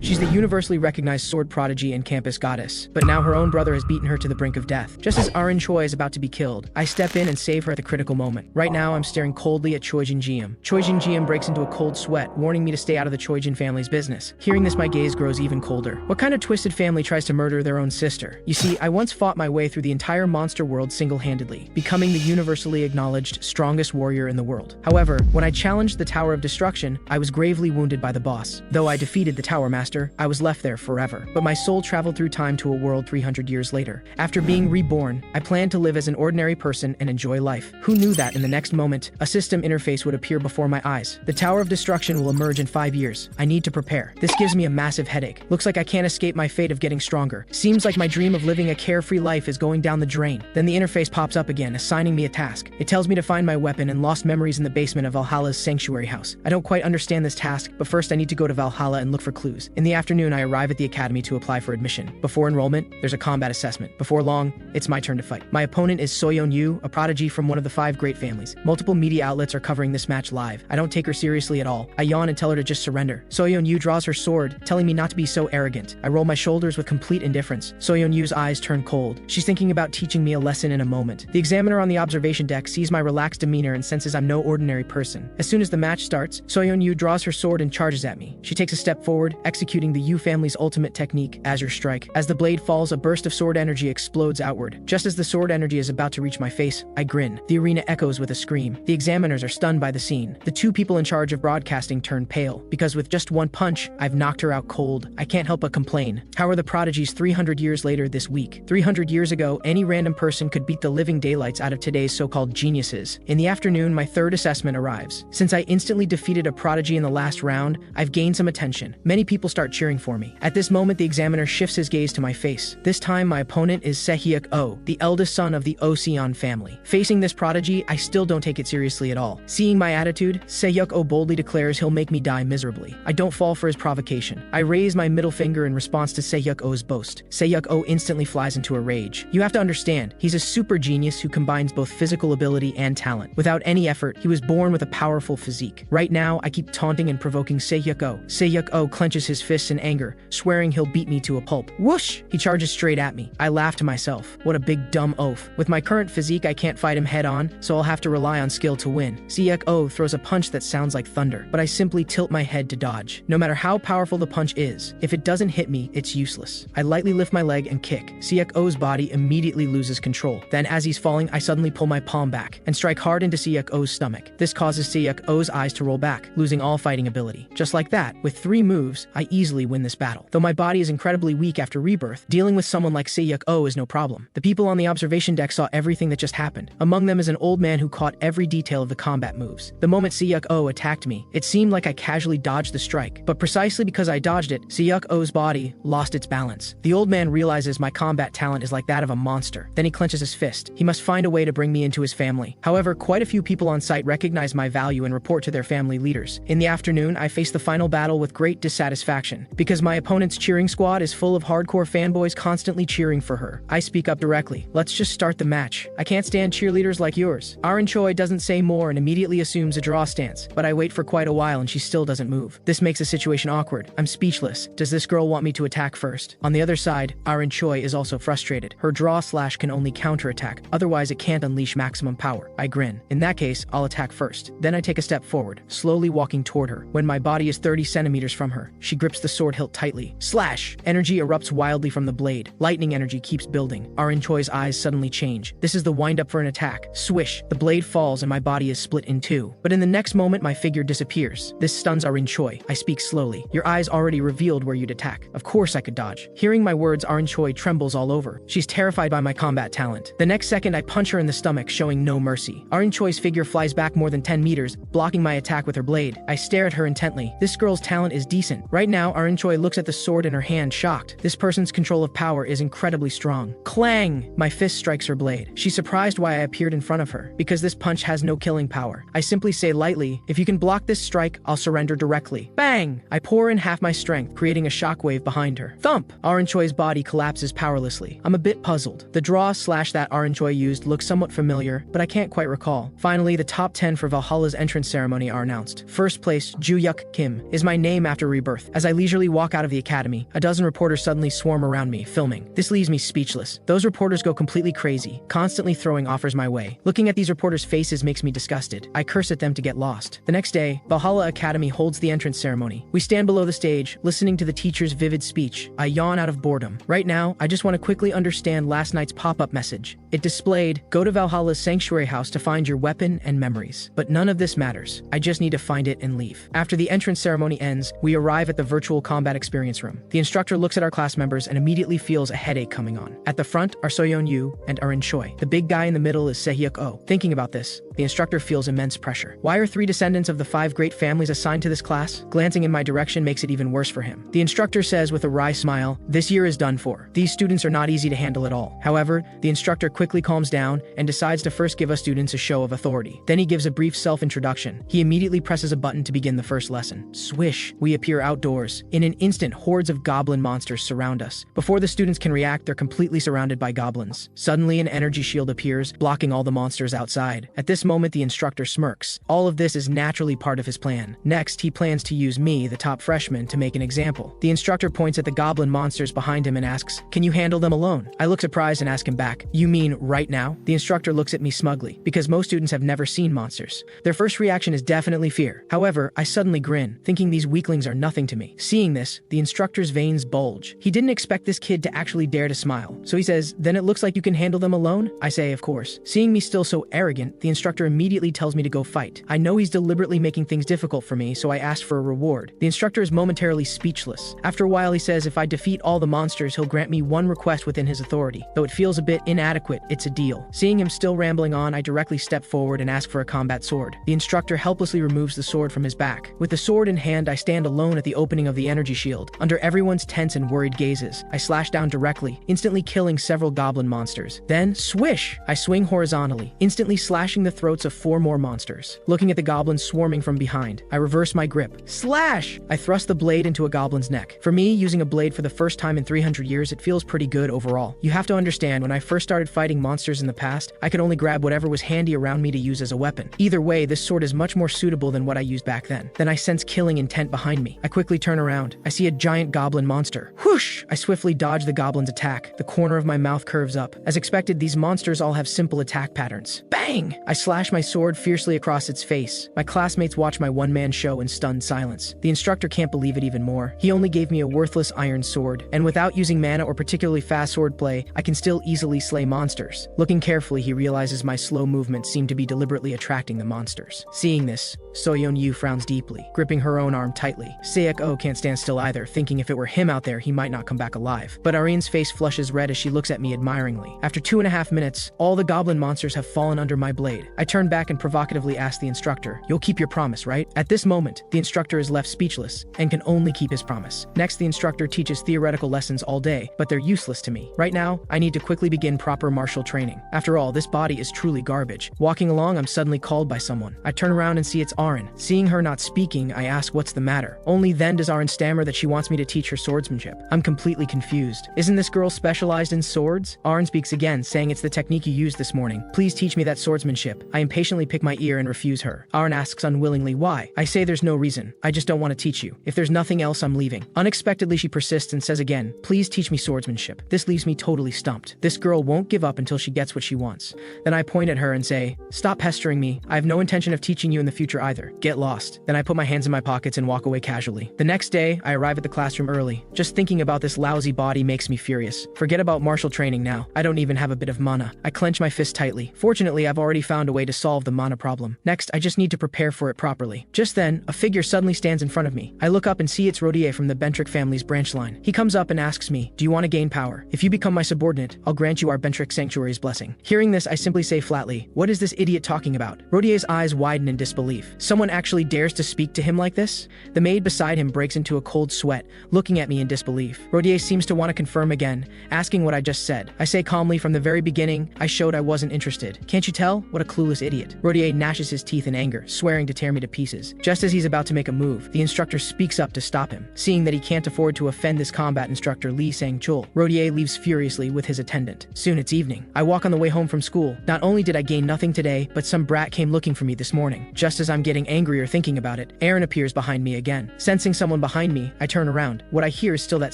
She's the universally recognized sword prodigy and campus goddess, but now her own brother has beaten her to the brink of death. Just as Arin Choi is about to be killed, I step in and save her at the critical moment. Right now, I'm staring coldly at Choi Jin-jiam. Choi Jin-jiam breaks into a cold sweat, warning me to stay out of the Choi Jin family's business. Hearing this, my gaze grows even colder. What kind of twisted family tries to murder their own sister? You see, I once fought my way through the entire monster world single-handedly, becoming the universally acknowledged strongest warrior in the world. However, when I challenged the Tower of Destruction, I was gravely wounded by the boss. Though I defeated the Tower Master, I was left there forever. But my soul traveled through time to a world 300 years later. After being reborn, I planned to live as an ordinary person and enjoy life. Who knew that in the next moment, a system interface would appear before my eyes? The Tower of Destruction will emerge in 5 years. I need to prepare. This gives me a massive headache. Looks like I can't escape my fate of getting stronger. Seems like my dream of living a carefree life is going down the drain. Then the interface pops up again, assigning me a task. It tells me to find my weapon and lost memories in the basement of Valhalla's sanctuary house. I don't quite understand this task, but first I need to go to Valhalla and look for clues. In the afternoon, I arrive at the academy to apply for admission. Before enrollment, there's a combat assessment. Before long, it's my turn to fight. My opponent is Soyeon-yu, a prodigy from one of the 5 great families. Multiple media outlets are covering this match live. I don't take her seriously at all. I yawn and tell her to just surrender. Soyeon-yu draws her sword, telling me not to be so arrogant. I roll my shoulders with complete indifference. Soyeon-yu's eyes turn cold. She's thinking about teaching me a lesson in a moment. The examiner on the observation deck sees my relaxed demeanor and senses I'm no ordinary person. As soon as the match starts, Soyeon-yu draws her sword and charges at me. She takes a step forward, executing the Yu family's ultimate technique, Azure Strike. As the blade falls, a burst of sword energy explodes outward. Just as the sword energy is about to reach my face, I grin. The arena echoes with a scream. The examiners are stunned by the scene. The 2 people in charge of broadcasting turn pale, because with just one punch, I've knocked her out cold. I can't help but complain. How are the prodigies 300 years later this week? 300 years ago, any random person could beat the living daylights out of today's so-called geniuses. In the afternoon, my 3rd assessment arrives. Since I instantly defeated a prodigy in the last round, I've gained some attention. Many people start cheering for me. At this moment, the examiner shifts his gaze to my face. This time, my opponent is Se-hyuk-oh, the eldest son of the Oseon family. Facing this prodigy, I still don't take it seriously at all. Seeing my attitude, Se-hyuk-oh boldly declares he'll make me die miserably. I don't fall for his provocation. I raise my middle finger in response to Se-hyuk-oh's boast. Se-hyuk-oh instantly flies into a rage. You have to understand, he's a super genius who combines both physical ability and talent. Without any effort, he was born with a powerful physique. Right now, I keep taunting and provoking Se-hyuk-oh. Se-hyuk-oh clenches his fists in anger, swearing he'll beat me to a pulp. Whoosh! He charges straight at me. I laugh to myself. What a big dumb oaf. With my current physique, I can't fight him head on, so I'll have to rely on skill to win. Se-hyuk-oh throws a punch that sounds like thunder, but I simply tilt my head to dodge. No matter how powerful the punch is, if it doesn't hit me, it's useless. I lightly lift my leg and kick. Se-hyuk-oh's body immediately loses control. Then as he's falling, I suddenly pull my palm back and strike hard into Se-hyuk-oh's stomach. This causes Se-hyuk-oh's eyes to roll back, losing all fighting ability. Just like that, with 3 moves, I easily win this battle. Though my body is incredibly weak after rebirth, dealing with someone like Se-hyuk-oh is no problem. The people on the observation deck saw everything that just happened. Among them is an old man who caught every detail of the combat moves. The moment Se-hyuk-oh attacked me, it seemed like I casually dodged the strike, but precisely because I dodged it, Se-hyuk-oh's body lost its balance. The old man realizes my combat talent is like that of a monster. Then he clenches his fist. He must find a way to bring me into his family. However, quite a few people on site recognize my value and report to their family leaders. In the afternoon, I face the final battle with great dissatisfaction. Because my opponent's cheering squad is full of hardcore fanboys constantly cheering for her, I speak up directly. Let's just start the match. I can't stand cheerleaders like yours. Arin Choi doesn't say more and immediately assumes a draw stance, but I wait for quite a while and she still doesn't move. This makes the situation awkward. I'm speechless. Does this girl want me to attack first? On the other side, Arin Choi is also frustrated. Her draw slash can only counterattack, otherwise it can't unleash maximum power. I grin. In that case, I'll attack first. Then I take a step forward, slowly walking toward her. When my body is 30 centimeters from her, she grips the sword hilt tightly. Slash! Energy erupts wildly from the blade. Lightning energy keeps building. Arin Choi's eyes suddenly change. This is the wind-up for an attack. Swish! The blade falls and my body is split in 2. But in the next moment, my figure disappears. This stuns Arin Choi. I speak slowly. Your eyes already revealed where you'd attack. Of course I could dodge. Hearing my words, Arin Choi trembles all over. She's terrified by my combat talent. The next second, I punch her in the stomach, showing no mercy. Arin Choi's figure flies back more than 10 meters, blocking my attack with her blade. I stare at her intently. This girl's talent is decent. Right now, Arin Choi looks at the sword in her hand, shocked. This person's control of power is incredibly strong. Clang! My fist strikes her blade. She's surprised why I appeared in front of her, because this punch has no killing power. I simply say lightly, if you can block this strike, I'll surrender directly. Bang! I pour in half my strength, creating a shockwave behind her. Thump! Arin Choi's body collapses powerlessly. I'm a bit puzzled. The draw slash that Arin Choi used looks somewhat familiar, but I can't quite recall. Finally, the top 10 for Valhalla's entrance ceremony are announced. First place, Joo-hyuk Kim, is my name after Rebirth. As I I leisurely walk out of the academy, a dozen reporters suddenly swarm around me, filming. This leaves me speechless. Those reporters go completely crazy, constantly throwing offers my way. Looking at these reporters' faces makes me disgusted. I curse at them to get lost. The next day, Valhalla Academy holds the entrance ceremony. We stand below the stage, listening to the teacher's vivid speech. I yawn out of boredom. Right now, I just want to quickly understand last night's pop-up message. It displayed, "Go to Valhalla's sanctuary house to find your weapon and memories." But none of this matters. I just need to find it and leave. After the entrance ceremony ends, we arrive at the virtual combat experience room. The instructor looks at our class members and immediately feels a headache coming on. At the front are Soyeon-yu and Arin. The big guy in the middle is Sehyeok-oh. Thinking about this, the instructor feels immense pressure. Why are 3 descendants of the 5 great families assigned to this class? Glancing in my direction makes it even worse for him. The instructor says with a wry smile, "This year is done for. These students are not easy to handle at all." However, the instructor quickly calms down and decides to first give us students a show of authority. Then he gives a brief self-introduction. He immediately presses a button to begin the first lesson. Swish! We appear outdoors. In an instant, hordes of goblin monsters surround us. Before the students can react, they're completely surrounded by goblins. Suddenly, an energy shield appears, blocking all the monsters outside. At this moment, the instructor smirks. All of this is naturally part of his plan. Next, he plans to use me, the top freshman, to make an example. The instructor points at the goblin monsters behind him and asks, "Can you handle them alone?" I look surprised and ask him back, "You mean right now?" The instructor looks at me smugly, because most students have never seen monsters. Their first reaction is definitely fear. However, I suddenly grin, thinking these weaklings are nothing to me. Seeing this, the instructor's veins bulge. He didn't expect this kid to actually dare to smile. So he says, "Then it looks like you can handle them alone?" I say, "Of course." Seeing me still so arrogant, the instructor immediately tells me to go fight. I know he's deliberately making things difficult for me, so I ask for a reward. The instructor is momentarily speechless. After a while, he says if I defeat all the monsters, he'll grant me one request within his authority. Though it feels a bit inadequate, it's a deal. Seeing him still rambling on, I directly step forward and ask for a combat sword. The instructor helplessly removes the sword from his back. With the sword in hand, I stand alone at the opening of the energy shield. Under everyone's tense and worried gazes, I slash down directly, instantly killing several goblin monsters. Then, swish! I swing horizontally, instantly slashing the throats of 4 more monsters. Looking at the goblins swarming from behind, I reverse my grip. Slash! I thrust the blade into a goblin's neck. For me, using a blade for the first time in 300 years, it feels pretty good overall. You have to understand, when I first started fighting monsters in the past, I could only grab whatever was handy around me to use as a weapon. Either way, this sword is much more suitable than what I used back then. Then I sense killing intent behind me. I quickly turn around. I see a giant goblin monster. Whoosh! I swiftly dodge the goblin's attack. The corner of my mouth curves up. As expected, these monsters all have simple attack patterns. Bang! I slash my sword fiercely across its face. My classmates watch my one-man show in stunned silence. The instructor can't believe it even more. He only gave me a worthless iron sword, and without using mana or particularly fast swordplay, I can still easily slay monsters. Looking carefully, he realizes my slow movements seem to be deliberately attracting the monsters. Seeing this, Soyeon-yu frowns deeply, gripping her own arm tightly. Sehyeok-oh can't stand still either, thinking if it were him out there, he might not come back alive. But Arin's face flushes red as she looks at me admiringly. After 2.5 minutes, all the goblin monsters have fallen under my blade. I turn back and provocatively ask the instructor, "You'll keep your promise, right?" At this moment, the instructor is left speechless and can only keep his promise. Next, the instructor teaches theoretical lessons all day, but they're useless to me. Right now, I need to quickly begin proper martial training. After all, this body is truly garbage. Walking along, I'm suddenly called by someone. I turn around and see it's Arin. Seeing her not speaking, I ask what's the matter. Only then does Arin stammer that she wants me to teach her swordsmanship. I'm completely confused. Isn't this girl specialized in swords? Arin speaks again, saying it's the technique you used this morning. Please teach me that swordsmanship. I impatiently pick my ear and refuse her. Arin asks unwillingly why. I say there's no reason. I just don't want to teach you. If there's nothing else, I'm leaving. Unexpectedly, she persists and says again, "Please teach me swordsmanship." This leaves me totally stumped. This girl won't give up until she gets what she wants. Then I point at her and say, "Stop pestering me. I have no intention of teaching you in the future either. Get lost." Then I put my hands in my pockets and walk away casually. The next day, I arrive at the classroom early. Just thinking about this lousy body makes me furious. Forget about martial training now. I don't even have a bit of mana. I clench my fist tightly. Fortunately, I've already found a way to solve the mana problem. Next, I just need to prepare for it properly. Just then, a figure suddenly stands in front of me. I look up and see it's Rodier from the Bentrick family's branch line. He comes up and asks me, "Do you want to gain power? If you become my subordinate, I'll grant you our Bentrick Sanctuary's blessing." Hearing this, I simply say flatly, "What is this idiot talking about?" Rodier's eyes widen in disbelief. Someone actually dares to speak to him like this? The maid beside him breaks into a cold sweat, looking at me in disbelief. Rodier seems to want to confirm again, asking what I just said. I say calmly, "From the very beginning, I showed I wasn't interested. Can't you tell? What a clueless idiot." Rodier gnashes his teeth in anger, swearing to tear me to pieces. Just as he's about to make a move, the instructor speaks up to stop him. Seeing that he can't afford to offend this combat instructor, Lee Sang-chul, Rodier leaves furiously with his attendant. Soon it's evening. I walk on the way home from school. Not only did I gain nothing today, but some brat came looking for me this morning. Just as I'm getting angrier thinking about it, Arin appears behind me again. Sensing someone someone behind me, I turn around. What I hear is still that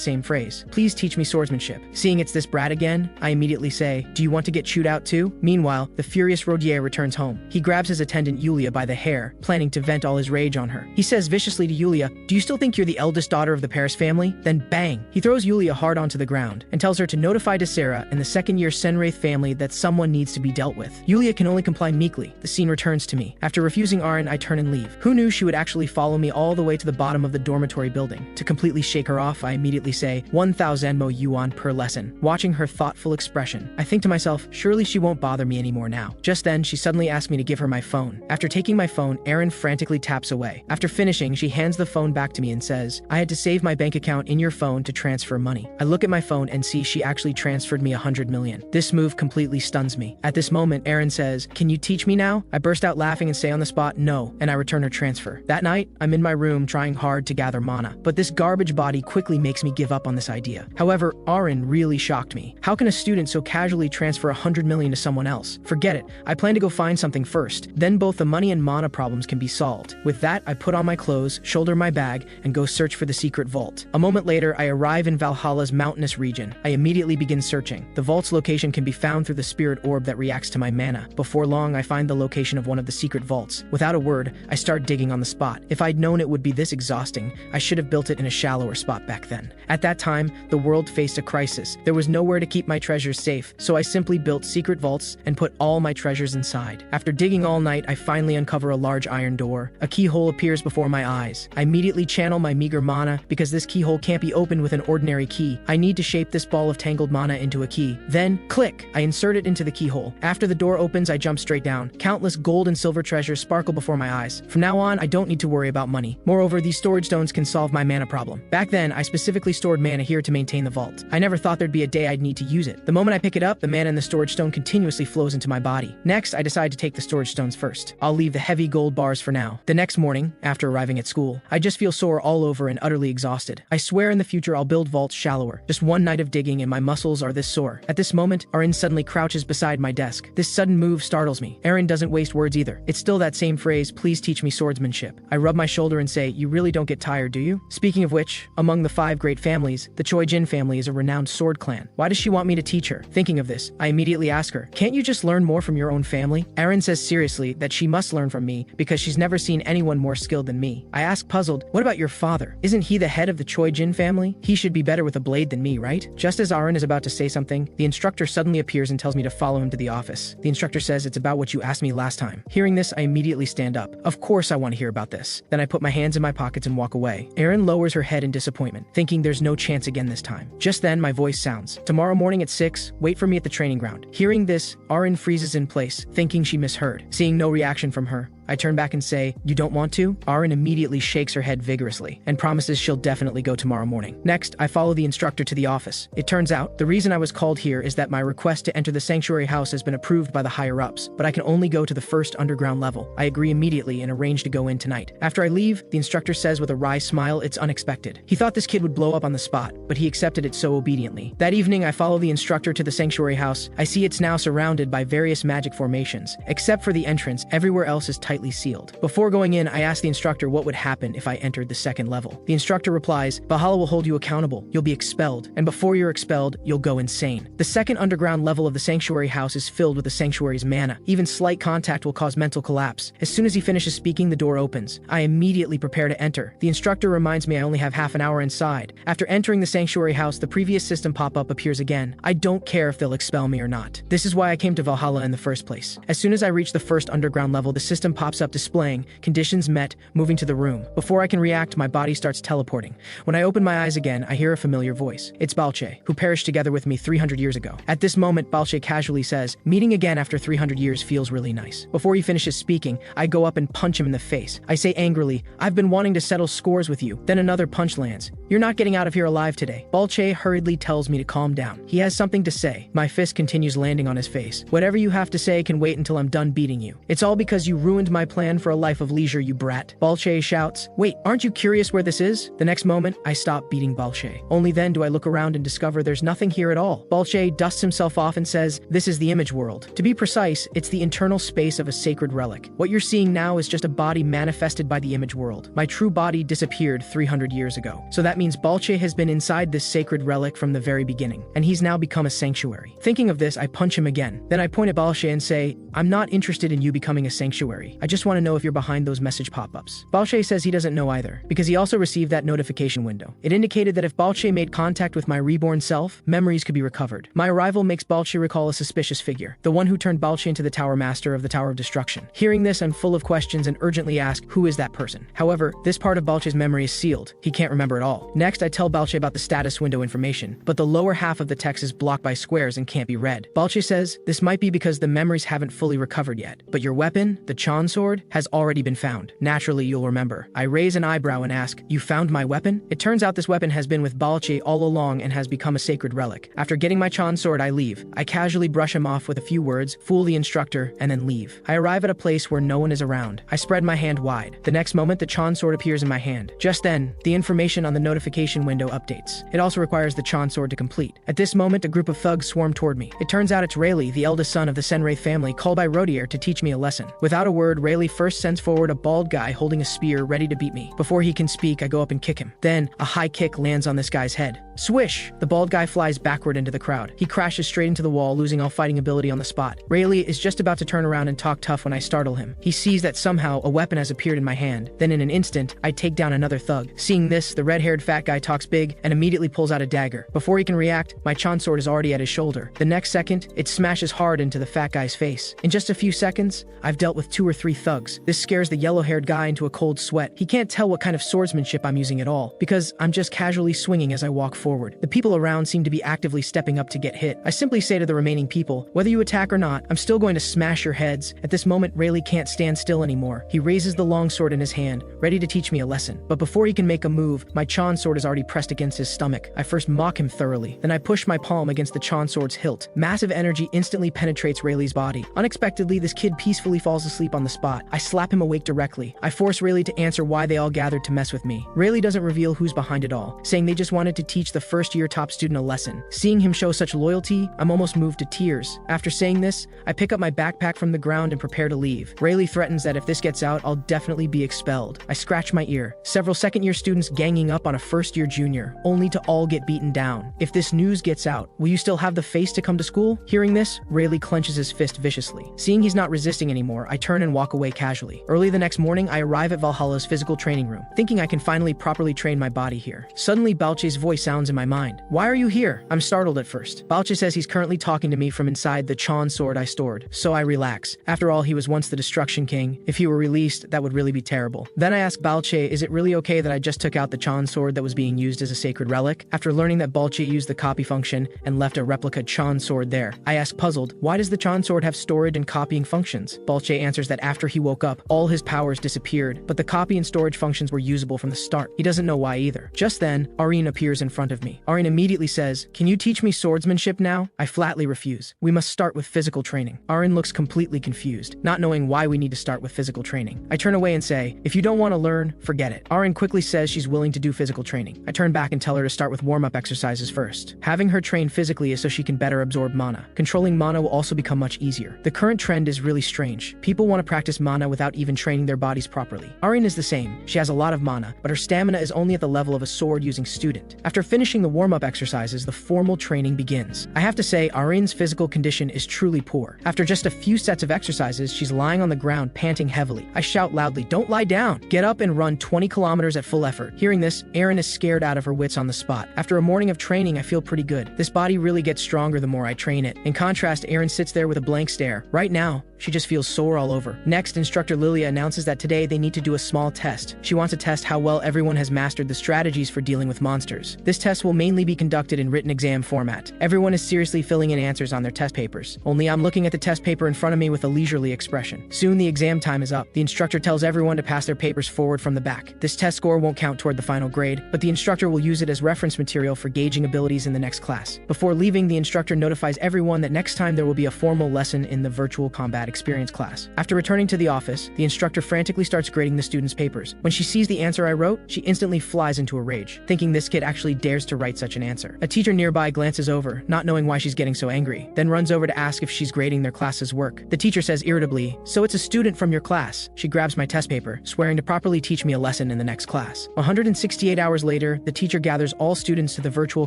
same phrase. Please teach me swordsmanship. Seeing it's this brat again, I immediately say, do you want to get chewed out too? Meanwhile, the furious Rodier returns home. He grabs his attendant Yulia by the hair, planning to vent all his rage on her. He says viciously to Yulia, do you still think you're the eldest daughter of the Paris family? Then bang! He throws Yulia hard onto the ground and tells her to notify Desera and the second-year Senwraith family that someone needs to be dealt with. Yulia can only comply meekly. The scene returns to me. After refusing Arin, I turn and leave. Who knew she would actually follow me all the way to the bottom of the dormitory building? To completely shake her off, I immediately say, 1,000 yuan per lesson. Watching her thoughtful expression, I think to myself, surely she won't bother me anymore now. Just then, she suddenly asked me to give her my phone. After taking my phone, Arin frantically taps away. After finishing, she hands the phone back to me and says, I had to save my bank account in your phone to transfer money. I look at my phone and see she actually transferred me 100 million. This move completely stuns me. At this moment, Arin says, can you teach me now? I burst out laughing and say on the spot, no, and I return her transfer. That night, I'm in my room trying hard to gather mana, but this garbage body quickly makes me give up on this idea. However, Arin really shocked me. How can a student so casually transfer 100 million to someone else? Forget it. I plan to go find something first. Then both the money and mana problems can be solved. With that, I put on my clothes, shoulder my bag, and go search for the secret vault. A moment later, I arrive in Valhalla's mountainous region. I immediately begin searching. The vault's location can be found through the spirit orb that reacts to my mana. Before long, I find the location of one of the secret vaults. Without a word, I start digging on the spot. If I'd known it would be this exhausting, I should have built it in a shallower spot back then. At that time, the world faced a crisis. There was nowhere to keep my treasures safe, so I simply built secret vaults and put all my treasures inside. After digging all night, I finally uncover a large iron door. A keyhole appears before my eyes. I immediately channel my meager mana because this keyhole can't be opened with an ordinary key. I need to shape this ball of tangled mana into a key. Then, click! I insert it into the keyhole. After the door opens, I jump straight down. Countless gold and silver treasures sparkle before my eyes. From now on, I don't need to worry about money. Moreover, these storage stones can solve my mana problem. Back then, I specifically stored mana here to maintain the vault. I never thought there'd be a day I'd need to use it. The moment I pick it up, the mana in the storage stone continuously flows into my body. Next, I decide to take the storage stones first. I'll leave the heavy gold bars for now. The next morning, after arriving at school, I just feel sore all over and utterly exhausted. I swear in the future I'll build vaults shallower. Just one night of digging and my muscles are this sore. At this moment, Arin suddenly crouches beside my desk. This sudden move startles me. Arin doesn't waste words either. It's still that same phrase, please teach me swordsmanship. I rub my shoulder and say, you really don't get tired, do you? Speaking of which, among the 5 great families, the Choi Jin family is a renowned sword clan. Why does she want me to teach her? Thinking of this, I immediately ask her, can't you just learn more from your own family? Arin says seriously that she must learn from me because she's never seen anyone more skilled than me. I ask puzzled, what about your father? Isn't he the head of the Choi Jin family? He should be better with a blade than me, right? Just as Arin is about to say something, the instructor suddenly appears and tells me to follow him to the office. The instructor says it's about what you asked me last time. Hearing this, I immediately stand up. Of course I want to hear about this. Then I put my hands in my pockets and walk away. Arin lowers her head in disappointment, thinking there's no chance again this time. Just then, my voice sounds. Tomorrow morning at 6, wait for me at the training ground. Hearing this, Arin freezes in place, thinking she misheard. Seeing no reaction from her, I turn back and say, you don't want to? Arin immediately shakes her head vigorously and promises she'll definitely go tomorrow morning. Next, I follow the instructor to the office. It turns out, the reason I was called here is that my request to enter the sanctuary house has been approved by the higher-ups, but I can only go to the first underground level. I agree immediately and arrange to go in tonight. After I leave, the instructor says with a wry smile it's unexpected. He thought this kid would blow up on the spot, but he accepted it so obediently. That evening, I follow the instructor to the sanctuary house. I see it's now surrounded by various magic formations. Except for the entrance, everywhere else is tightly sealed. Before going in, I ask the instructor what would happen if I entered the second level. The instructor replies, Valhalla will hold you accountable. You'll be expelled, and before you're expelled, you'll go insane. The second underground level of the sanctuary house is filled with the sanctuary's mana. Even slight contact will cause mental collapse. As soon as he finishes speaking, the door opens. I immediately prepare to enter. The instructor reminds me I only have half an hour inside. After entering the sanctuary house, the previous system pop-up appears again. I don't care if they'll expel me or not. This is why I came to Valhalla in the first place. As soon as I reach the first underground level, the system pops up displaying conditions met, moving to the room. Before I can react, my body starts teleporting. When I open my eyes again, I hear a familiar voice. It's Balche, who perished together with me 300 years ago. At this moment, Balche casually says, meeting again after 300 years feels really nice. Before he finishes speaking, I go up and punch him in the face. I say angrily, I've been wanting to settle scores with you. Then another punch lands. You're not getting out of here alive today. Balche hurriedly tells me to calm down. He has something to say. My fist continues landing on his face. Whatever you have to say can wait until I'm done beating you. It's all because you ruined my plan for a life of leisure, you brat. Balche shouts. Wait, aren't you curious where this is? The next moment, I stop beating Balche. Only then do I look around and discover there's nothing here at all. Balche dusts himself off and says, this is the image world. To be precise, it's the internal space of a sacred relic. What you're seeing now is just a body manifested by the image world. My true body disappeared 300 years ago. So that means Balche has been inside this sacred relic from the very beginning, and he's now become a sanctuary. Thinking of this, I punch him again. Then I point at Balche and say, I'm not interested in you becoming a sanctuary. I just want to know if you're behind those message pop-ups. Balche says he doesn't know either, because he also received that notification window. It indicated that if Balche made contact with my reborn self, memories could be recovered. My arrival makes Balche recall a suspicious figure, the one who turned Balche into the Tower Master of the Tower of Destruction. Hearing this, I'm full of questions and urgently ask, who is that person? However, this part of Balche's memory is sealed. He can't remember it all. Next, I tell Balche about the status window information, but the lower half of the text is blocked by squares and can't be read. Balche says, this might be because the memories haven't fully recovered yet, but your weapon, the Chan sword, has already been found. Naturally, you'll remember. I raise an eyebrow and ask, you found my weapon? It turns out this weapon has been with Balche all along and has become a sacred relic. After getting my Chan sword, I leave. I casually brush him off with a few words, fool the instructor, and then leave. I arrive at a place where no one is around. I spread my hand wide. The next moment, the Chan sword appears in my hand. Just then, the information on the notification window updates. It also requires the Chan sword to complete. At this moment, a group of thugs swarm toward me. It turns out it's Rayleigh, the eldest son of the Senwraith family, called by Rodier to teach me a lesson. Without a word, Rayleigh first sends forward a bald guy holding a spear ready to beat me. Before he can speak, I go up and kick him. Then, a high kick lands on this guy's head. Swish! The bald guy flies backward into the crowd. He crashes straight into the wall, losing all fighting ability on the spot. Rayleigh is just about to turn around and talk tough when I startle him. He sees that somehow a weapon has appeared in my hand. Then in an instant, I take down another thug. Seeing this, the red-haired fat guy talks big and immediately pulls out a dagger. Before he can react, my Chan sword is already at his shoulder. The next second, it smashes hard into the fat guy's face. In just a few seconds, I've dealt with 2 or 3 thugs. This scares the yellow-haired guy into a cold sweat. He can't tell what kind of swordsmanship I'm using at all, because I'm just casually swinging as I walk forward. The people around seem to be actively stepping up to get hit. I simply say to the remaining people, whether you attack or not, I'm still going to smash your heads. At this moment, Rayleigh can't stand still anymore. He raises the long sword in his hand, ready to teach me a lesson. But before he can make a move, my Chan sword is already pressed against his stomach. I first mock him thoroughly. Then I push my palm against the Chan sword's hilt. Massive energy instantly penetrates Rayleigh's body. Unexpectedly, this kid peacefully falls asleep on the spot. I slap him awake directly. I force Rayleigh to answer why they all gathered to mess with me. Rayleigh doesn't reveal who's behind it all, saying they just wanted to teach the first-year top student a lesson. Seeing him show such loyalty, I'm almost moved to tears. After saying this, I pick up my backpack from the ground and prepare to leave. Rayleigh threatens that if this gets out, I'll definitely be expelled. I scratch my ear. Several second-year students ganging up on a first-year junior, only to all get beaten down. If this news gets out, will you still have the face to come to school? Hearing this, Rayleigh clenches his fist viciously. Seeing he's not resisting anymore, I turn and walk away casually. Early the next morning, I arrive at Valhalla's physical training room, thinking I can finally properly train my body here. Suddenly, Balche's voice sounds in my mind. Why are you here? I'm startled at first. Balche says he's currently talking to me from inside the Chan sword I stored, so I relax. After all, he was once the Destruction King. If he were released, that would really be terrible. Then I ask Balche, is it really okay that I just took out the Chan sword that was being used as a sacred relic? After learning that Balche used the copy function and left a replica Chan sword there, I ask puzzled, why does the Chan sword have storage and copying functions? Balche answers that after he woke up, all his powers disappeared, but the copy and storage functions were usable from the start. He doesn't know why either. Just then, Arin appears in front of me. Arin immediately says, can you teach me swordsmanship now? I flatly refuse. We must start with physical training. Arin looks completely confused, not knowing why we need to start with physical training. I turn away and say, if you don't want to learn, forget it. Arin quickly says she's willing to do physical training. I turn back and tell her to start with warm-up exercises first. Having her train physically is so she can better absorb mana. Controlling mana will also become much easier. The current trend is really strange. People want to practice mana without even training their bodies properly. Arin is the same. She has a lot of mana, but her stamina is only at the level of a sword-using student. After finishing the warm-up exercises, the formal training begins. I have to say, Arin's physical condition is truly poor. After just a few sets of exercises, she's lying on the ground, panting heavily. I shout loudly, don't lie down! Get up and run 20 kilometers at full effort. Hearing this, Arin is scared out of her wits on the spot. After a morning of training, I feel pretty good. This body really gets stronger the more I train it. In contrast, Arin sits there with a blank stare. Right now, she just feels sore all over. Next, Instructor Lilia announces that today they need to do a small test. She wants to test how well everyone has mastered the strategies for dealing with monsters. This test will mainly be conducted in written exam format. Everyone is seriously filling in answers on their test papers. Only I'm looking at the test paper in front of me with a leisurely expression. Soon the exam time is up. The instructor tells everyone to pass their papers forward from the back. This test score won't count toward the final grade, but the instructor will use it as reference material for gauging abilities in the next class. Before leaving, the instructor notifies everyone that next time there will be a formal lesson in the virtual combat combat experience class. After returning to the office, the instructor frantically starts grading the students' papers. When she sees the answer I wrote, she instantly flies into a rage, thinking this kid actually dares to write such an answer. A teacher nearby glances over, not knowing why she's getting so angry, then runs over to ask if she's grading their class's work. The teacher says irritably, "So it's a student from your class." She grabs my test paper, swearing to properly teach me a lesson in the next class. 168 hours later, the teacher gathers all students to the virtual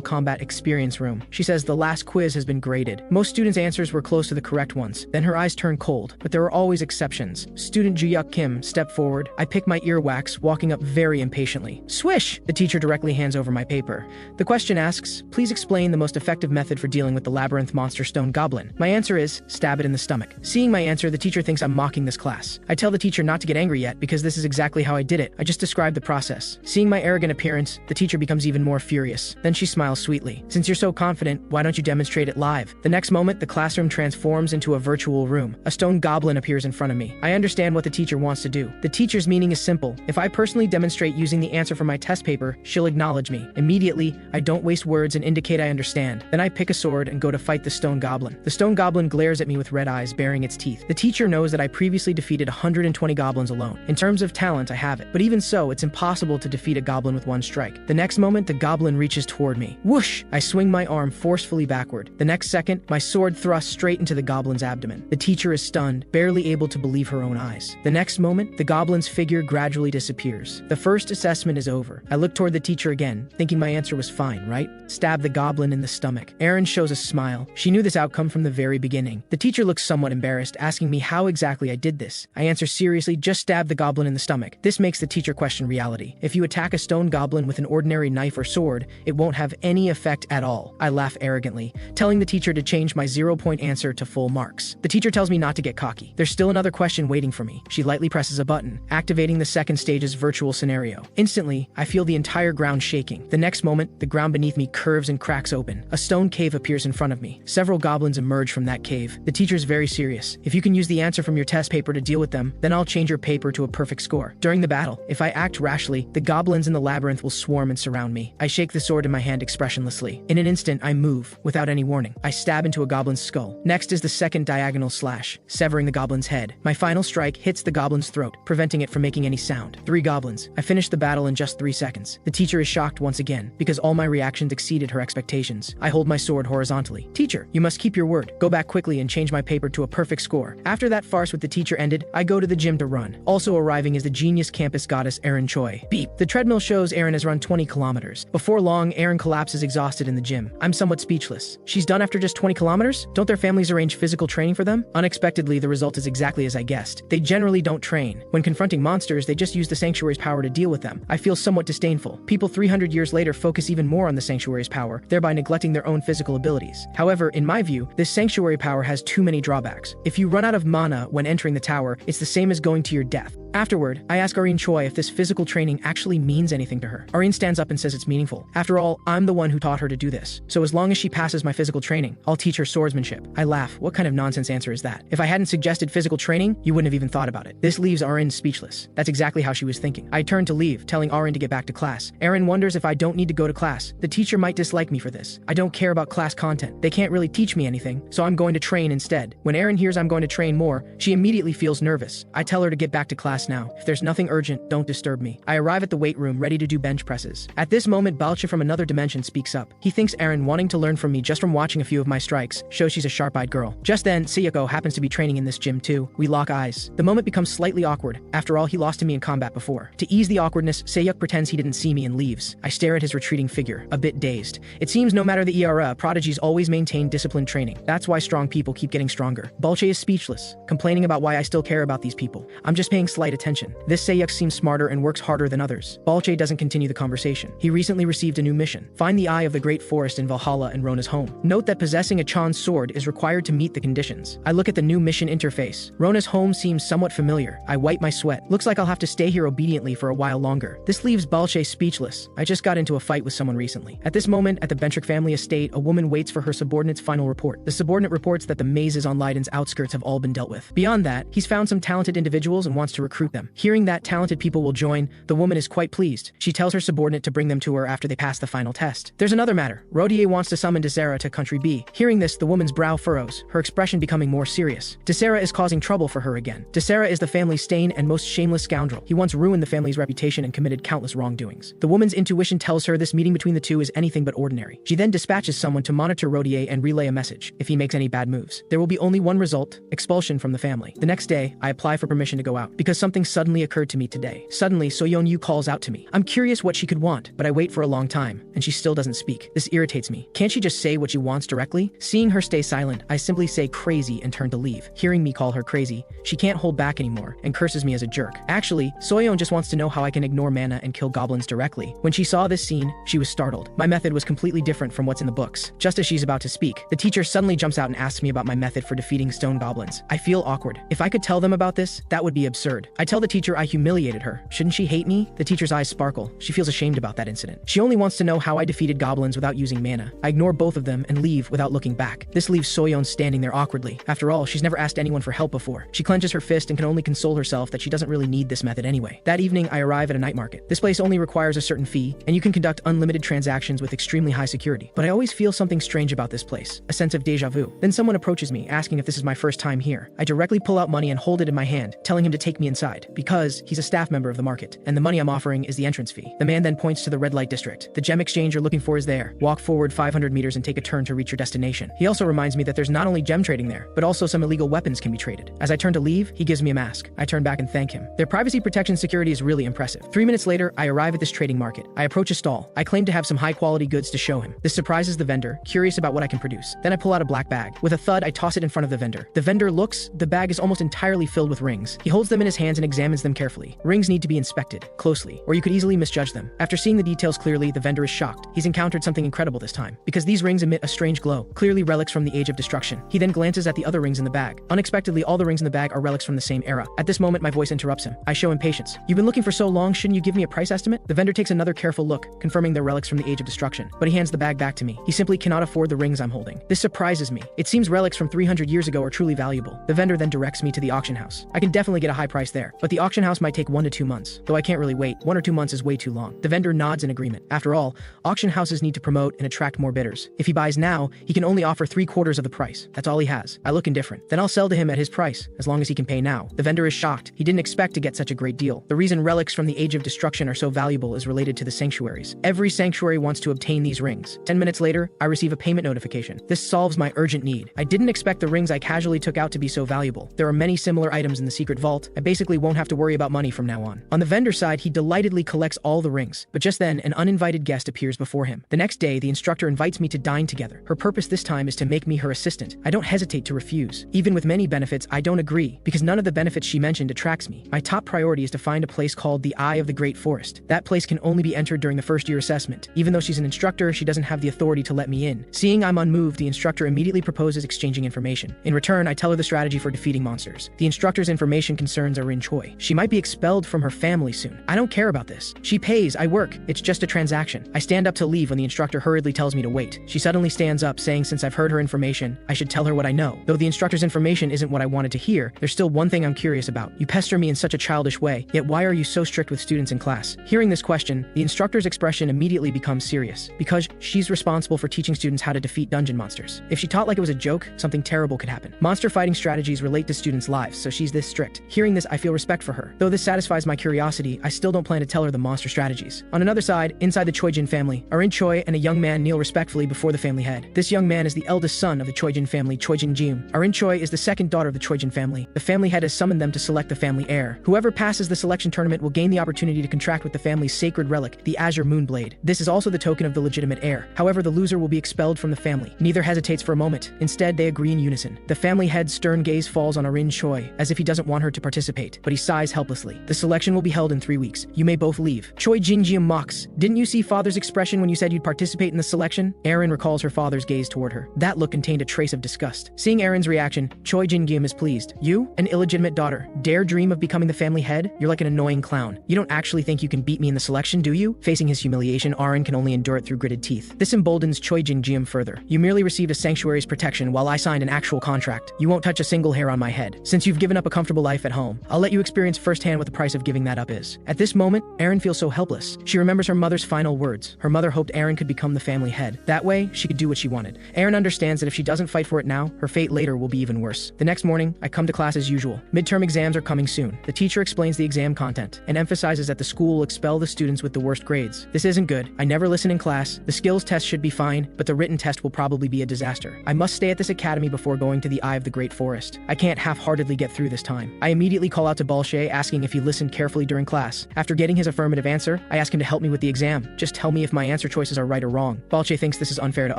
combat experience room. She says the last quiz has been graded. Most students' answers were close to the correct ones. Then her eyes turn cold, but there are always exceptions. Student Joo-hyuk Kim stepped forward. I pick my earwax, walking up very impatiently. Swish! The teacher directly hands over my paper. The question asks, "Please explain the most effective method for dealing with the labyrinth monster stone goblin." My answer is, stab it in the stomach. Seeing my answer, the teacher thinks I'm mocking this class. I tell the teacher not to get angry yet because this is exactly how I did it. I just described the process. Seeing my arrogant appearance, the teacher becomes even more furious. Then she smiles sweetly. "Since you're so confident, why don't you demonstrate it live?" The next moment, the classroom transforms into a virtual room. A stone goblin appears in front of me. I understand what the teacher wants to do. The teacher's meaning is simple. If I personally demonstrate using the answer from my test paper, she'll acknowledge me. Immediately, I don't waste words and indicate I understand. Then I pick a sword and go to fight the stone goblin. The stone goblin glares at me with red eyes, baring its teeth. The teacher knows that I previously defeated 120 goblins alone. In terms of talent, I have it. But even so, it's impossible to defeat a goblin with one strike. The next moment, the goblin reaches toward me. Whoosh! I swing my arm forcefully backward. The next second, my sword thrusts straight into the goblin's abdomen. The teacher is stunned, barely able to believe her own eyes. The next moment, the goblin's figure gradually disappears. The first assessment is over. I look toward the teacher again, thinking my answer was fine, right? Stab the goblin in the stomach. Arin shows a smile. She knew this outcome from the very beginning. The teacher looks somewhat embarrassed, asking me how exactly I did this. I answer seriously, just stab the goblin in the stomach. This makes the teacher question reality. If you attack a stone goblin with an ordinary knife or sword, it won't have any effect at all. I laugh arrogantly, telling the teacher to change my 0-point answer to full marks. The teacher tells me not to get cocky. There's still another question waiting for me. She lightly presses a button, activating the second stage's virtual scenario. Instantly, I feel the entire ground shaking. The next moment, the ground beneath me curves and cracks open. A stone cave appears in front of me. Several goblins emerge from that cave. The teacher's very serious. If you can use the answer from your test paper to deal with them, then I'll change your paper to a perfect score. During the battle, if I act rashly, the goblins in the labyrinth will swarm and surround me. I shake the sword in my hand expressionlessly. In an instant, I move, without any warning. I stab into a goblin's skull. Next is the second diagonal slash, severing the goblin's head. My final strike hits the goblin's throat, preventing it from making any sound. 3 goblins. I finished the battle in just 3 seconds. The teacher is shocked once again, because all my reactions exceeded her expectations. I hold my sword horizontally. "Teacher, you must keep your word. Go back quickly and change my paper to a perfect score." After that farce with the teacher ended, I go to the gym to run. Also arriving is the genius campus goddess Arin Choi. Beep. The treadmill shows Arin has run 20 kilometers. Before long, Arin collapses exhausted in the gym. I'm somewhat speechless. She's done after just 20 kilometers? Don't their families arrange physical training for them? Unexpectedly, the result is exactly as I guessed. They generally don't train. When confronting monsters, they just use the sanctuary's power to deal with them. I feel somewhat disdainful. People 300 years later focus even more on the sanctuary's power, thereby neglecting their own physical abilities. However, in my view, this sanctuary power has too many drawbacks. If you run out of mana when entering the tower, it's the same as going to your death. Afterward, I ask Arin Choi if this physical training actually means anything to her. Arin stands up and says it's meaningful. After all, I'm the one who taught her to do this. So as long as she passes my physical training, I'll teach her swordsmanship. I laugh. What kind of nonsense answer is that? If I hadn't suggested physical training, you wouldn't have even thought about it. This leaves Arin speechless. That's exactly how she was thinking. I turn to leave, telling Arin to get back to class. Arin wonders if I don't need to go to class. The teacher might dislike me for this. I don't care about class content. They can't really teach me anything, so I'm going to train instead. When Arin hears I'm going to train more, she immediately feels nervous. I tell her to get back to class now. If there's nothing urgent, don't disturb me. I arrive at the weight room ready to do bench presses. At this moment, Balche from another dimension speaks up. He thinks Arin wanting to learn from me just from watching a few of my strikes shows she's a sharp-eyed girl. Just then, Seyuko happens to be training in this gym too. We lock eyes. The moment becomes slightly awkward. After all, he lost to me in combat before. To ease the awkwardness, Seyuk pretends he didn't see me and leaves. I stare at his retreating figure, a bit dazed. It seems no matter the era, prodigies always maintain disciplined training. That's why strong people keep getting stronger. Balche is speechless, complaining about why I still care about these people. I'm just paying slight attention. This Seyuk seems smarter and works harder than others. Balche doesn't continue the conversation. He recently received a new mission. Find the Eye of the Great Forest in Valhalla and Rona's home. Note that possessing a Chan's sword is required to meet the conditions. I look at the new mission interface. Rona's home seems somewhat familiar. I wipe my sweat. Looks like I'll have to stay here obediently for a while longer. This leaves Balche speechless. I just got into a fight with someone recently. At this moment, at the Bentrick family estate, a woman waits for her subordinate's final report. The subordinate reports that the mazes on Leiden's outskirts have all been dealt with. Beyond that, he's found some talented individuals and wants to recruit recruit them. Hearing that talented people will join, the woman is quite pleased. She tells her subordinate to bring them to her after they pass the final test. There's another matter. Rodier wants to summon Desera to Country B. Hearing this, the woman's brow furrows, her expression becoming more serious. Desera is causing trouble for her again. Desera is the family's stain and most shameless scoundrel. He once ruined the family's reputation and committed countless wrongdoings. The woman's intuition tells her this meeting between the two is anything but ordinary. She then dispatches someone to monitor Rodier and relay a message. If he makes any bad moves, there will be only one result: expulsion from the family. The next day, I apply for permission to go out because something suddenly occurred to me today. Suddenly, Soyeon-yu calls out to me. I'm curious what she could want, but I wait for a long time, and she still doesn't speak. This irritates me. Can't she just say what she wants directly? Seeing her stay silent, I simply say crazy and turn to leave. Hearing me call her crazy, she can't hold back anymore and curses me as a jerk. Actually, Soyeon just wants to know how I can ignore mana and kill goblins directly. When she saw this scene, she was startled. My method was completely different from what's in the books. Just as she's about to speak, the teacher suddenly jumps out and asks me about my method for defeating stone goblins. I feel awkward. If I could tell them about this, that would be absurd. I tell the teacher I humiliated her. Shouldn't she hate me? The teacher's eyes sparkle. She feels ashamed about that incident. She only wants to know how I defeated goblins without using mana. I ignore both of them and leave without looking back. This leaves Soyeon standing there awkwardly. After all, she's never asked anyone for help before. She clenches her fist and can only console herself that she doesn't really need this method anyway. That evening, I arrive at a night market. This place only requires a certain fee, and you can conduct unlimited transactions with extremely high security. But I always feel something strange about this place, a sense of deja vu. Then someone approaches me, asking if this is my first time here. I directly pull out money and hold it in my hand, telling him to take me inside, because he's a staff member of the market, and the money I'm offering is the entrance fee. The man then points to the red light district. The gem exchange you're looking for is there. Walk forward 500 meters and take a turn to reach your destination. He also reminds me that there's not only gem trading there, but also some illegal weapons can be traded. As I turn to leave, he gives me a mask. I turn back and thank him. Their privacy protection security is really impressive. 3 minutes later, I arrive at this trading market. I approach a stall. I claim to have some high-quality goods to show him. This surprises the vendor, curious about what I can produce. Then I pull out a black bag. With a thud, I toss it in front of the vendor. The vendor looks. The bag is almost entirely filled with rings. He holds them in his hands and examines them carefully. Rings need to be inspected closely, or you could easily misjudge them. After seeing the details clearly, the vendor is shocked. He's encountered something incredible this time, because these rings emit a strange glow, clearly relics from the Age of Destruction. He then glances at the other rings in the bag. Unexpectedly, all the rings in the bag are relics from the same era. At this moment, my voice interrupts him. I show impatience. You've been looking for so long, shouldn't you give me a price estimate? The vendor takes another careful look, confirming they're relics from the Age of Destruction, but he hands the bag back to me. He simply cannot afford the rings I'm holding. This surprises me. It seems relics from 300 years ago are truly valuable. The vendor then directs me to the auction house. I can definitely get a high price there, but the auction house might take 1 to 2 months, though I can't really wait. 1 or 2 months is way too long. The vendor nods in agreement. After all, auction houses need to promote and attract more bidders. If he buys now, he can only offer 3/4 of the price. That's all he has. I look indifferent. Then I'll sell to him at his price, as long as he can pay now. The vendor is shocked. He didn't expect to get such a great deal. The reason relics from the Age of Destruction are so valuable is related to the sanctuaries. Every sanctuary wants to obtain these rings. 10 minutes later, I receive a payment notification. This solves my urgent need. I didn't expect the rings I casually took out to be so valuable. There are many similar items in the secret vault. I basically won't have to worry about money from now on. On the vendor side, he delightedly collects all the rings. But just then, an uninvited guest appears before him. The next day, the instructor invites me to dine together. Her purpose this time is to make me her assistant. I don't hesitate to refuse. Even with many benefits, I don't agree, because none of the benefits she mentioned attracts me. My top priority is to find a place called the Eye of the Great Forest. That place can only be entered during the first-year assessment. Even though she's an instructor, she doesn't have the authority to let me in. Seeing I'm unmoved, the instructor immediately proposes exchanging information. In return, I tell her the strategy for defeating monsters. The instructor's information concerns Arin Choi. She might be expelled from her family soon. I don't care about this. She pays, I work. It's just a transaction. I stand up to leave when the instructor hurriedly tells me to wait. She suddenly stands up, saying since I've heard her information, I should tell her what I know. Though the instructor's information isn't what I wanted to hear, there's still one thing I'm curious about. You pester me in such a childish way, yet why are you so strict with students in class? Hearing this question, the instructor's expression immediately becomes serious, because she's responsible for teaching students how to defeat dungeon monsters. If she taught like it was a joke, something terrible could happen. Monster fighting strategies relate to students' lives, so she's this strict. Hearing this, I feel respect for her. Though this satisfies my curiosity, I still don't plan to tell her the monster strategies. On another side, inside the Choi Jin family, Arin Choi and a young man kneel respectfully before the family head. This young man is the eldest son of the Choi Jin family, Choi Jin Joo-hyuk. Arin Choi is the second daughter of the Choi Jin family. The family head has summoned them to select the family heir. Whoever passes the selection tournament will gain the opportunity to contract with the family's sacred relic, the Azure Moonblade. This is also the token of the legitimate heir. However, the loser will be expelled from the family. Neither hesitates for a moment. Instead, they agree in unison. The family head's stern gaze falls on Arin Choi, as if he doesn't want her to participate, but he sighs helplessly. The selection will be held in 3 weeks. You may both leave. Choi Jin-joo mocks. Didn't you see father's expression when you said you'd participate in the selection? Arin recalls her father's gaze toward her. That look contained a trace of disgust. Seeing Arin's reaction, Choi Jin-gyum is pleased. You, an illegitimate daughter, dare dream of becoming the family head? You're like an annoying clown. You don't actually think you can beat me in the selection, do you? Facing his humiliation, Arin can only endure it through gritted teeth. This emboldens Choi Jin-gyum further. You merely received a sanctuary's protection while I signed an actual contract. You won't touch a single hair on my head. Since you've given up a comfortable life at home, I'll let let you experience firsthand what the price of giving that up is. At this moment, Arin feels so helpless. She remembers her mother's final words. Her mother hoped Arin could become the family head. That way, she could do what she wanted. Arin understands that if she doesn't fight for it now, her fate later will be even worse. The next morning, I come to class as usual. Midterm exams are coming soon. The teacher explains the exam content and emphasizes that the school will expel the students with the worst grades. This isn't good. I never listen in class. The skills test should be fine, but the written test will probably be a disaster. I must stay at this academy before going to the Eye of the Great Forest. I can't half-heartedly get through this time. I immediately call out to Balche, asking if he listened carefully during class. After getting his affirmative answer, I ask him to help me with the exam. Just tell me if my answer choices are right or wrong. Balche thinks this is unfair to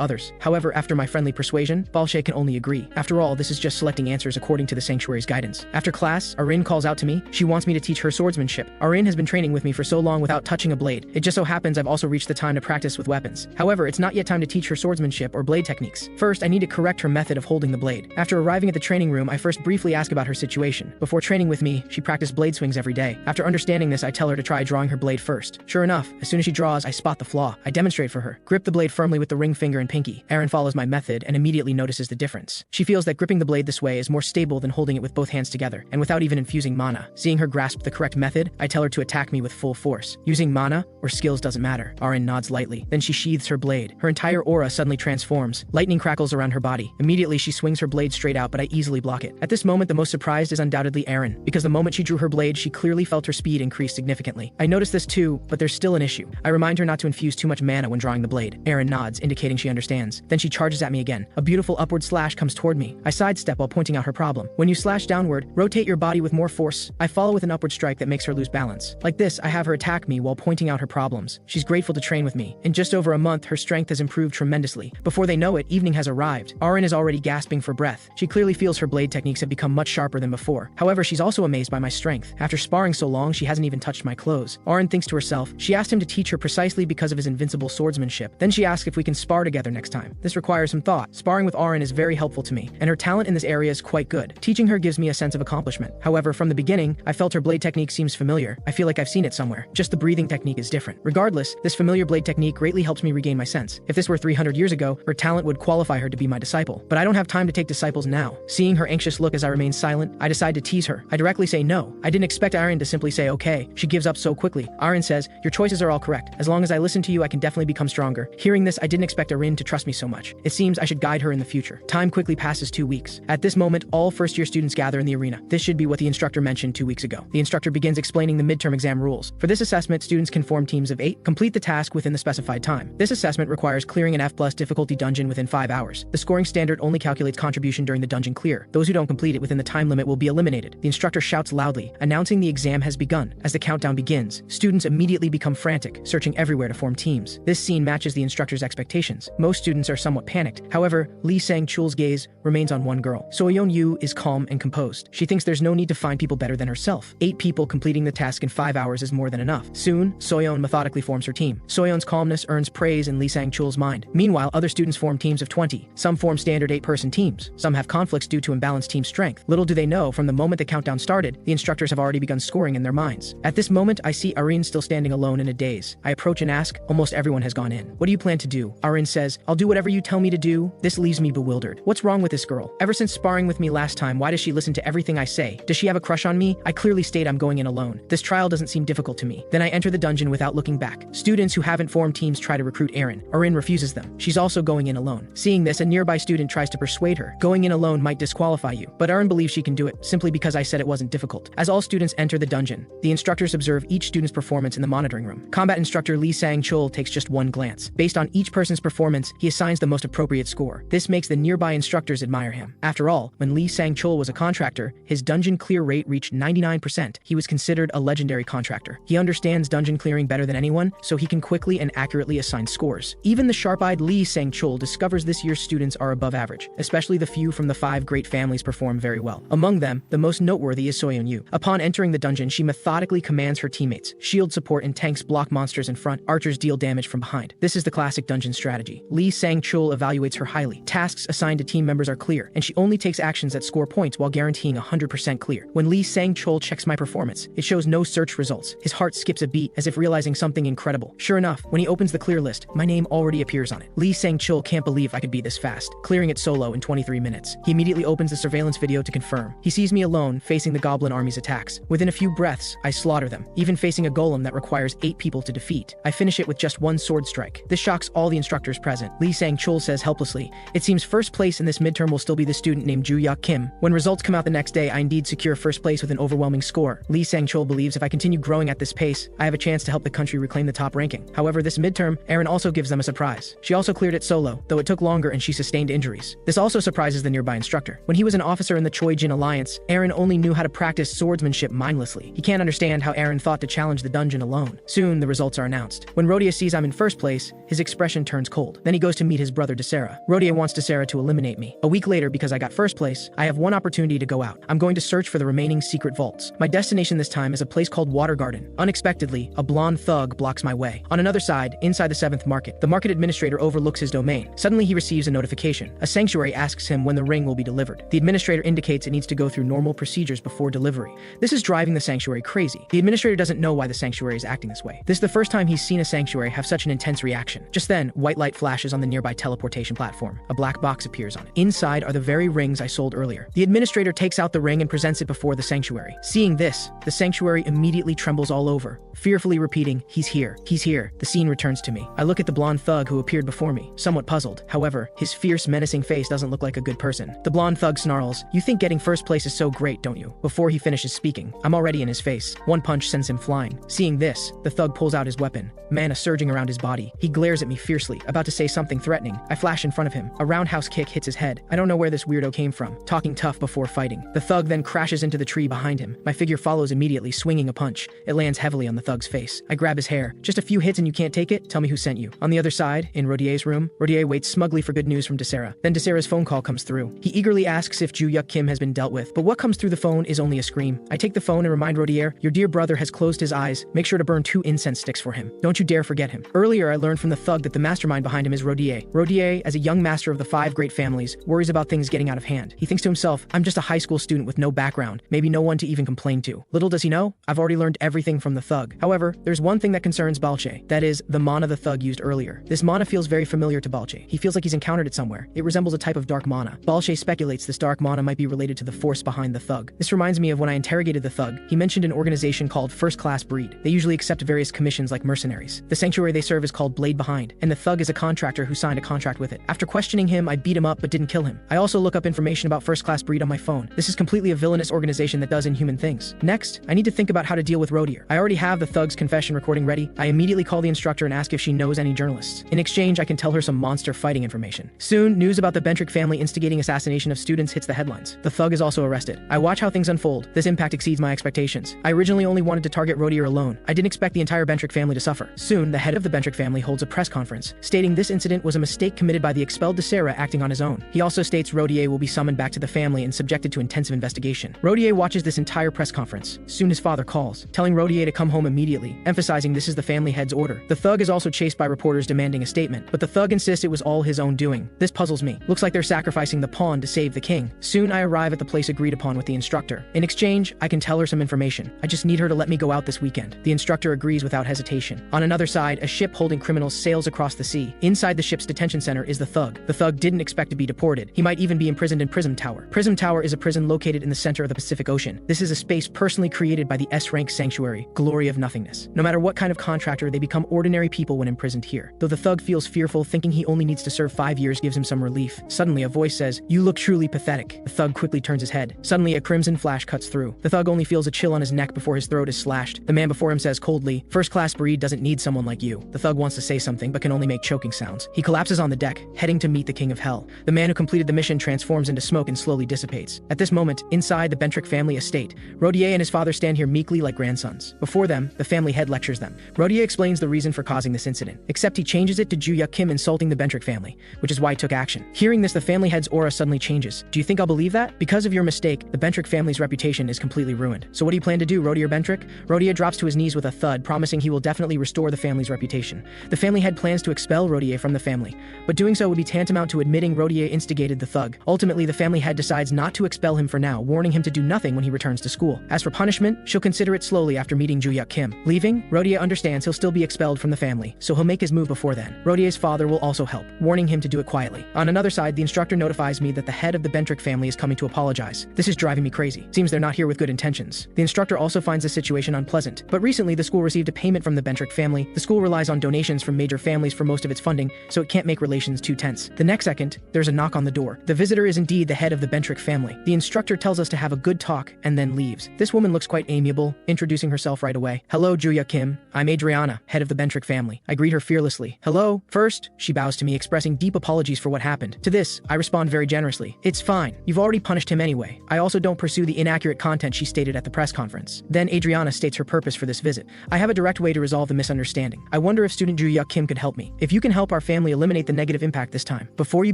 others. However, after my friendly persuasion, Balche can only agree. After all, this is just selecting answers according to the sanctuary's guidance. After class, Arin calls out to me. She wants me to teach her swordsmanship. Arin has been training with me for so long without touching a blade. It just so happens I've also reached the time to practice with weapons. However, it's not yet time to teach her swordsmanship or blade techniques. First, I need to correct her method of holding the blade. After arriving at the training room, I first briefly ask about her situation. Before training with me, she practiced blade swings every day. After understanding this, I tell her to try drawing her blade first. Sure enough, as soon as she draws, I spot the flaw. I demonstrate for her. Grip the blade firmly with the ring finger and pinky. Arin follows my method and immediately notices the difference. She feels that gripping the blade this way is more stable than holding it with both hands together, and without even infusing mana. Seeing her grasp the correct method, I tell her to attack me with full force. Using mana or skills doesn't matter. Arin nods lightly. Then she sheathes her blade. Her entire aura suddenly transforms. Lightning crackles around her body. Immediately, she swings her blade straight out, but I easily block it. At this moment, the most surprised is undoubtedly Arin, because the moment she drew her blade, she clearly felt her speed increase significantly. I notice this too, but there's still an issue. I remind her not to infuse too much mana when drawing the blade. Arin nods, indicating she understands. Then she charges at me again. A beautiful upward slash comes toward me. I sidestep while pointing out her problem. When you slash downward, rotate your body with more force. I follow with an upward strike that makes her lose balance. Like this, I have her attack me while pointing out her problems. She's grateful to train with me. In just over a month, her strength has improved tremendously. Before they know it, evening has arrived. Arin is already gasping for breath. She clearly feels her blade techniques have become much sharper than before. However, she's also amazed by my strength. After sparring so long, she hasn't even touched my clothes. Arin thinks to herself, she asked him to teach her precisely because of his invincible swordsmanship. Then she asks if we can spar together next time. This requires some thought. Sparring with Arin is very helpful to me, and her talent in this area is quite good. Teaching her gives me a sense of accomplishment. However, from the beginning, I felt her blade technique seems familiar. I feel like I've seen it somewhere. Just the breathing technique is different. Regardless, this familiar blade technique greatly helps me regain my sense. If this were 300 years ago, her talent would qualify her to be my disciple. But I don't have time to take disciples now. Seeing her anxious look as I remain silent, I decide to tease her. I directly say no. I didn't expect Arin to simply say okay. She gives up so quickly. Arin says, your choices are all correct. As long as I listen to you, I can definitely become stronger. Hearing this, I didn't expect Arin to trust me so much. It seems I should guide her in the future. Time quickly passes 2 weeks. At this moment, all first-year students gather in the arena. This should be what the instructor mentioned 2 weeks ago. The instructor begins explaining the midterm exam rules. For this assessment, students can form teams of 8, complete the task within the specified time. This assessment requires clearing an F+ difficulty dungeon within 5 hours. The scoring standard only calculates contribution during the dungeon clear. Those who don't complete it within the time limit will be eliminated. The instructor shouts loudly, announcing the exam has begun. As the countdown begins, students immediately become frantic, searching everywhere to form teams. This scene matches the instructor's expectations. Most students are somewhat panicked. However, Lee Sang-chul's gaze remains on one girl. Soyeon-yu is calm and composed. She thinks there's no need to find people better than herself. 8 people completing the task in 5 hours is more than enough. Soon, Soyeon methodically forms her team. Soyeon's calmness earns praise in Lee Sang-chul's mind. Meanwhile, other students form teams of 20. Some form standard 8-person teams. Some have conflicts due to imbalanced team strength. Little do they know, from the moment the countdown started, the instructors have already begun scoring in their minds. At this moment, I see Arin still standing alone in a daze. I approach and ask, almost everyone has gone in. What do you plan to do? Arin says, I'll do whatever you tell me to do. This leaves me bewildered. What's wrong with this girl? Ever since sparring with me last time, why does she listen to everything I say? Does she have a crush on me? I clearly state I'm going in alone. This trial doesn't seem difficult to me. Then I enter the dungeon without looking back. Students who haven't formed teams try to recruit Arin. Arin refuses them. She's also going in alone. Seeing this, a nearby student tries to persuade her. Going in alone might disqualify you. But Arin believes she can do it, simply because I said it wasn't difficult. As all students enter the dungeon, the instructors observe each student's performance in the monitoring room. Combat instructor Lee Sang-chul takes just one glance. Based on each person's performance, he assigns the most appropriate score. This makes the nearby instructors admire him. After all, when Lee Sang-chul was a contractor, his dungeon clear rate reached 99%. He was considered a legendary contractor. He understands dungeon clearing better than anyone, so he can quickly and accurately assign scores. Even the sharp-eyed Lee Sang-chul discovers this year's students are above average, especially the few from the 5 great families perform very well. Among them, the most noteworthy is Soyeon-yu. Upon entering the dungeon, she methodically commands her teammates. Shield support and tanks block monsters in front, archers deal damage from behind. This is the classic dungeon strategy. Lee Sang-chul evaluates her highly. Tasks assigned to team members are clear, and she only takes actions that score points while guaranteeing 100% clear. When Lee Sang-chul checks my performance, it shows no search results. His heart skips a beat, as if realizing something incredible. Sure enough, when he opens the clear list, my name already appears on it. Lee Sang-chul can't believe I could be this fast, clearing it solo in 23 minutes. He immediately opens the surveillance video to confirm. He sees me alone, facing the goblin goblin army's attacks. Within a few breaths, I slaughter them, even facing a golem that requires 8 people to defeat. I finish it with just one sword strike. This shocks all the instructors present. Lee Sang-chul says helplessly, "It seems first place in this midterm will still be the student named Joo-hyuk Kim." When results come out the next day, I indeed secure first place with an overwhelming score. Lee Sang-chul believes if I continue growing at this pace, I have a chance to help the country reclaim the top ranking. However, this midterm, Arin also gives them a surprise. She also cleared it solo, though it took longer and she sustained injuries. This also surprises the nearby instructor. When he was an officer in the Choi-Jin alliance, Arin only knew how to practice swordsmanship mindlessly. He can't understand how Arin thought to challenge the dungeon alone. Soon, the results are announced. When Rodie sees I'm in first place, his expression turns cold. Then he goes to meet his brother Desera. Rodie wants Desera to eliminate me. A week later, because I got first place, I have one opportunity to go out. I'm going to search for the remaining secret vaults. My destination this time is a place called Water Garden. Unexpectedly, a blonde thug blocks my way. On another side, inside the 7th market, the market administrator overlooks his domain. Suddenly he receives a notification. A sanctuary asks him when the ring will be delivered. The administrator indicates it needs to go through normal procedures before delivery. This is driving the sanctuary crazy. The administrator doesn't know why the sanctuary is acting this way. This is the first time he's seen a sanctuary have such an intense reaction. Just then, white light flashes on the nearby teleportation platform. A black box appears on it. Inside are the very rings I sold earlier. The administrator takes out the ring and presents it before the sanctuary. Seeing this, the sanctuary immediately trembles all over, fearfully repeating, "He's here, he's here." The scene returns to me. I look at the blonde thug who appeared before me, somewhat puzzled. However, his fierce, menacing face doesn't look like a good person. The blonde thug snarls, "You think getting first place is so great, don't you?" Before he finishes speaking, I'm already in his face. One punch sends him flying. Seeing this, the thug pulls out his weapon, mana surging around his body. He glares at me fiercely, about to say something threatening. I flash in front of him. A roundhouse kick hits his head. I don't know where this weirdo came from, talking tough before fighting. The thug then crashes into the tree behind him. My figure follows immediately, swinging a punch. It lands heavily on the thug's face. I grab his hair. "Just a few hits and you can't take it? Tell me who sent you." On the other side, in Rodier's room, Rodier waits smugly for good news from Desera. Then Desera's phone call comes through. He eagerly asks if Joo-hyuk Kim has been dealt with, but what comes through the phone is only a scream. I take the phone and remind Rodier, "Your dear brother has closed his eyes. Make sure to burn 2 incense sticks for him. Don't you dare forget him." Earlier, I learned from the thug that the mastermind behind him is Rodier. Rodier, as a young master of the 5 great families, worries about things getting out of hand. He thinks to himself, "I'm just a high school student with no background, maybe no one to even complain to." Little does he know, I've already learned everything from the thug. However, there's one thing that concerns Balche. That is, the mana the thug used earlier. This mana feels very familiar to Balche. He feels like he's encountered it somewhere. It resembles a type of dark mana. Balche speculates this dark mana might be related to the force behind the thug. This reminds me of when I interrogated the thug. He mentioned an organization called First Class Breed. They usually accept various commissions like mercenaries. The sanctuary they serve is called Blade Behind, and the thug is a contractor who signed a contract with it. After questioning him, I beat him up but didn't kill him. I also look up information about First Class Breed on my phone. This is completely a villainous organization that does inhuman things. Next, I need to think about how to deal with Rodier. I already have the thug's confession recording ready. I immediately call the instructor and ask if she knows any journalists. In exchange, I can tell her some monster fighting information. Soon, news about the Bentrick family instigating assassination of students hits the headlines. The thug is also arrested. I watch how things unfold. This impact exceeds my expectations. I originally only wanted to target Rodier alone. I didn't expect the entire Bentrick family to suffer. Soon, the head of the Bentrick family holds a press conference, stating this incident was a mistake committed by the expelled Desera acting on his own. He also states Rodier will be summoned back to the family and subjected to intensive investigation. Rodier watches this entire press conference. Soon his father calls, telling Rodier to come home immediately, emphasizing this is the family head's order. The thug is also chased by reporters demanding a statement, but the thug insists it was all his own doing. This puzzles me. Looks like they're sacrificing the pawn to save the king. Soon I arrive at the place agreed upon with the instructor. In exchange, I can tell her some information. I just need her to let me go out this weekend. The instructor agrees without hesitation. On another side, a ship holding criminals sails across the sea. Inside the ship's detention center is the thug. The thug didn't expect to be deported. He might even be imprisoned in Prism Tower. Prism Tower is a prison located in the center of the Pacific Ocean. This is a space personally created by the S-rank sanctuary, Glory of Nothingness. No matter what kind of contractor, they become ordinary people when imprisoned here. Though the thug feels fearful, thinking he only needs to serve 5 years gives him some relief. Suddenly, a voice says, "You look truly pathetic." The thug quickly turns his head. Suddenly, a crimson flash cuts through. The thug only feels a chill on his neck before his throat is slashed. The man before him says coldly, "First Class Breed doesn't need someone like you." The thug wants to say something, but can only make choking sounds. He collapses on the deck, heading to meet the King of Hell. The man who completed the mission transforms into smoke and slowly dissipates. At this moment, inside the Bentrick family estate, Rodier and his father stand here meekly like grandsons. Before them, the family head lectures them. Rodier explains the reason for causing this incident, except he changes it to Joo-hyuk Kim insulting the Bentrick family, which is why he took action. Hearing this, the family head's aura suddenly changes. "Do you think I'll believe that? Because of your mistake, the Bentrick family's reputation is completely ruined. So what do you plan to do, Rodier Bentrick?" Rodier drops to his knees with a thud, promising he will definitely restore the family's reputation. The family head plans to expel Rodier from the family, but doing so would be tantamount to admitting Rodier instigated the thug. Ultimately, the family head decides not to expel him for now, warning him to do nothing when he returns to school. As for punishment, she'll consider it slowly after meeting Joo-hyuk Kim. Leaving, Rodier understands he'll still be expelled from the family, so he'll make his move before then. Rodier's father will also help, warning him to do it quietly. On another side, the instructor notifies me that the head of the Bentrick family is coming to apologize. This is driving me crazy. Seems seems they're not here with good intentions. The instructor also finds the situation unpleasant, but recently the school received a payment from the Bentrick family. The school relies on donations from major families for most of its funding, so it can't make relations too tense. The next second, there's a knock on the door. The visitor is indeed the head of the Bentrick family. The instructor tells us to have a good talk and then leaves. This woman looks quite amiable, introducing herself right away. Hello, Joo-hyuk Kim. I'm Adriana, head of the Bentrick family. I greet her fearlessly. Hello. First, she bows to me, expressing deep apologies for what happened. To this, I respond very generously. It's fine. You've already punished him anyway. I also don't pursue the inaccurate content she stated at the press conference. Then Adriana states her purpose for this visit. I have a direct way to resolve the misunderstanding. I wonder if student Joo-hyuk Kim could help me. If you can help our family eliminate the negative impact this time. Before you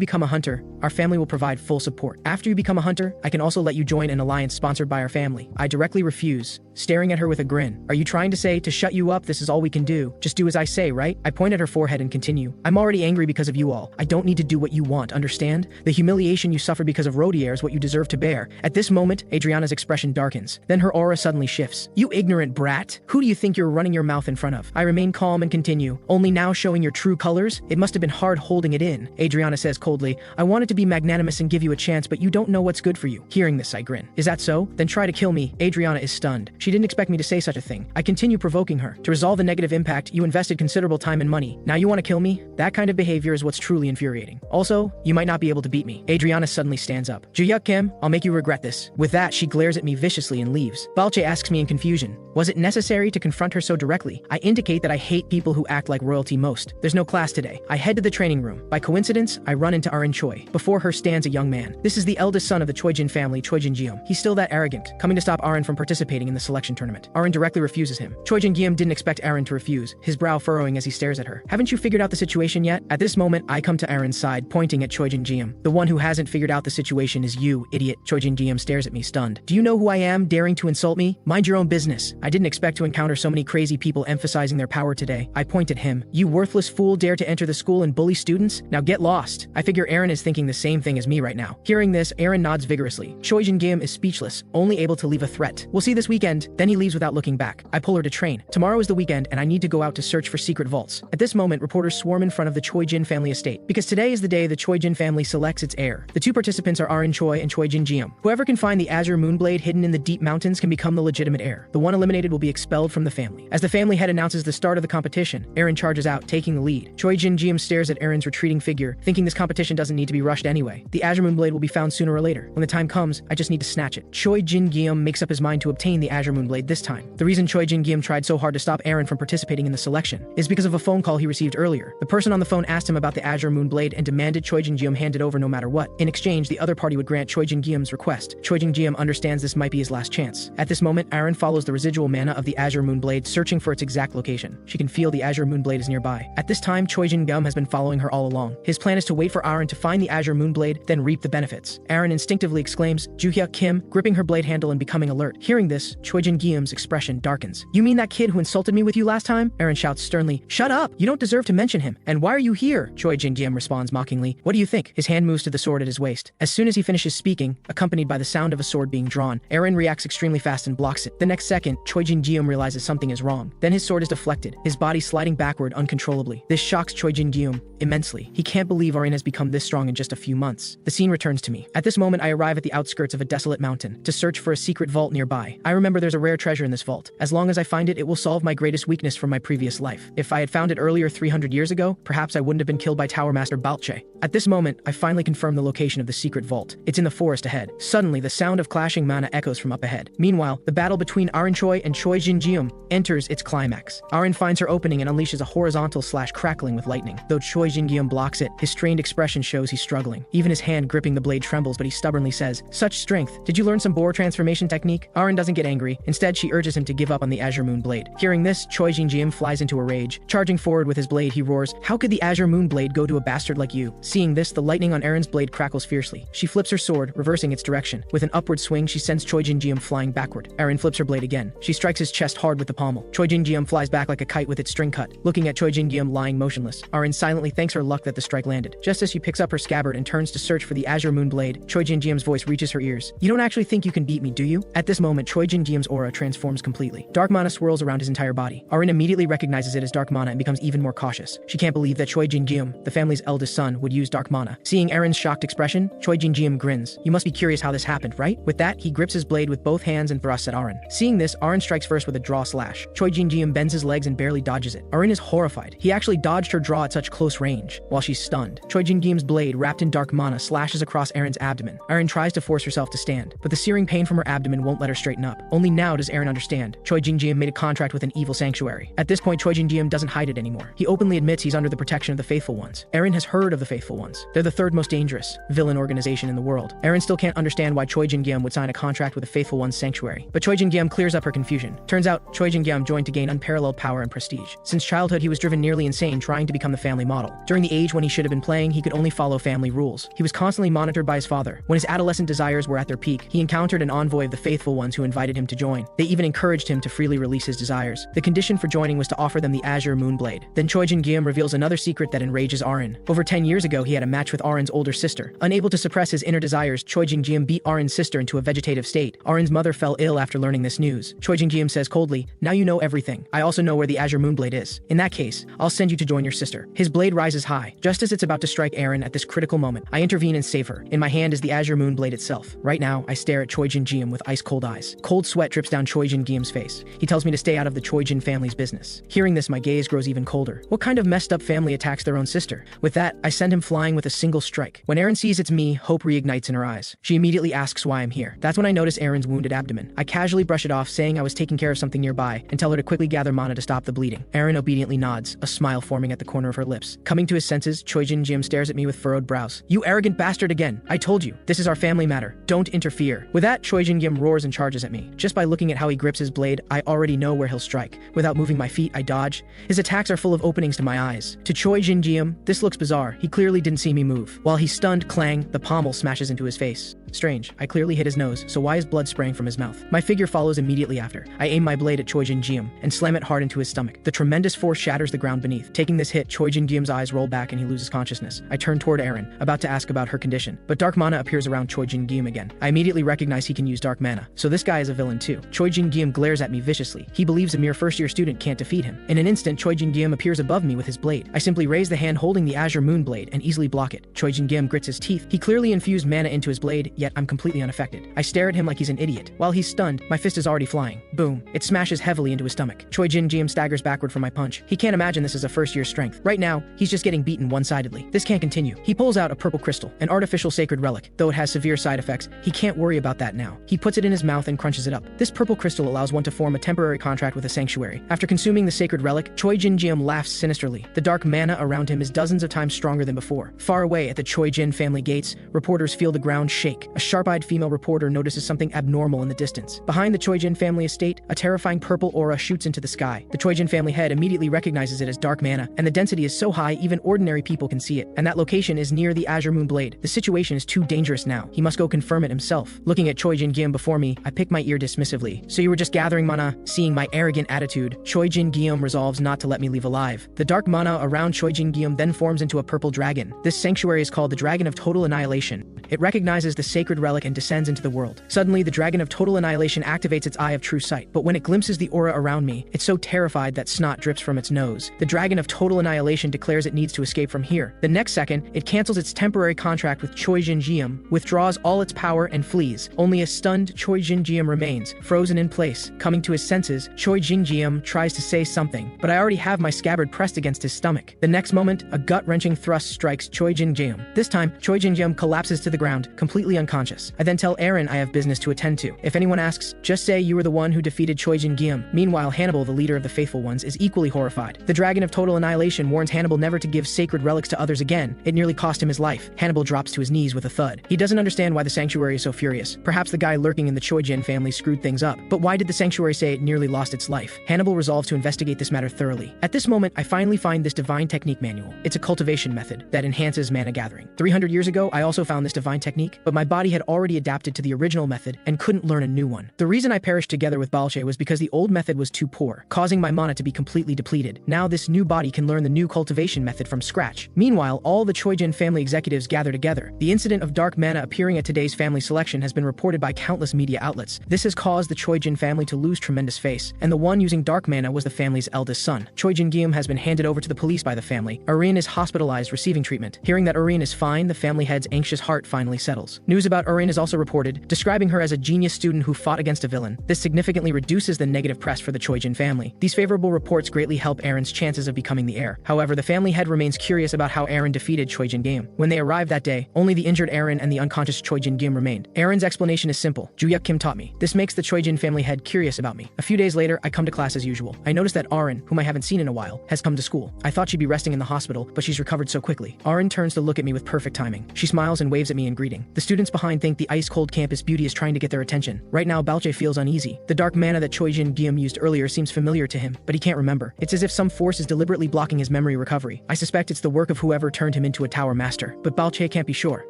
become a hunter, our family will provide full support. After you become a hunter, I can also let you join an alliance sponsored by our family. I directly refuse, staring at her with a grin. Are you trying to say to shut you up? This is all we can do. Just do as I say, right? I point at her forehead and continue. I'm already angry because of you all. I don't need to do what you want, understand? The humiliation you suffer because of Rodier is what you deserve to bear. At this moment, Adriana's expression darkens. Then her aura suddenly shifts. You ignorant brat! Who do you think you're running your mouth in front of? I remain calm and continue. Only now showing your true colors? It must have been hard holding it in. Adriana says coldly, I wanted to be magnanimous and give you a chance, but you don't know what's good for you. Hearing this, I grin. Is that so? Then try to kill me. Adriana is stunned. She didn't expect me to say such a thing. I continue provoking her. To resolve the negative impact, you invested considerable time and money. Now you want to kill me? That kind of behavior is what's truly infuriating. Also, you might not be able to beat me. Adriana suddenly stands up. Joo-hyuk Kim, I'll make you regret this. With that, she glares at me viciously and leaves. Balche asks me in confusion, was it necessary to confront her so directly? I indicate that I hate people who act like royalty most. There's no class today. I head to the training room. By coincidence, I run into Arin Choi. Before her stands a young man. This is the eldest son of the Choi Jin family, Choi Jin Joo-hyuk. He's still that arrogant, coming to stop Arin from participating in the selection tournament. Arin directly refuses him. Choi Jin Joo-hyuk didn't expect Arin to refuse, his brow furrowing as he stares at her. Haven't you figured out the situation yet? At this moment, I come to Arin's side, pointing at Choi Jin Joo-hyuk. The one who hasn't figured out the situation is you, idiot. Choi Jin Joo-hyuk stares at me stunned. Do you know who I am, daring to insult me? Mind your own business. I didn't expect to encounter so many crazy people emphasizing their power today. I point at him. You worthless fool dare to enter the school and bully students? Now get lost. I figure Arin is thinking the same thing as me right now. Hearing this, Arin nods vigorously. Choi Jin Joo-hyuk is speechless, only able to leave a threat. We'll see this weekend. Then he leaves without looking back. I pull her to train. Tomorrow is the weekend and I need to go out to search for secret vaults. At this moment, reporters swarm in front of the Choi Jin family estate, because today is the day the Choi Jin family selects its heir. The two participants are Arin Choi and Choi Jin Joo-hyuk. Whoever can find the azure moonblade hidden in the deep mountains can become the legitimate heir. The one eliminated will be expelled from the family. As the family head announces the start of the competition, Arin charges out, taking the lead. Choi Jin Joo-hyuk stares at Arin's retreating figure, thinking this competition doesn't need to be rushed anyway. The azure moonblade will be found sooner or later. When the time comes, I just need to snatch it. Choi Jin Joo-hyuk makes up his mind to obtain the azure moonblade this time. The reason Choi Jin Joo-hyuk tried so hard to stop Arin from participating in the selection is because of a phone call he received earlier. The person on the phone asked him about the azure moonblade and demanded Choi Jin Joo-hyuk hand it over no matter what. In exchange, the other party would grant Choi Jin Joo-hyuk's request. Choi Jin Joo-hyuk understands this might be his last chance. At this moment, Arin follows the residual mana of the azure moonblade, searching for its exact location. She can feel the azure moonblade is nearby. At this time, Choi Jin Joo-hyuk has been following her all along. His plan is to wait for Arin to find the azure moonblade, then reap the benefits. Arin instinctively exclaims, Joo-hyuk Kim, gripping her blade handle and becoming alert. Hearing this, Choi Jin Joo-hyuk's expression darkens. You mean that kid who insulted me with you last time? Arin shouts sternly, shut up! You don't deserve to mention him. And why are you here? Choi Jin Joo-hyuk responds mockingly. What do you think? His hand moves to the sword at his waist. As soon as he finishes speaking, accompanied by the sound of a sword being drawn, Arin reacts extremely fast and blocks it. The next second, Choi Jin Joo-hyuk realizes something is wrong. Then his sword is deflected, his body sliding backward uncontrollably. This shocks Choi Jin Joo-hyuk immensely. He can't believe Arin has become this strong in just a few months. The scene returns to me. At this moment, I arrive at the outskirts of a desolate mountain to search for a secret vault nearby. I remember there's a rare treasure in this vault. As long as I find it, it will solve my greatest weakness from my previous life. If I had found it earlier 300 years ago, perhaps I wouldn't have been killed by Tower Master Balche. At this moment, I finally confirm the location of the secret vault. It's in the forest ahead. Suddenly, the sound of clashing mana echoes from up ahead. Meanwhile, the battle between Arin Choi and Choi Jin Joo-hyuk enters its climax. Arin finds her opening and unleashes a horizontal slash crackling with lightning. Though Choi Jin Joo-hyuk blocks it, his strained expression shows he's struggling. Even his hand gripping the blade trembles, but he stubbornly says, such strength. Did you learn some boar transformation technique? Arin doesn't get angry. Instead, she urges him to give up on the azure moon blade. Hearing this, Choi Jin Joo-hyuk flies into a rage. Charging forward with his blade, he roars, how could the azure moon blade go to a bastard like you? Seeing this, the lightning on Arin's blade crackles fiercely. She flips her sword, reversing its direction. With an upward swing, she sends Choi Jin Joo-hyuk flying backward. Arin flips her blade again. She strikes his chest hard with the pommel. Choi Jin Joo-hyuk flies back like a kite with its string cut. Looking at Choi Jin Joo-hyuk lying motionless, Arin silently thanks her luck that the strike landed. Just as she picks up her scabbard and turns to search for the azure moon blade, Choi Jin Joo-hyuk's voice reaches her ears. You don't actually think you can beat me, do you? At this moment, Choi Jin Joo-hyuk's aura transforms completely. Dark mana swirls around his entire body. Arin immediately recognizes it as dark mana and becomes even more cautious. She can't believe that Choi Jin Joo-hyuk, the family's eldest son, would use dark mana. Seeing Arin's shocked expression, Choi Jin Joo-hyuk grins. You must be curious how this happened, right? With that, that, he grips his blade with both hands and thrusts at Arin. Seeing this, Arin strikes first with a draw slash. Choi Jin-Jeom bends his legs and barely dodges it. Arin is horrified. He actually dodged her draw at such close range. While she's stunned, Choi Jin-Jeom's blade, wrapped in dark mana, slashes across Arin's abdomen. Arin tries to force herself to stand, but the searing pain from her abdomen won't let her straighten up. Only now does Arin understand. Choi Jin-Jeom made a contract with an evil sanctuary. At this point, Choi Jin-Jeom doesn't hide it anymore. He openly admits he's under the protection of the Faithful Ones. Arin has heard of the Faithful Ones. They're the third most dangerous villain organization in the world. Arin still can't understand why Choi Jin-Jeom would sign a contract with the Faithful Ones sanctuary. But Choi Jin-Jeom clears up her confusion. Turns out, Choi Jin-Jeom joined to gain unparalleled power and prestige. Since childhood, he was driven nearly insane trying to become the family model. During the age when he should have been playing, he could only follow family rules. He was constantly monitored by his father. When his adolescent desires were at their peak, he encountered an envoy of the Faithful Ones who invited him to join. They even encouraged him to freely release his desires. The condition for joining was to offer them the Azure Moonblade. Then Choi Jin-Jeom reveals another secret that enrages Arin. Over 10 years ago, he had a match with Arin's older sister. Unable to suppress his inner desires, Choi Jin-Jeom beat Arin's sister into a vegetative state. Arin's mother fell ill after learning this news. Choi Jin-Jeom says coldly, "Now you know everything. I also know where the Azure Moonblade is. In that case, I'll send you to join your sister." His blade rises high. Just as it's about to strike Arin at this critical moment, I intervene and save her. In my hand is the Azure Moonblade itself. Right now, I stare at Choi Jin-Jeom with ice-cold eyes. Cold sweat drips down Choi Jin-Jeom's face. He tells me to stay out of the Choi Jin family's business. Hearing this, my gaze grows even colder. What kind of messed up family attacks their own sister? With that, I send him flying with a single strike. When Arin sees it's me, hope reignites in her eyes. She immediately asks why I'm here. That's when I notice Arin's wounded abdomen. I casually brush it off, saying I was taking care of something nearby, and tell her to quickly gather mana to stop the bleeding. Arin obediently nods, a smile forming at the corner of her lips. Coming to his senses, Choi Jin-Jeom stares at me with furrowed brows. "You arrogant bastard again! I told you, this is our family matter. Don't interfere." With that, Choi Jin-Jeom roars and charges at me. Just by looking at how he grips his blade, I already know where he'll strike. Without moving my feet, I dodge. His attacks are full of openings to my eyes. To Choi Jin-Jeom, this looks bizarre. He clearly didn't see me move. While he's stunned, clang, the pommel smashes into his face. Strange, I clearly hit his nose, so why is blood spraying from his mouth? My figure follows immediately after. I aim my blade at Choi Jin-Jeom and slam it hard into his stomach. The tremendous force shatters the ground beneath. Taking this hit, Choi Jin-Jeom's eyes roll back and he loses consciousness. I turn toward Arin, about to ask about her condition, but dark mana appears around Choi Jin-Jeom again. I immediately recognize he can use dark mana, so this guy is a villain too. Choi Jin-Jeom glares at me viciously. He believes a mere first-year student can't defeat him. In an instant, Choi Jin-Jeom appears above me with his blade. I simply raise the hand holding the Azure Moonblade and easily block it. Choi Jin-Jeom grits his teeth. He clearly infused mana into his blade, yet I'm completely unaffected. I stare at him like he's an idiot. While he's stunned, my fist is already flying. Boom. It smashes heavily into his stomach. Choi Jin-Jeom staggers backward from my punch. He can't imagine this is a first-year strength. Right now, he's just getting beaten one-sidedly. This can't continue. He pulls out a purple crystal, an artificial sacred relic. Though it has severe side effects, he can't worry about that now. He puts it in his mouth and crunches it up. This purple crystal allows one to form a temporary contract with a sanctuary. After consuming the sacred relic, Choi Jin-Jeom laughs sinisterly. The dark mana around him is dozens of times stronger than before. Far away at the Choi Jin family gates, reporters feel the ground shake. A sharp-eyed female reporter notices something abnormal in the distance. Behind the Choi Jin family estate, a terrifying purple aura shoots into the sky. The Choi Jin family head immediately recognizes it as dark mana, and the density is so high even ordinary people can see it. And that location is near the Azure Moonblade. The situation is too dangerous now. He must go confirm it himself. Looking at Choi Jin-Jeom before me, I pick my ear dismissively. "So you were just gathering mana?" Seeing my arrogant attitude, Choi Jin-Jeom resolves not to let me leave alive. The dark mana around Choi Jin-Jeom then forms into a purple dragon. This sanctuary is called the Dragon of Total Annihilation. It recognizes the sacred relic and descends into the world. Suddenly, the Dragon of Total Annihilation activates its Eye of True Sight, but when it glimpses the aura around me, it's so terrified that snot drips from its nose. The Dragon of Total Annihilation declares it needs to escape from here. The next second, it cancels its temporary contract with Choi Jin-Jeom, withdraws all its power and flees. Only a stunned Choi Jin-Jeom remains, frozen in place. Coming to his senses, Choi Jin-Jeom tries to say something, but I already have my scabbard pressed against his stomach. The next moment, a gut-wrenching thrust strikes Choi Jin-Jeom. This time, Choi Jin-Jeom collapses to the ground, completely unconscious. I then tell Arin I have business to attend to. If anyone asks, just say you were the one who defeated Choi Jin-Jeom. Meanwhile, Hannibal, the leader of the Faithful Ones, is equally horrified. The Dragon of Total Annihilation warns Hannibal never to give sacred relics to others again. It nearly cost him his life. Hannibal drops to his knees with a thud. He doesn't understand why the sanctuary is so furious. Perhaps the guy lurking in the Choi Jin family screwed things up. But why did the sanctuary say it nearly lost its life? Hannibal resolves to investigate this matter thoroughly. At this moment, I finally find this divine technique manual. It's a cultivation method that enhances mana gathering. 300 years ago, I also found this divine technique, but my body had already adapted to the original method and couldn't learn a new one. The reason I perished together with Balche was because the old method was too poor, causing my mana to be completely depleted. Now this new body can learn the new cultivation method from scratch. Meanwhile, all the Choi Jin family executives gather together. The incident of dark mana appearing at today's family selection has been reported by countless media outlets. This has caused the Choi Jin family to lose tremendous face, and the one using dark mana was the family's eldest son. Choi Jin-Jeom has been handed over to the police by the family. Arin is hospitalized receiving treatment. Hearing that Arin is fine, the family head's anxious heart finally settles. News about Arin is also reported. describing her as a genius student who fought against a villain. This significantly reduces the negative press for the Choi-jin family. These favorable reports greatly help Arin's chances of becoming the heir. However, the family head remains curious about how Arin defeated Choi-jin Kim. When they arrived that day, only the injured Arin and the unconscious Choi-jin Kim remained. Arin's explanation is simple. Joo-hyuk Kim taught me. This makes the Choi-jin family head curious about me. A few days later, I come to class as usual. I notice that Arin, whom I haven't seen in a while, has come to school. I thought she'd be resting in the hospital, but she's recovered so quickly. Arin turns to look at me with perfect timing. She smiles and waves at me in greeting. The students behind think the ice-cold campus beauty is trying to get their attention. Right now, Balche feels uneasy. The dark mana that Choi-jin Kim used earlier seems familiar to him, but he can't remember. It's as if some force is deliberately blocking his memory recovery. I suspect it's the work of whoever turned him into a tower master, but Balche can't be sure.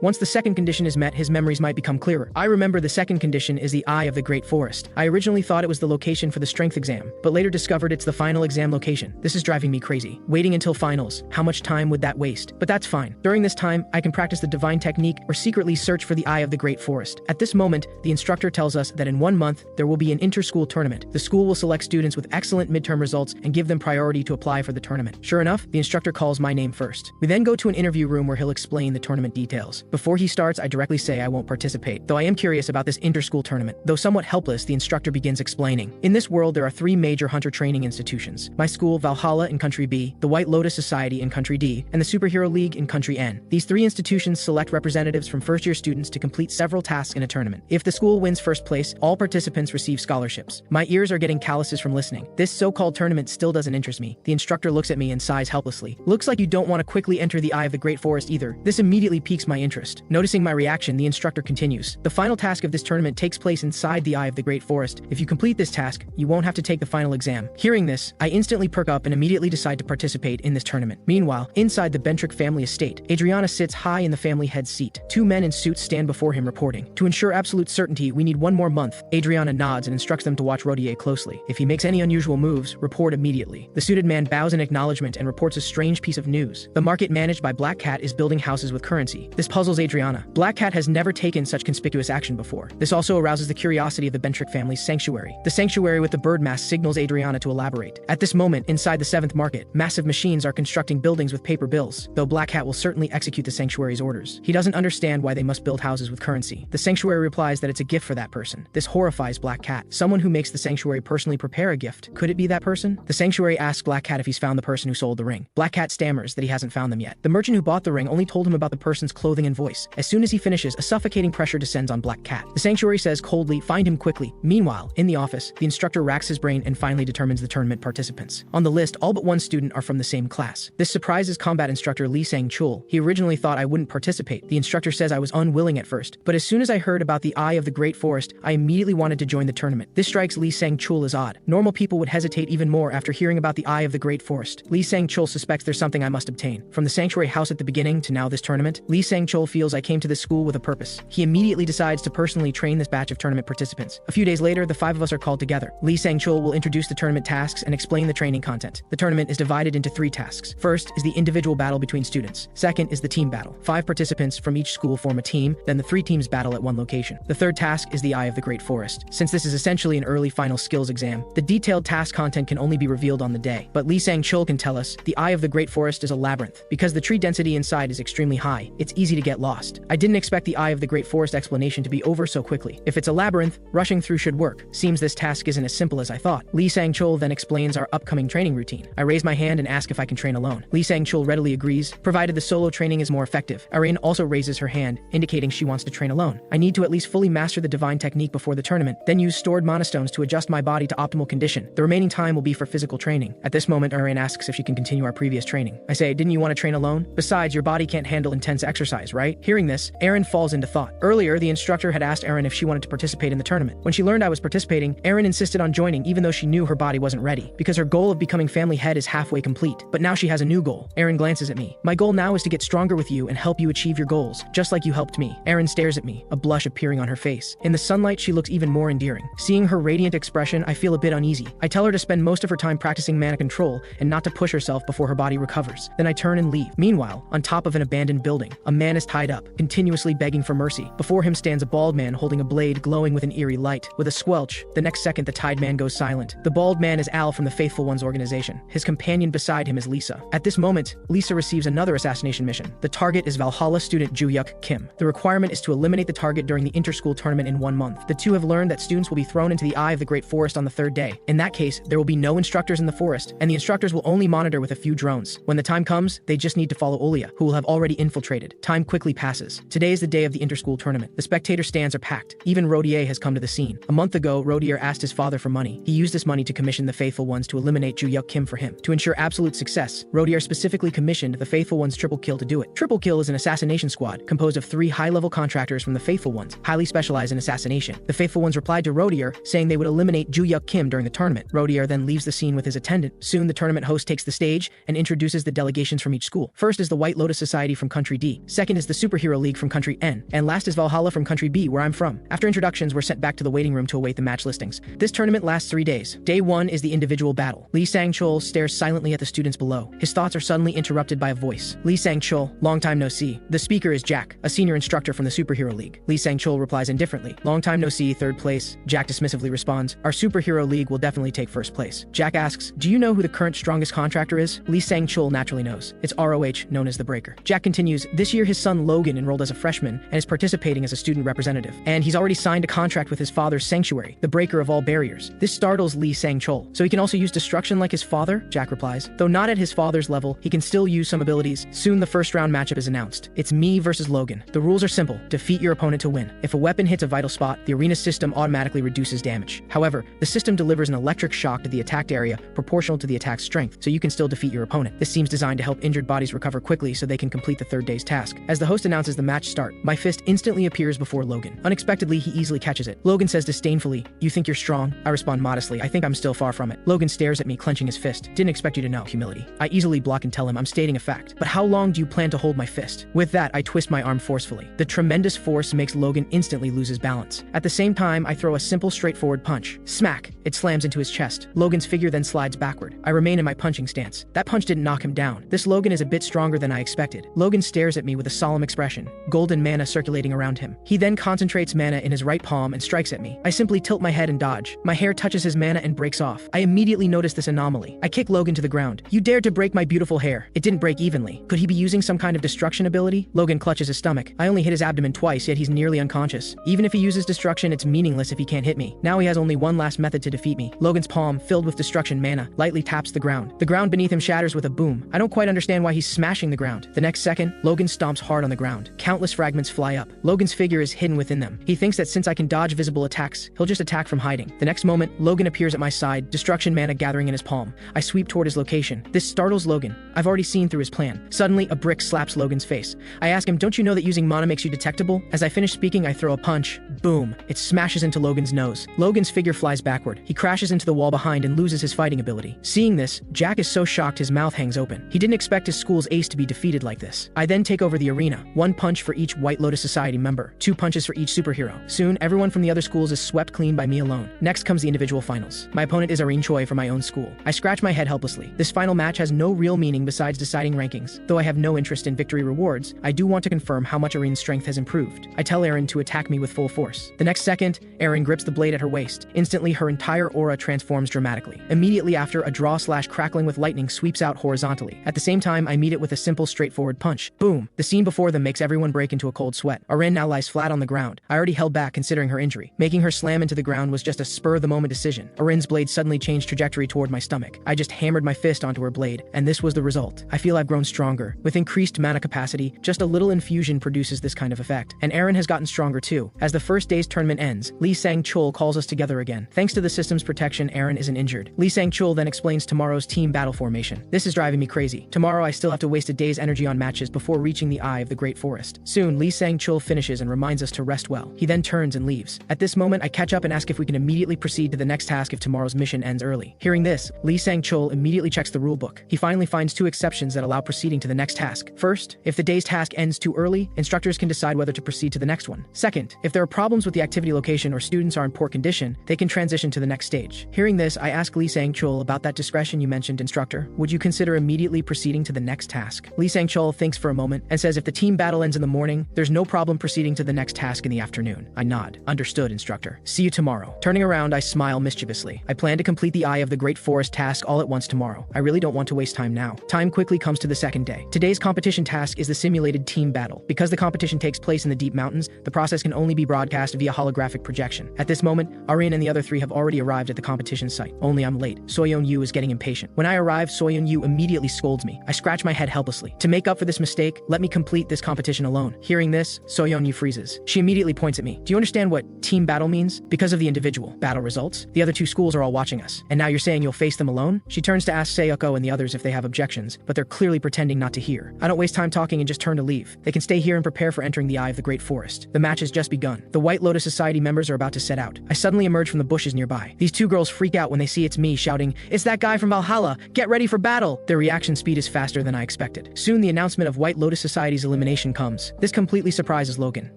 Once the second condition is met, his memories might become clearer. I remember the second condition is the Eye of the Great Forest. I originally thought it was the location for the strength exam, but later discovered it's the final exam location. This is driving me crazy. Waiting until finals, how much time would that waste? But that's fine. During this time, I can practice the divine technique or secretly search for the Eye of the Great Forest. At this moment, the instructor tells us that in 1 month, there will be an inter-school tournament. The school will select students with excellent midterm results and give them priority to apply for the tournament. Sure enough, the instructor calls my name first. We then go to an interview room where he'll explain the tournament details. Before he starts, I directly say I won't participate, though I am curious about this inter-school tournament. Though somewhat helpless, the instructor begins explaining. In this world, there are 3 major hunter training institutions. My school, Valhalla in Country B, the White Lotus Society in Country D, and the Superhero League in Country N. These 3 institutions select representatives from first-year students to complete several tasks in a tournament. If the school wins first place, all participants receive scholarships. My ears are getting calluses from listening. This so-called tournament still doesn't interest me. The instructor looks at me and sighs helplessly. Looks like you don't want to quickly enter the Eye of the Great Forest either. This immediately piques my interest. Noticing my reaction, the instructor continues. The final task of this tournament takes place inside the Eye of the Great Forest. If you complete this task, you won't have to take the final exam. Hearing this, I instantly perk up and immediately decide to participate in this tournament. Meanwhile, inside the Bentrick family estate, Adriana sits high in the family head's seat. 2 men in suits stand before him reporting. To ensure absolute certainty, we need 1 more month. Adriana nods and instructs them to watch Rodier closely. If he makes any unusual moves, report immediately. The suited man bows in acknowledgement and reports a strange piece of news. The market managed by Black Cat is building houses with currency. This puzzles Adriana. Black Cat has never taken such conspicuous action before. This also arouses the curiosity of the Bentrick family's sanctuary. The sanctuary with the bird mask signals Adriana to elaborate. At this moment, inside the 7th market, massive machines are constructing buildings with paper bills, though Black Cat will certainly execute the sanctuary's orders. He doesn't understand why they must build houses with currency. The sanctuary replies that it's a gift for that person. This horrifies Black Cat. Someone who makes the sanctuary personally prepare a gift. Could it be that person? The sanctuary asks Black Cat if he's found the person who sold the ring. Black Cat stammers that he hasn't found them yet. The merchant who bought the ring only told him about the person's clothing and voice. As soon as he finishes, a suffocating pressure descends on Black Cat. The sanctuary says coldly, find him quickly. Meanwhile, in the office, the instructor racks his brain and finally determines the tournament participants. On the list, all but 1 student are from the same class. This surprises combat instructor Lee Sang-chul. He originally thought I wouldn't participate. The instructor says I was unwilling at first, but as soon as I heard about the Eye of the Great Forest, I immediately wanted to join the tournament. This strikes Lee Sang-chul as odd. Normal people would hesitate even more after hearing about the Eye of the Great Forest. Lee Sang-chul suspects there's something I must obtain. From the sanctuary house at the beginning to now this tournament, Lee Sang-chul feels I came to this school with a purpose. He immediately decides to personally train this batch of tournament participants. A few days later, the 5 of us are called together. Lee Sang-chul will introduce the tournament tasks and explain the training content. The tournament is divided into 3 tasks. First is the individual battle between students. Second is the team battle. 5 participants from each school form a team, then the 3 teams battle at 1 location. The third task is the Eye of the Great Forest. Since this is essentially an early final skills exam, the detailed task content can only be revealed on the day. But Lee Sang-chul can tell us the Eye of the Great Forest is a labyrinth. Because the tree density inside is extremely high, it's easy to get lost. I didn't expect the Eye of the Great Forest explanation to be over so quickly. If it's a labyrinth, rushing through should work. Seems this task isn't as simple as I thought. Lee Sang-chul then explains our upcoming training routine. I raise my hand and ask if I can train alone. Lee Sang-chul readily agrees, provided the solo training is more effective. Arin also raises her hand, indicating she wants to train alone. I need to at least fully master the divine technique before the tournament, then use stored mana stones to adjust my body to optimal condition. The remaining time will be for physical training. At this moment, Arin asks if she can continue our previous training. I say, didn't you want to train alone? Besides, your body can't handle intense exercise, right? Hearing this, Arin falls into thought. Earlier, the instructor had asked Arin if she wanted to participate in the tournament. When she learned I was participating, Arin insisted on joining even though she knew her body wasn't ready, because her goal of becoming family head is halfway complete. But now she has a new goal. Arin glances at me. My goal now is to get stronger with you and help you achieve your goals, just like you helped me. Arin stares at me, a blush appearing on her face. In the sunlight, she looks even more endearing. Seeing her radiant expression, I feel a bit uneasy. I tell her to spend most of her time practicing mana control and not to push herself before her body recovers. Then I turn and leave. Meanwhile, on top of an abandoned building, a man is tied up, continuously begging for mercy. Before him stands a bald man holding a blade glowing with an eerie light. With a squelch, the next second the tied man goes silent. The bald man is Al from the Faithful Ones organization. His companion beside him is Lisa. At this moment, Lisa receives another assassination mission. The target is Valhalla student Joo-hyuk Kim. The requirement is to eliminate the target during the the inter-school tournament in 1 month. The two have learned that students will be thrown into the eye of the great forest on the 3rd day. In that case, there will be no instructors in the forest, and the instructors will only monitor with a few drones. When the time comes, they just need to follow Olia, who will have already infiltrated. Time quickly passes. Today is the day of the inter-school tournament. The spectator stands are packed. Even Rodier has come to the scene. A month ago, Rodier asked his father for money. He used this money to commission the Faithful Ones to eliminate Joo-hyuk Kim for him. To ensure absolute success, Rodier specifically commissioned the Faithful Ones Triple Kill to do it. Triple Kill is an assassination squad composed of 3 high-level contractors from the Faithful Ones, highly specialized in assassination. The Faithful Ones replied to Rodier, saying they would eliminate Joo-hyuk Kim during the tournament. Rodier then leaves the scene with his attendant. Soon, the tournament host takes the stage and introduces the delegations from each school. First is the White Lotus Society from Country D. Second is the Superhero League from Country N. And last is Valhalla from Country B, where I'm from. After introductions, we're sent back to the waiting room to await the match listings. This tournament lasts 3 days. Day 1 is the individual battle. Lee Sang-chul stares silently at the students below. His thoughts are suddenly interrupted by a voice. Lee Sang-chul, long time no see. The speaker is Jack, a senior instructor from the Superhero League. Lee Sang-chul replies indifferently. Long time no see, 3rd place. Jack dismissively responds, our Superhero League will definitely take 1st place. Jack asks, do you know who the current strongest contractor is? Lee Sang-chul naturally knows. It's ROH, known as the Breaker. Jack continues, this year his son Logan enrolled as a freshman and is participating as a student representative. And he's already signed a contract with his father's sanctuary, the breaker of all barriers. This startles Lee Sang-chul. So he can also use destruction like his father? Jack replies. Though not at his father's level, he can still use some abilities. Soon the first round matchup is announced. It's me versus Logan. The rules are simple. Defeat your opponent to win. If a weapon hits a vital spot, the arena system automatically reduces damage. However, the system delivers an electric shock to the attacked area proportional to the attack's strength, so you can still defeat your opponent. This seems designed to help injured bodies recover quickly so they can complete the 3rd day's task. As the host announces the match start, my fist instantly appears before Logan. Unexpectedly, he easily catches it. Logan says disdainfully, you think you're strong? I respond modestly, I think I'm still far from it. Logan stares at me, clenching his fist. Didn't expect you to know. Humility. I easily block and tell him I'm stating a fact. But how long do you plan to hold my fist? With that, I twist my arm forcefully. The tremendous force makes Logan instantly lose his balance. At the same time, I throw a simple, straightforward punch. Smack! It slams into his chest. Logan's figure then slides backward. I remain in my punching stance. That punch didn't knock him down. This Logan is a bit stronger than I expected. Logan stares at me with a solemn expression, golden mana circulating around him. He then concentrates mana in his right palm and strikes at me. I simply tilt my head and dodge. My hair touches his mana and breaks off. I immediately notice this anomaly. I kick Logan to the ground. You dared to break my beautiful hair. It didn't break evenly. Could he be using some kind of destruction ability? Logan clutches his stomach. I only hit his abdomen twice, yet he's nearly unconscious. Even if he uses destruction, it's meaningless if he can't hit me. Now he has only one last method to defeat me. Logan's palm, filled with destruction mana, lightly taps the ground. The ground beneath him shatters with a boom. I don't quite understand why he's smashing the ground. The next second, Logan stomps hard on the ground. Countless fragments fly up. Logan's figure is hidden within them. He thinks that since I can dodge visible attacks, he'll just attack from hiding. The next moment, Logan appears at my side, destruction mana gathering in his palm. I sweep toward his location. This startles Logan. I've already seen through his plan. Suddenly, a brick slaps Logan's face. I ask him, don't you know that using mana makes you detectable? As I finish speaking, I throw a punch. Boom. It smashes into Logan's nose. Logan's figure flies backward. He crashes into the wall behind and loses his fighting ability. Seeing this, Jack is so shocked his mouth hangs open. He didn't expect his school's ace to be defeated like this. I then take over the arena. 1 punch for each White Lotus Society member. 2 punches for each superhero. Soon, everyone from the other schools is swept clean by me alone. Next comes the individual finals. My opponent is Arin Choi from my own school. I scratch my head helplessly. This final match has no real meaning besides deciding rankings. Though I have no interest in victory rewards, I do want to confirm how much Arin's strength has improved. I tell Arin to attack me with full force. The next second, Arin grips the blade at her waist. Instantly, her entire aura transforms dramatically. Immediately after, a draw/crackling with lightning sweeps out horizontally. At the same time, I meet it with a simple, straightforward punch. Boom! The scene before them makes everyone break into a cold sweat. Arin now lies flat on the ground. I already held back considering her injury. Making her slam into the ground was just a spur-of-the-moment decision. Arin's blade suddenly changed trajectory toward my stomach. I just hammered my fist onto her blade, and this was the result. I feel I've grown stronger. With increased mana capacity, just a little infusion produces this kind of effect. And Arin has gotten stronger too. As the first day's tournament ends, Lee Sang-chul calls us together again. Thanks to the system's protection, Arin isn't injured. Lee Sang-chul then explains tomorrow's team battle formation. This is driving me crazy. Tomorrow I still have to waste a day's energy on matches before reaching the eye of the Great Forest. Soon, Lee Sang-chul finishes and reminds us to rest well. He then turns and leaves. At this moment, I catch up and ask if we can immediately proceed to the next task if tomorrow's mission ends early. Hearing this, Lee Sang-chul immediately checks the rulebook. He finally finds 2 exceptions that allow proceeding to the next task. First, if the day's task ends too early, instructors can decide whether to proceed to the next one. Second, if there are problems with the activity location or students are in poor condition, they can transition to the next stage. Hearing this, I ask Lee Sang-chul about that discretion you mentioned, Instructor. Would you consider immediately proceeding to the next task? Lee Sang-chul thinks for a moment and says if the team battle ends in the morning, there's no problem proceeding to the next task in the afternoon. I nod. Understood, Instructor. See you tomorrow. Turning around, I smile mischievously. I plan to complete the Eye of the Great Forest task all at once tomorrow. I really don't want to waste time now. Time quickly comes to the second day. Today's competition task is the simulated team battle. Because the competition takes place in the deep mountains, the process can only be broadcast via holographic projection. At this moment, Arin and the other three have already arrived at the competition site. Only I'm late. Soyeon-yu is getting impatient. When I arrive, Soyeon-yu immediately scolds me. I scratch my head helplessly. To make up for this mistake, let me complete this competition alone. Hearing this, Soyeon-yu freezes. She immediately points at me. Do you understand what team battle means? Because of the individual battle results, the other two schools are all watching us. And now you're saying you'll face them alone? She turns to ask Sayoko and the others if they have objections, but they're clearly pretending not to hear. I don't waste time talking and just turn to leave. They can stay here and prepare for entering the Eye of the Great Forest. The match has just begun. The White Lotus Society members are about to set out. I suddenly emerge from the bushes nearby. These two girls freak out when they see it's me, shouting, "It's that guy from Valhalla! Get ready for battle!" Their reaction speed is faster than I expected. Soon the announcement of White Lotus Society's elimination comes. This completely surprises Logan.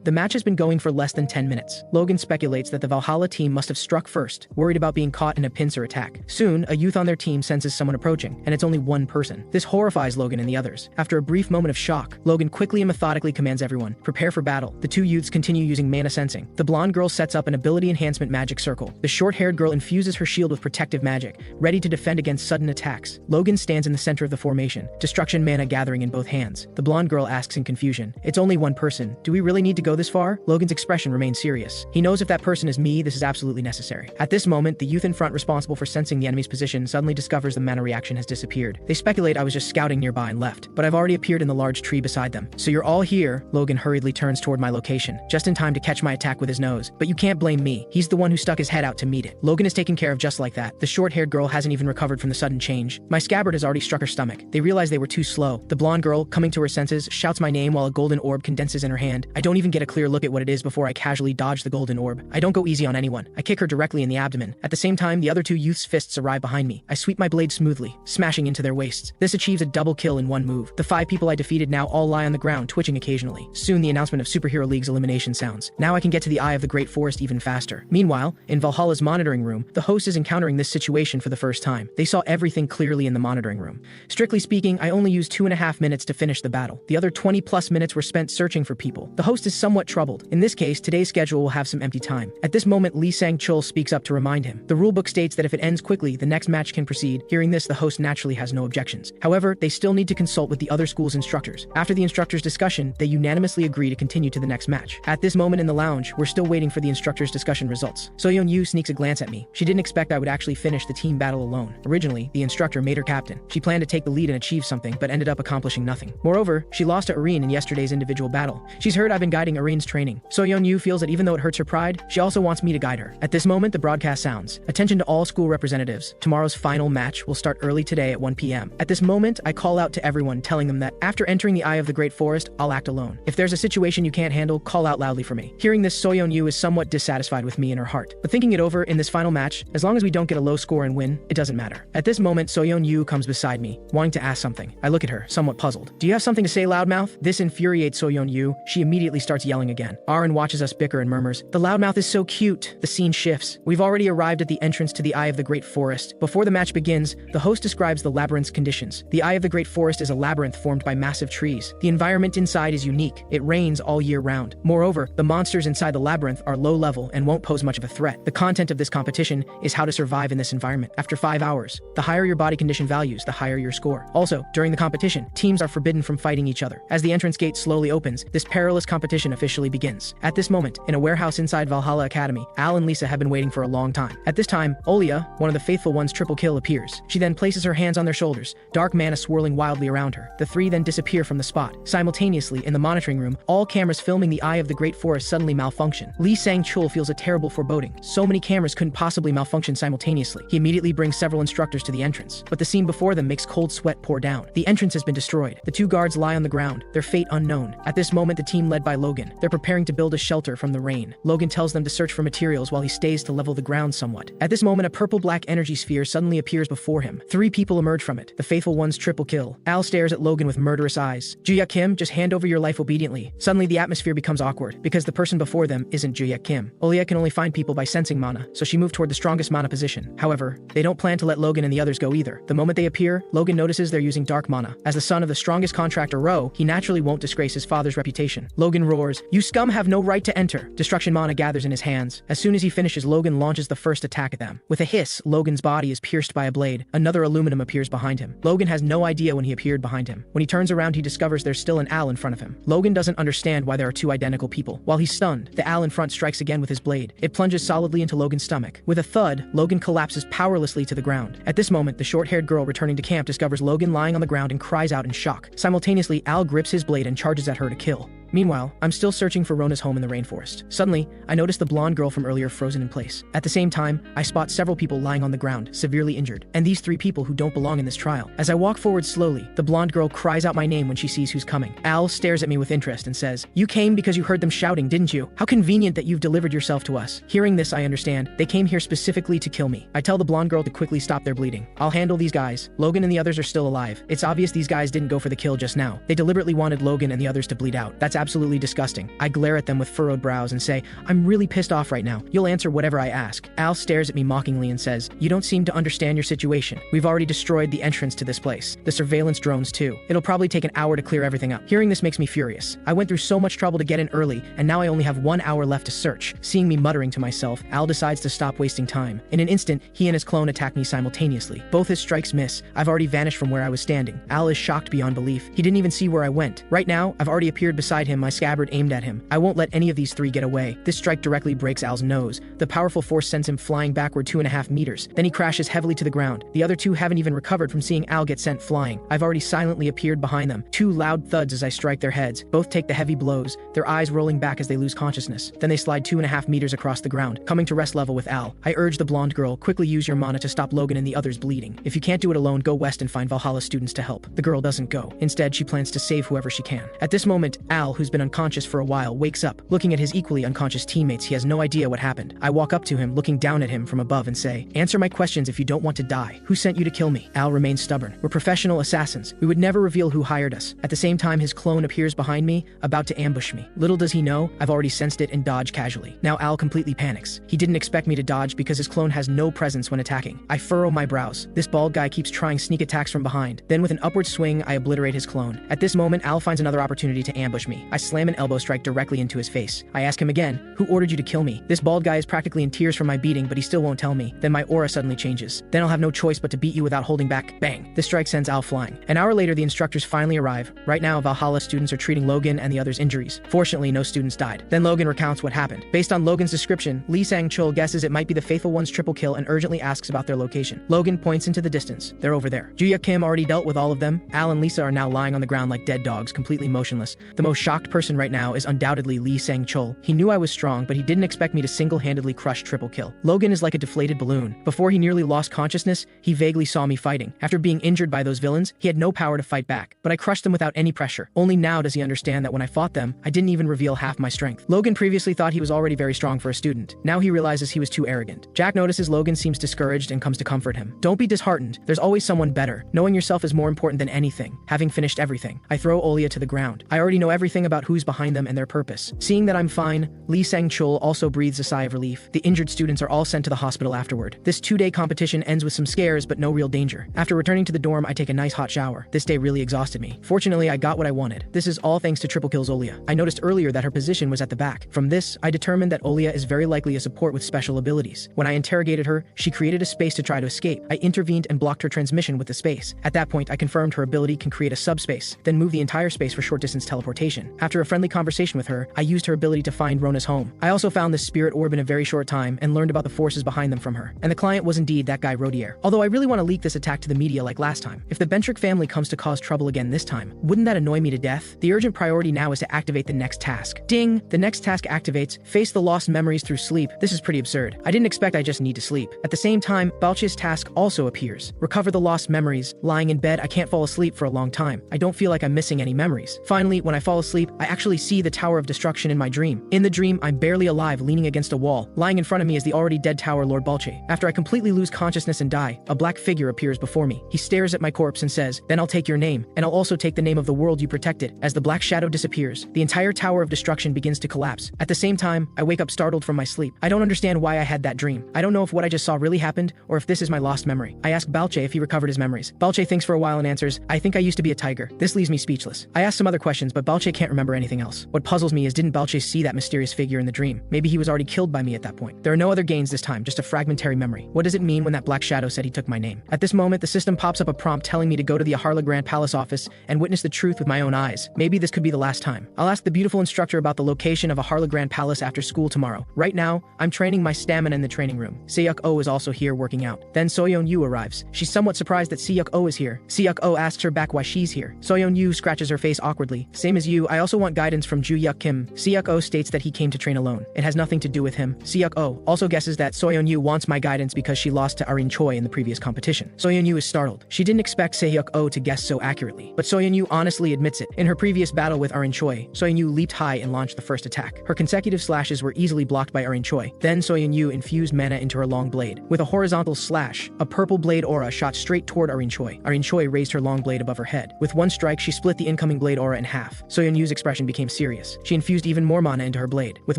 The match has been going for less than 10 minutes. Logan speculates that the Valhalla team must have struck first, worried about being caught in a pincer attack. Soon, a youth on their team senses someone approaching, and it's only one person. This horrifies Logan and the others. After a brief moment of shock, Logan quickly and methodically commands everyone, prepare for battle. The two youths continue using mana sensing. The blonde girl sets up an ability enhancement magic circle. The short-haired girl infuses her shield with protective magic, ready to defend against sudden attacks. Logan stands in the center of the formation, destruction mana gathering in both hands. The blonde girl asks in confusion, "It's only one person. Do we really need to go this far?" Logan's expression remains serious. He knows if that person is me, this is absolutely necessary. At this moment, the youth in front responsible for sensing the enemy's position suddenly discovers the mana reaction has disappeared. They speculate I was just scouting nearby and left, but I've already appeared in the large tree beside them. "So you're all here?" Logan hurriedly turns toward my location, just in time to catch my attack with his nose. But you can't blame me. He's the one who stuck his head out to meet it. Logan is taken care of just like that. The short-haired girl hasn't even recovered from the sudden change. My scabbard has already struck her stomach. They realize they were too slow. The blonde girl, coming to her senses, shouts my name while a golden orb condenses in her hand. I don't even get a clear look at what it is before I casually dodge the golden orb. I don't go easy on anyone. I kick her directly in the abdomen. At the same time, the other two youths' fists arrive behind me. I sweep my blade smoothly, smashing into their waists. This achieves a double kill in one move. The 5 people I defeated now all lie on the ground, twitching occasionally. Soon the announcement of Superhero League's elimination sounds. Now I can get to the Eye of the Great Forest even faster. Meanwhile, in Valhalla's monitoring room, the host is encountering this situation for the first time. They saw everything clearly in the monitoring room. Strictly speaking, I only used 2.5 minutes to finish the battle. The other 20+ minutes were spent searching for people. The host is somewhat troubled. In this case, today's schedule will have some empty time. At this moment, Lee Sang-chul speaks up to remind him. The rulebook states that if it ends quickly, the next match can proceed. Hearing this, the host naturally has no objections. However, they still need to consult with the other school's instructors. After the instructor's discussion, they unanimously agree to continue to the next match. At this moment in the lounge, we're still waiting for the instructor's discussion results. Soyeon-yu sneaks a glance at me. She didn't expect I would actually finish the team battle alone. Originally, the instructor made her captain. She planned to take the lead and achieve something, but ended up accomplishing nothing. Moreover, she lost to Arin in yesterday's individual battle. She's heard I've been guiding Arin's training. Soyeon-yu feels that even though it hurts her pride, she also wants me to guide her. At this moment, the broadcast sounds. Attention to all school representatives. Tomorrow's final match will start early today at 1 p.m. At this moment, I call out to everyone, telling them that after entering the Eye of the Great Forest, I'll act alone. If there's a situation you can't handle, call out loudly for me. Hearing this, Soyeon-yu is somewhat dissatisfied with me in her heart. But thinking it over, in this final match, as long as we don't get a low score and win, it doesn't matter. At this moment, Soyeon-yu comes beside me, wanting to ask something. I look at her, somewhat puzzled. "Do you have something to say, loudmouth?" This infuriates Soyeon-yu. She immediately starts yelling again. Arin watches us bicker and murmurs, "The loudmouth is so cute." The scene shifts. We've already arrived at the entrance to the Eye of the Great Forest. Before the match begins, the host describes the labyrinth's conditions. The Eye of the Great Forest is a labyrinth formed by massive trees. The environment inside is unique. It rains all year round. Moreover, the monsters inside the labyrinth are low level and won't pose much of a threat. The content of this competition is how to survive in this environment. After 5 hours, the higher your body condition values, the higher your score. Also, during the competition, teams are forbidden from fighting each other. As the entrance gate slowly opens, this perilous competition officially begins. At this moment, in a warehouse inside Valhalla Academy, Al and Lisa have been waiting for a long time. At this time, Olia, one of the faithful ones' triple kill appears. She then places her hands on their shoulders, dark mana swirling wildly around her. The three then disappear from the spot. Simultaneously, in the monitoring room, all cameras filming the Eye of the Great Forest suddenly malfunction. Lee Sang-chul feels a terrible foreboding. So many cameras couldn't possibly malfunction simultaneously. He immediately brings several instructors to the entrance, but the scene before them makes cold sweat pour down. The entrance has been destroyed. The two guards lie on the ground, their fate unknown. At this moment, the team led by Logan, they're preparing to build a shelter from the rain. Logan tells them to search for materials while he stays to level the ground somewhat. At this moment, a purple-black energy sphere suddenly appears before him. 3 people emerge from it. The faithful one's triple kill. Al stares at Logan with murderous eyes. Joo-hyuk Kim, just hand over your life obediently. Suddenly, the atmosphere becomes awkward, because the person before them isn't Joo-hyuk Kim. Olia can only find people by sensing mana, so she moved toward the strongest mana position. However, they don't plan to let Logan and the others go either. The moment they appear, Logan notices they're using dark mana. As the son of the strongest contractor Ro, he naturally won't disgrace his father's reputation. Logan roars, "You scum have no right to enter." Destruction mana gathers in his hands. As soon as he finishes, Logan launches the first attack at them. With a hiss, Logan's body is pierced by a blade. Another aluminum appears behind him. Logan has no idea when he appeared behind him. When he turns around, he discovers there's still an Al in front of him. Logan doesn't understand why there are 2 identical identical people. While he's stunned, the Al in front strikes again with his blade. It plunges solidly into Logan's stomach. With a thud, Logan collapses powerlessly to the ground. At this moment, the short-haired girl returning to camp discovers Logan lying on the ground and cries out in shock. Simultaneously, Al grips his blade and charges at her to kill. Meanwhile, I'm still searching for Rona's home in the rainforest. Suddenly, I notice the blonde girl from earlier frozen in place. At the same time, I spot several people lying on the ground, severely injured, and these 3 people who don't belong in this trial. As I walk forward slowly, the blonde girl cries out my name when she sees who's coming. Al stares at me with interest and says, "You came because you heard them shouting, didn't you? How convenient that you've delivered yourself to us." Hearing this, I understand. They came here specifically to kill me. I tell the blonde girl to quickly stop their bleeding. I'll handle these guys. Logan and the others are still alive. It's obvious these guys didn't go for the kill just now. They deliberately wanted Logan and the others to bleed out. That's absolutely disgusting. I glare at them with furrowed brows and say, "I'm really pissed off right now. You'll answer whatever I ask." Al stares at me mockingly and says, "You don't seem to understand your situation. We've already destroyed the entrance to this place. The surveillance drones too. It'll probably take an hour to clear everything up." Hearing this makes me furious. I went through so much trouble to get in early, and now I only have 1 hour left to search. Seeing me muttering to myself, Al decides to stop wasting time. In an instant, he and his clone attack me simultaneously. Both his strikes miss. I've already vanished from where I was standing. Al is shocked beyond belief. He didn't even see where I went. Right now, I've already appeared beside him, my scabbard aimed at him. I won't let any of these 3 get away. This strike directly breaks Al's nose. The powerful force sends him flying backward 2.5 meters. Then he crashes heavily to the ground. The other 2 haven't even recovered from seeing Al get sent flying. I've already silently appeared behind them. 2 loud thuds as I strike their heads. Both take the heavy blows, their eyes rolling back as they lose consciousness. Then they slide 2.5 meters across the ground, coming to rest level with Al. I urge the blonde girl, quickly use your mana to stop Logan and the others bleeding. If you can't do it alone, go west and find Valhalla students to help. The girl doesn't go. Instead, she plans to save whoever she can. At this moment, Al, who's been unconscious for a while, wakes up. Looking at his equally unconscious teammates, he has no idea what happened. I walk up to him, looking down at him from above and say, "Answer my questions if you don't want to die. Who sent you to kill me?" Al remains stubborn. "We're professional assassins. We would never reveal who hired us." At the same time, his clone appears behind me, about to ambush me. Little does he know, I've already sensed it and dodge casually. Now Al completely panics. He didn't expect me to dodge because his clone has no presence when attacking. I furrow my brows. This bald guy keeps trying sneak attacks from behind. Then with an upward swing, I obliterate his clone. At this moment, Al finds another opportunity to ambush me. I slam an elbow strike directly into his face. I ask him again, "Who ordered you to kill me?" This bald guy is practically in tears from my beating, but he still won't tell me. Then my aura suddenly changes. "Then I'll have no choice but to beat you without holding back." Bang! This strike sends Al flying. An hour later, the instructors finally arrive. Right now, Valhalla students are treating Logan and the others' injuries. Fortunately, no students died. Then Logan recounts what happened. Based on Logan's description, Lee Sang-chul guesses it might be the Faithful One's triple kill and urgently asks about their location. Logan points into the distance. They're over there. Joo-hyuk Kim already dealt with all of them. Al and Lisa are now lying on the ground like dead dogs, completely motionless. The most shocked person right now is undoubtedly Lee Sang-chul. He knew I was strong, but he didn't expect me to single-handedly crush triple kill. Logan is like a deflated balloon. Before he nearly lost consciousness, he vaguely saw me fighting. After being injured by those villains, he had no power to fight back, but I crushed them without any pressure. Only now does he understand that when I fought them, I didn't even reveal half my strength. Logan previously thought he was already very strong for a student. Now he realizes he was too arrogant. Jack notices Logan seems discouraged and comes to comfort him. "Don't be disheartened. There's always someone better. Knowing yourself is more important than anything." Having finished everything, I throw Olia to the ground. I already know everything about who's behind them and their purpose. Seeing that I'm fine, Lee Sang-chul also breathes a sigh of relief. The injured students are all sent to the hospital afterward. This 2-day competition ends with some scares but no real danger. After returning to the dorm, I take a nice hot shower. This day really exhausted me. Fortunately, I got what I wanted. This is all thanks to triple kills Olia. I noticed earlier that her position was at the back. From this, I determined that Olia is very likely a support with special abilities. When I interrogated her, she created a space to try to escape. I intervened and blocked her transmission with the space. At that point, I confirmed her ability can create a subspace, then move the entire space for short-distance teleportation. After a friendly conversation with her, I used her ability to find Rona's home. I also found the spirit orb in a very short time and learned about the forces behind them from her. And the client was indeed that guy Rodier. Although I really want to leak this attack to the media like last time. If the Bentrick family comes to cause trouble again this time, wouldn't that annoy me to death? The urgent priority now is to activate the next task. Ding! The next task activates, face the lost memories through sleep. This is pretty absurd. I didn't expect I just need to sleep. At the same time, Balche's task also appears. Recover the lost memories. Lying in bed, I can't fall asleep for a long time. I don't feel like I'm missing any memories. Finally, when I fall asleep, I actually see the Tower of Destruction in my dream. In the dream, I'm barely alive, leaning against a wall. Lying in front of me is the already dead tower Lord Balche. After I completely lose consciousness and die, a black figure appears before me. He stares at my corpse and says, "Then I'll take your name, and I'll also take the name of the world you protected." As the black shadow disappears, the entire Tower of Destruction begins to collapse. At the same time, I wake up startled from my sleep. I don't understand why I had that dream. I don't know if what I just saw really happened, or if this is my lost memory. I ask Balche if he recovered his memories. Balche thinks for a while and answers, "I think I used to be a tiger." This leaves me speechless. I ask some other questions, but Balche can't can't remember anything else. What puzzles me is, didn't Balche see that mysterious figure in the dream? Maybe he was already killed by me at that point. There are no other gains this time, just a fragmentary memory. What does it mean when that black shadow said he took my name? At this moment, the system pops up a prompt telling me to go to the Valhalla Palace office and witness the truth with my own eyes. Maybe this could be the last time. I'll ask the beautiful instructor about the location of Valhalla Palace after school tomorrow. Right now, I'm training my stamina in the training room. Se-hyuk-oh is also here working out. Then So-yeon-yu arrives. She's somewhat surprised that Se-hyuk-oh is here. Se-hyuk-oh asks her back why she's here. So-yeon-yu scratches her face awkwardly. Same as you, I also want guidance from Joo-hyuk Kim. Se-hyuk-oh states that he came to train alone. It has nothing to do with him. Se-hyuk-oh also guesses that So-yeon-yu wants my guidance because she lost to Arin Choi in the previous competition. So-yeon-yu is startled. She didn't expect Se-hyuk-oh to guess so accurately. But So-yeon-yu honestly admits it. In her previous battle with Arin Choi, So-yeon-yu leaped high and launched the first attack. Her consecutive slashes were easily blocked by Arin Choi. Then So-yeon-yu infused mana into her long blade. With a horizontal slash, a purple blade aura shot straight toward Arin Choi. Arin Choi raised her long blade above her head. With one strike, she split the incoming blade aura in half. So-yeon-yu's expression became serious. She infused even more mana into her blade. With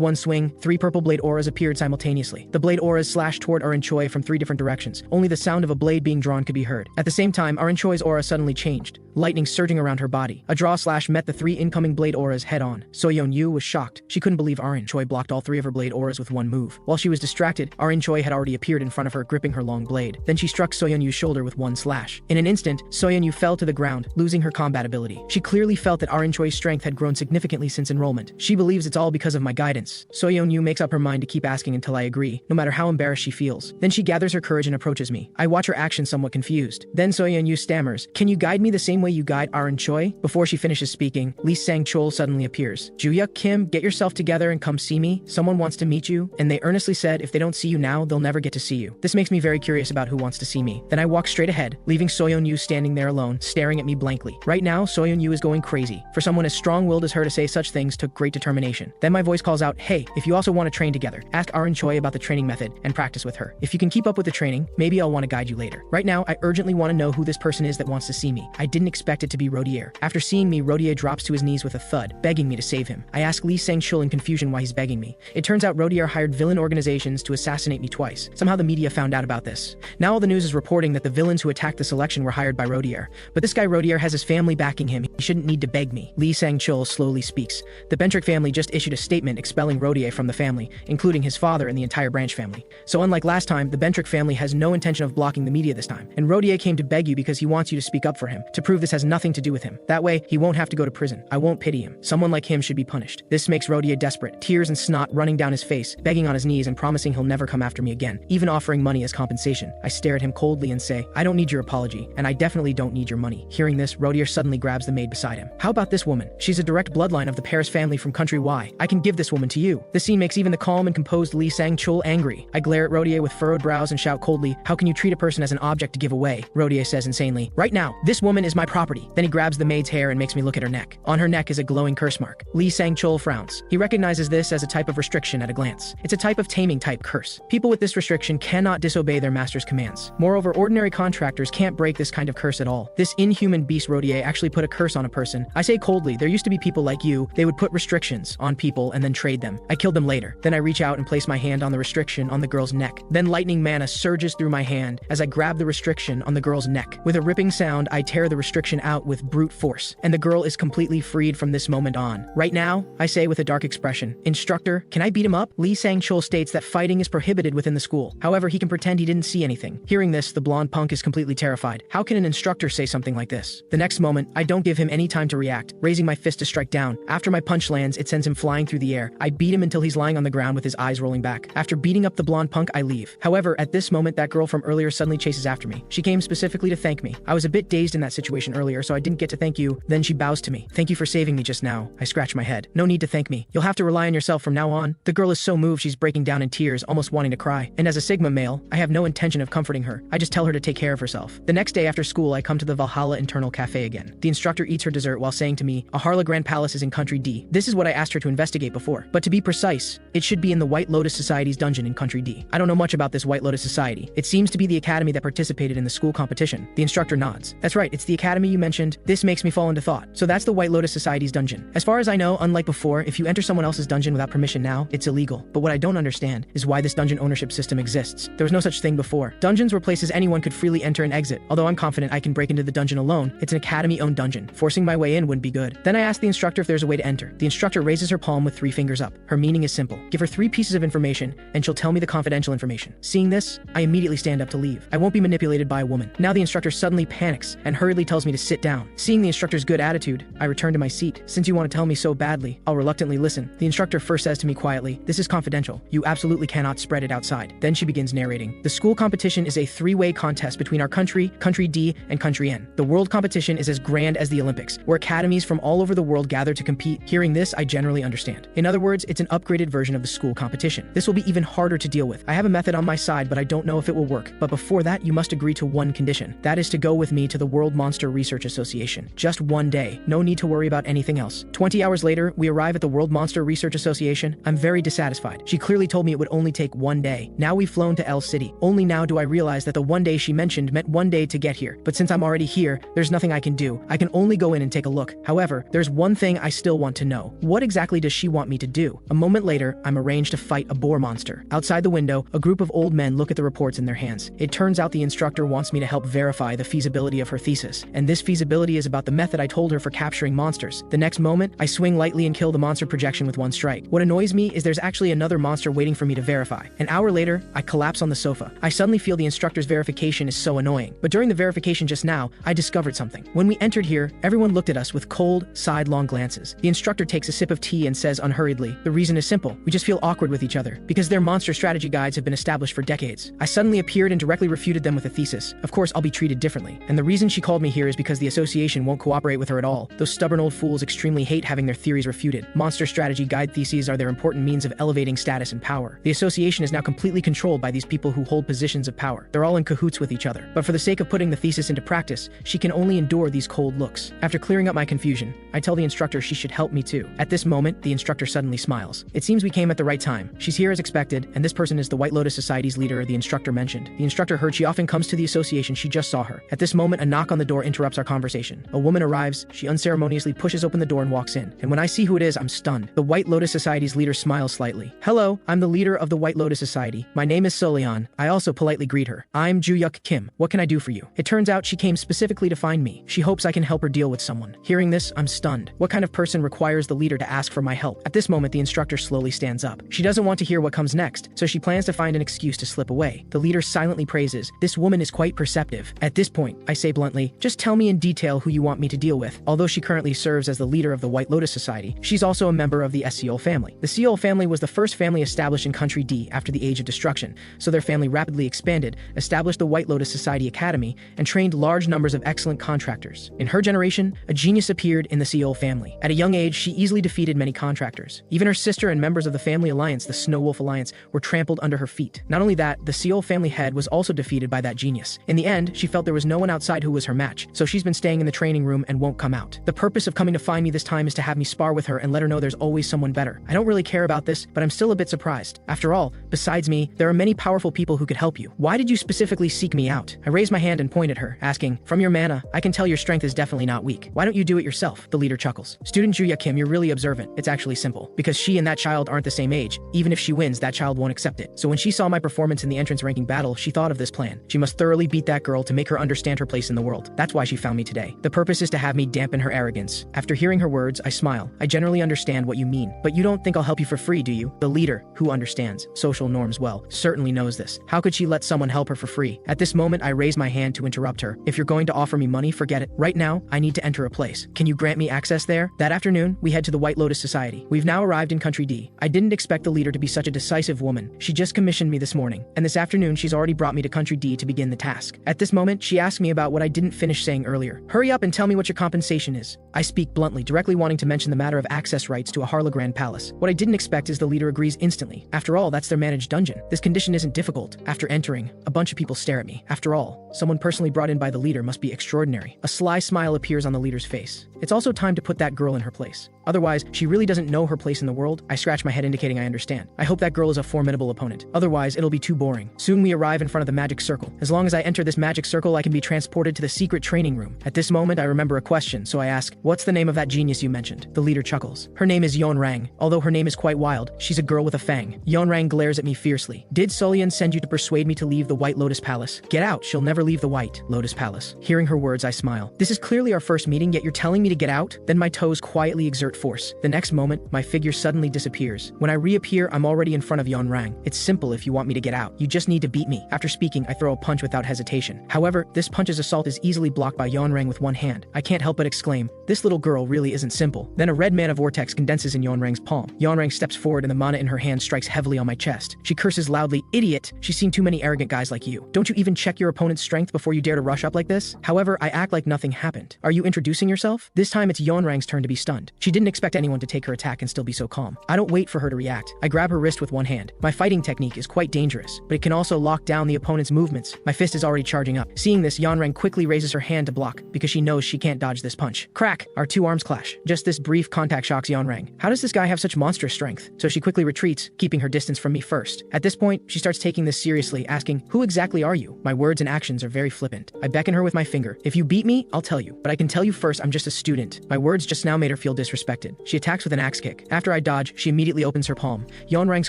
one swing, 3 purple blade auras appeared simultaneously. The blade auras slashed toward Arin Choi from 3 different directions. Only the sound of a blade being drawn could be heard. At the same time, Arin Choi's aura suddenly changed, lightning surging around her body. A draw slash met the 3 incoming blade auras head-on. So-yeon-yu was shocked. She couldn't believe Arin Choi blocked all 3 of her blade auras with one move. While she was distracted, Arin Choi had already appeared in front of her, gripping her long blade. Then she struck So-yeon-yu's shoulder with one slash. In an instant, So-yeon-yu fell to the ground, losing her combat ability. She clearly felt that Arin Choi's strength had grown significantly since enrollment. She believes it's all because of my guidance. So-yeon-yu makes up her mind to keep asking until I agree, no matter how embarrassed she feels. Then she gathers her courage and approaches me. I watch her action somewhat confused. Then So-yeon-yu stammers, "Can you guide me the same way you guide Arin Choi?" Before she finishes speaking, Lee Sang-chul suddenly appears. "Joo-hyuk Kim, get yourself together and come see me. Someone wants to meet you." And they earnestly said if they don't see you now, they'll never get to see you. This makes me very curious about who wants to see me. Then I walk straight ahead, leaving So-yeon-yu standing there alone, staring at me blankly. Right now, So-yeon-yu is going crazy. For someone as strong-willed as her to say such things took great determination. Then my voice calls out, "Hey, if you also want to train together, ask Arin Choi about the training method and practice with her. If you can keep up with the training, maybe I'll want to guide you later. Right now, I urgently want to know who this person is that wants to see me." I didn't expect it to be Rodier. After seeing me, Rodier drops to his knees with a thud, begging me to save him. I ask Lee Sang-chul in confusion why he's begging me. It turns out Rodier hired villain organizations to assassinate me twice. Somehow the media found out about this. Now all the news is reporting that the villains who attacked the selection were hired by Rodier. But this guy Rodier has his family backing him. He shouldn't need to beg me. Lee Sang-chul slowly speaks. The Bentrick family just issued a statement expelling Rodier from the family, including his father and the entire Branch family. So unlike last time, the Bentrick family has no intention of blocking the media this time. And Rodier came to beg you because he wants you to speak up for him, to prove this has nothing to do with him. That way, he won't have to go to prison. I won't pity him. Someone like him should be punished. This makes Rodier desperate, tears and snot running down his face, begging on his knees and promising he'll never come after me again, even offering money as compensation. I stare at him coldly and say, "I don't need your apology, and I definitely don't need your money." Hearing this, Rodier suddenly grabs the maid beside him. "How about this woman? She's a direct bloodline of the Paris family from country Y. I can give this woman to you." This scene makes even the calm and composed Lee Sang-chul angry. I glare at Rodier with furrowed brows and shout coldly, "How can you treat a person as an object to give away?" Rodier says insanely, "Right now, this woman is my property." Then he grabs the maid's hair and makes me look at her neck. On her neck is a glowing curse mark. Lee Sang-chul frowns. He recognizes this as a type of restriction at a glance. It's a type of taming type curse. People with this restriction cannot disobey their master's commands. Moreover, ordinary contractors can't break this kind of curse at all. This inhuman beast Rodier actually put a curse on a person. I say coldly, there used to be people like you, they would put restrictions on people and then trade them. I killed them later. Then I reach out and place my hand on the restriction on the girl's neck. Then lightning mana surges through my hand as I grab the restriction on the girl's neck. With a ripping sound, I tear the restriction out with brute force, and the girl is completely freed from this moment on. Right now, I say with a dark expression, "Instructor, can I beat him up?" Lee Sang-chul states that fighting is prohibited within the school. However, he can pretend he didn't see anything. Hearing this, the blonde punk is completely terrified. How can an instructor say something like this? The next moment, I don't give him any time to react, raising my fist to strike down. After my punch lands, it sends him flying through the air. I beat him until he's lying on the ground with his eyes rolling back. After beating up the blonde punk, I leave. However, at this moment, that girl from earlier suddenly chases after me. She came specifically to thank me. I was a bit dazed in that situation earlier, so I didn't get to thank you. Then she bows to me. "Thank you for saving me just now." I scratch my head. "No need to thank me. You'll have to rely on yourself from now on." The girl is so moved she's breaking down in tears, almost wanting to cry. And as a Sigma male, I have no intention of comforting her. I just tell her to take care of herself. The next day after school, I come to the Valhalla internal cafe again. The instructor eats her dessert while saying to me, "Valhalla Palace is in Country D." This is what I asked her to investigate before. But to be precise, it should be in the White Lotus Society's dungeon in Country D. I don't know much about this White Lotus Society. It seems to be the academy that participated in the school competition. The instructor nods. "That's right, it's the academy academy you mentioned, this makes me fall into thought. So that's the White Lotus Society's dungeon. As far as I know, unlike before, if you enter someone else's dungeon without permission now, it's illegal. But what I don't understand is why this dungeon ownership system exists. There was no such thing before. Dungeons were places anyone could freely enter and exit. Although I'm confident I can break into the dungeon alone, it's an academy-owned dungeon. Forcing my way in wouldn't be good. Then I asked the instructor if there's a way to enter. The instructor raises her palm with 3 fingers up. Her meaning is simple. Give her 3 pieces of information, and she'll tell me the confidential information. Seeing this, I immediately stand up to leave. I won't be manipulated by a woman. Now the instructor suddenly panics and hurriedly tells me to sit down. Seeing the instructor's good attitude, I return to my seat. Since you want to tell me so badly, I'll reluctantly listen. The instructor first says to me quietly, "This is confidential. You absolutely cannot spread it outside." Then she begins narrating. The school competition is a 3-way contest between our country, Country D, and Country N. The world competition is as grand as the Olympics, where academies from all over the world gather to compete. Hearing this, I generally understand. In other words, it's an upgraded version of the school competition. This will be even harder to deal with. I have a method on my side, but I don't know if it will work. But before that, you must agree to one condition. That is to go with me to the World Monster Research Association. Just one day. No need to worry about anything else. 20 hours later, we arrive at the World Monster Research Association. I'm very dissatisfied. She clearly told me it would only take one day. Now we've flown to L City. Only now do I realize that the one day she mentioned meant one day to get here. But since I'm already here, there's nothing I can do. I can only go in and take a look. However, there's one thing I still want to know. What exactly does she want me to do? A moment later, I'm arranged to fight a boar monster. Outside the window, a group of old men look at the reports in their hands. It turns out the instructor wants me to help verify the feasibility of her thesis. And this feasibility is about the method I told her for capturing monsters. The next moment, I swing lightly and kill the monster projection with one strike. What annoys me is there's actually another monster waiting for me to verify. An hour later, I collapse on the sofa. I suddenly feel the instructor's verification is so annoying. But during the verification just now, I discovered something. When we entered here, everyone looked at us with cold, sidelong glances. The instructor takes a sip of tea and says unhurriedly, "The reason is simple. We just feel awkward with each other, because their monster strategy guides have been established for decades." I suddenly appeared and directly refuted them with a thesis. Of course, I'll be treated differently. And the reason she called me here is because the association won't cooperate with her at all. Those stubborn old fools extremely hate having their theories refuted. Monster strategy guide theses are their important means of elevating status and power. The association is now completely controlled by these people who hold positions of power. They're all in cahoots with each other. But for the sake of putting the thesis into practice, she can only endure these cold looks. After clearing up my confusion, I tell the instructor she should help me too. At this moment, the instructor suddenly smiles. It seems we came at the right time. She's here as expected, and this person is the White Lotus Society's leader the instructor mentioned. The instructor heard she often comes to the association. She just saw her. At this moment, a knock on the door interrupts our conversation. A woman arrives. She unceremoniously pushes open the door and walks in. And when I see who it is, I'm stunned. The White Lotus Society's leader smiles slightly. "Hello, I'm the leader of the White Lotus Society. My name is Soleon." I also politely greet her. "I'm Joo-hyuk Kim. What can I do for you?" It turns out she came specifically to find me. She hopes I can help her deal with someone. Hearing this, I'm stunned. What kind of person requires the leader to ask for my help? At this moment, the instructor slowly stands up. She doesn't want to hear what comes next, so she plans to find an excuse to slip away. The leader silently praises, "This woman is quite perceptive." At this point, I say bluntly, "Just tell me in detail who you want me to deal with." Although she currently serves as the leader of the White Lotus Society, she's also a member of the Seol family. The Seol family was the first family established in Country D after the Age of Destruction, so their family rapidly expanded, established the White Lotus Society Academy, and trained large numbers of excellent contractors. In her generation, a genius appeared in the Seol family. At a young age, she easily defeated many contractors. Even her sister and members of the family alliance, the Snow Wolf Alliance, were trampled under her feet. Not only that, the Seol family head was also defeated by that genius. In the end, she felt there was no one outside who was her match, so she's been staying in the training room and won't come out. The purpose of coming to find me this time is to have me spar with her and let her know there's always someone better. I don't really care about this, but I'm still a bit surprised. After all, besides me, there are many powerful people who could help you. Why did you specifically seek me out? I raise my hand and point at her, asking, "From your mana, I can tell your strength is definitely not weak. Why don't you do it yourself?" The leader chuckles. "Student Joo-hyuk Kim, you're really observant. It's actually simple. Because she and that child aren't the same age. Even if she wins, that child won't accept it. So when she saw my performance in the entrance ranking battle, she thought of this plan. She must thoroughly beat that girl to make her understand her place in the world. That's why she found me today. The purpose is to have me dampen her arrogance." After hearing her words, I smile. "I generally understand what you mean, but you don't think I'll help you for free, do you?" The leader, who understands social norms well, certainly knows this. How could she let someone help her for free? At this moment, I raise my hand to interrupt her. "If you're going to offer me money, forget it. Right now, I need to enter a place. Can you grant me access there?" That afternoon, we head to the White Lotus Society. We've now arrived in Country D. I didn't expect the leader to be such a decisive woman. She just commissioned me this morning, and this afternoon she's already brought me to Country D to begin the task. At this moment, she asks me about what I didn't finish saying earlier. "Hurry up and tell me what your compensation is." I speak bluntly, directly wanting to mention the matter of access rights to a Harla Palace. What I didn't expect is the leader agrees instantly. After all, that's their managed dungeon. This condition isn't difficult. After entering, a bunch of people stare at me. After all, someone personally brought in by the leader must be extraordinary. A sly smile appears on the leader's face. It's also time to put that girl in her place. Otherwise, she really doesn't know her place in the world. I scratch my head indicating I understand. I hope that girl is a formidable opponent. Otherwise, it'll be too boring. Soon we arrive in front of the magic circle. As long as I enter this magic circle, I can be transported to the secret training room. At this moment, I remember a question, so I ask, "What's the name of that genius you mentioned?" The leader chuckles. Her name is Yon Rang. Although her name is quite wild, she's a girl with a fang. Yon Rang glares at me fiercely. "Did Solian send you to persuade me to leave the White Lotus Palace? Get out, she'll never leave the White Lotus Palace." Hearing her words, I smile. This is clearly our first meeting, yet you're telling me to get out? Then my toes quietly exert force. The next moment, my figure suddenly disappears. When I reappear, I'm already in front of Yon Rang. It's simple if you want me to get out. You just need to beat me. After speaking, I throw a punch without hesitation. However, this punch's assault is easily blocked by Yon Rang with one hand. I can't help but exclaim, "This little girl really isn't simple." Then a red mana vortex condenses in Yon Rang's palm. Yon Rang steps forward and the mana in her hand strikes heavily on my chest. She curses loudly, "Idiot! She's seen too many arrogant guys like you. Don't you even check your opponent's strength before you dare to rush up like this?" However, I act like nothing happened. "Are you introducing yourself?" This time it's Yon Rang's turn to be stunned. She didn't expect anyone to take her attack and still be so calm. I don't wait for her to react. I grab her wrist with one hand. My fighting technique is quite dangerous, but it can also lock down the opponent's movements. My fist is already charging up. Seeing this, Yon Rang quickly raises her hand to block because she knows she can't dodge this punch. Crack! Our two arms clash. Just this brief contact shocks Yon Rang. How does this guy have such monstrous strength? So she quickly retreats, keeping her distance from me first. At this point, she starts taking this seriously, asking, "Who exactly are you?" My words and actions are very flippant. I beckon her with my finger. "If you beat me, I'll tell you. But I can tell you first, I'm just a student." My words just now made her feel disrespected. She attacks with an axe kick. After I dodge, she immediately opens her palm. Yon Rang's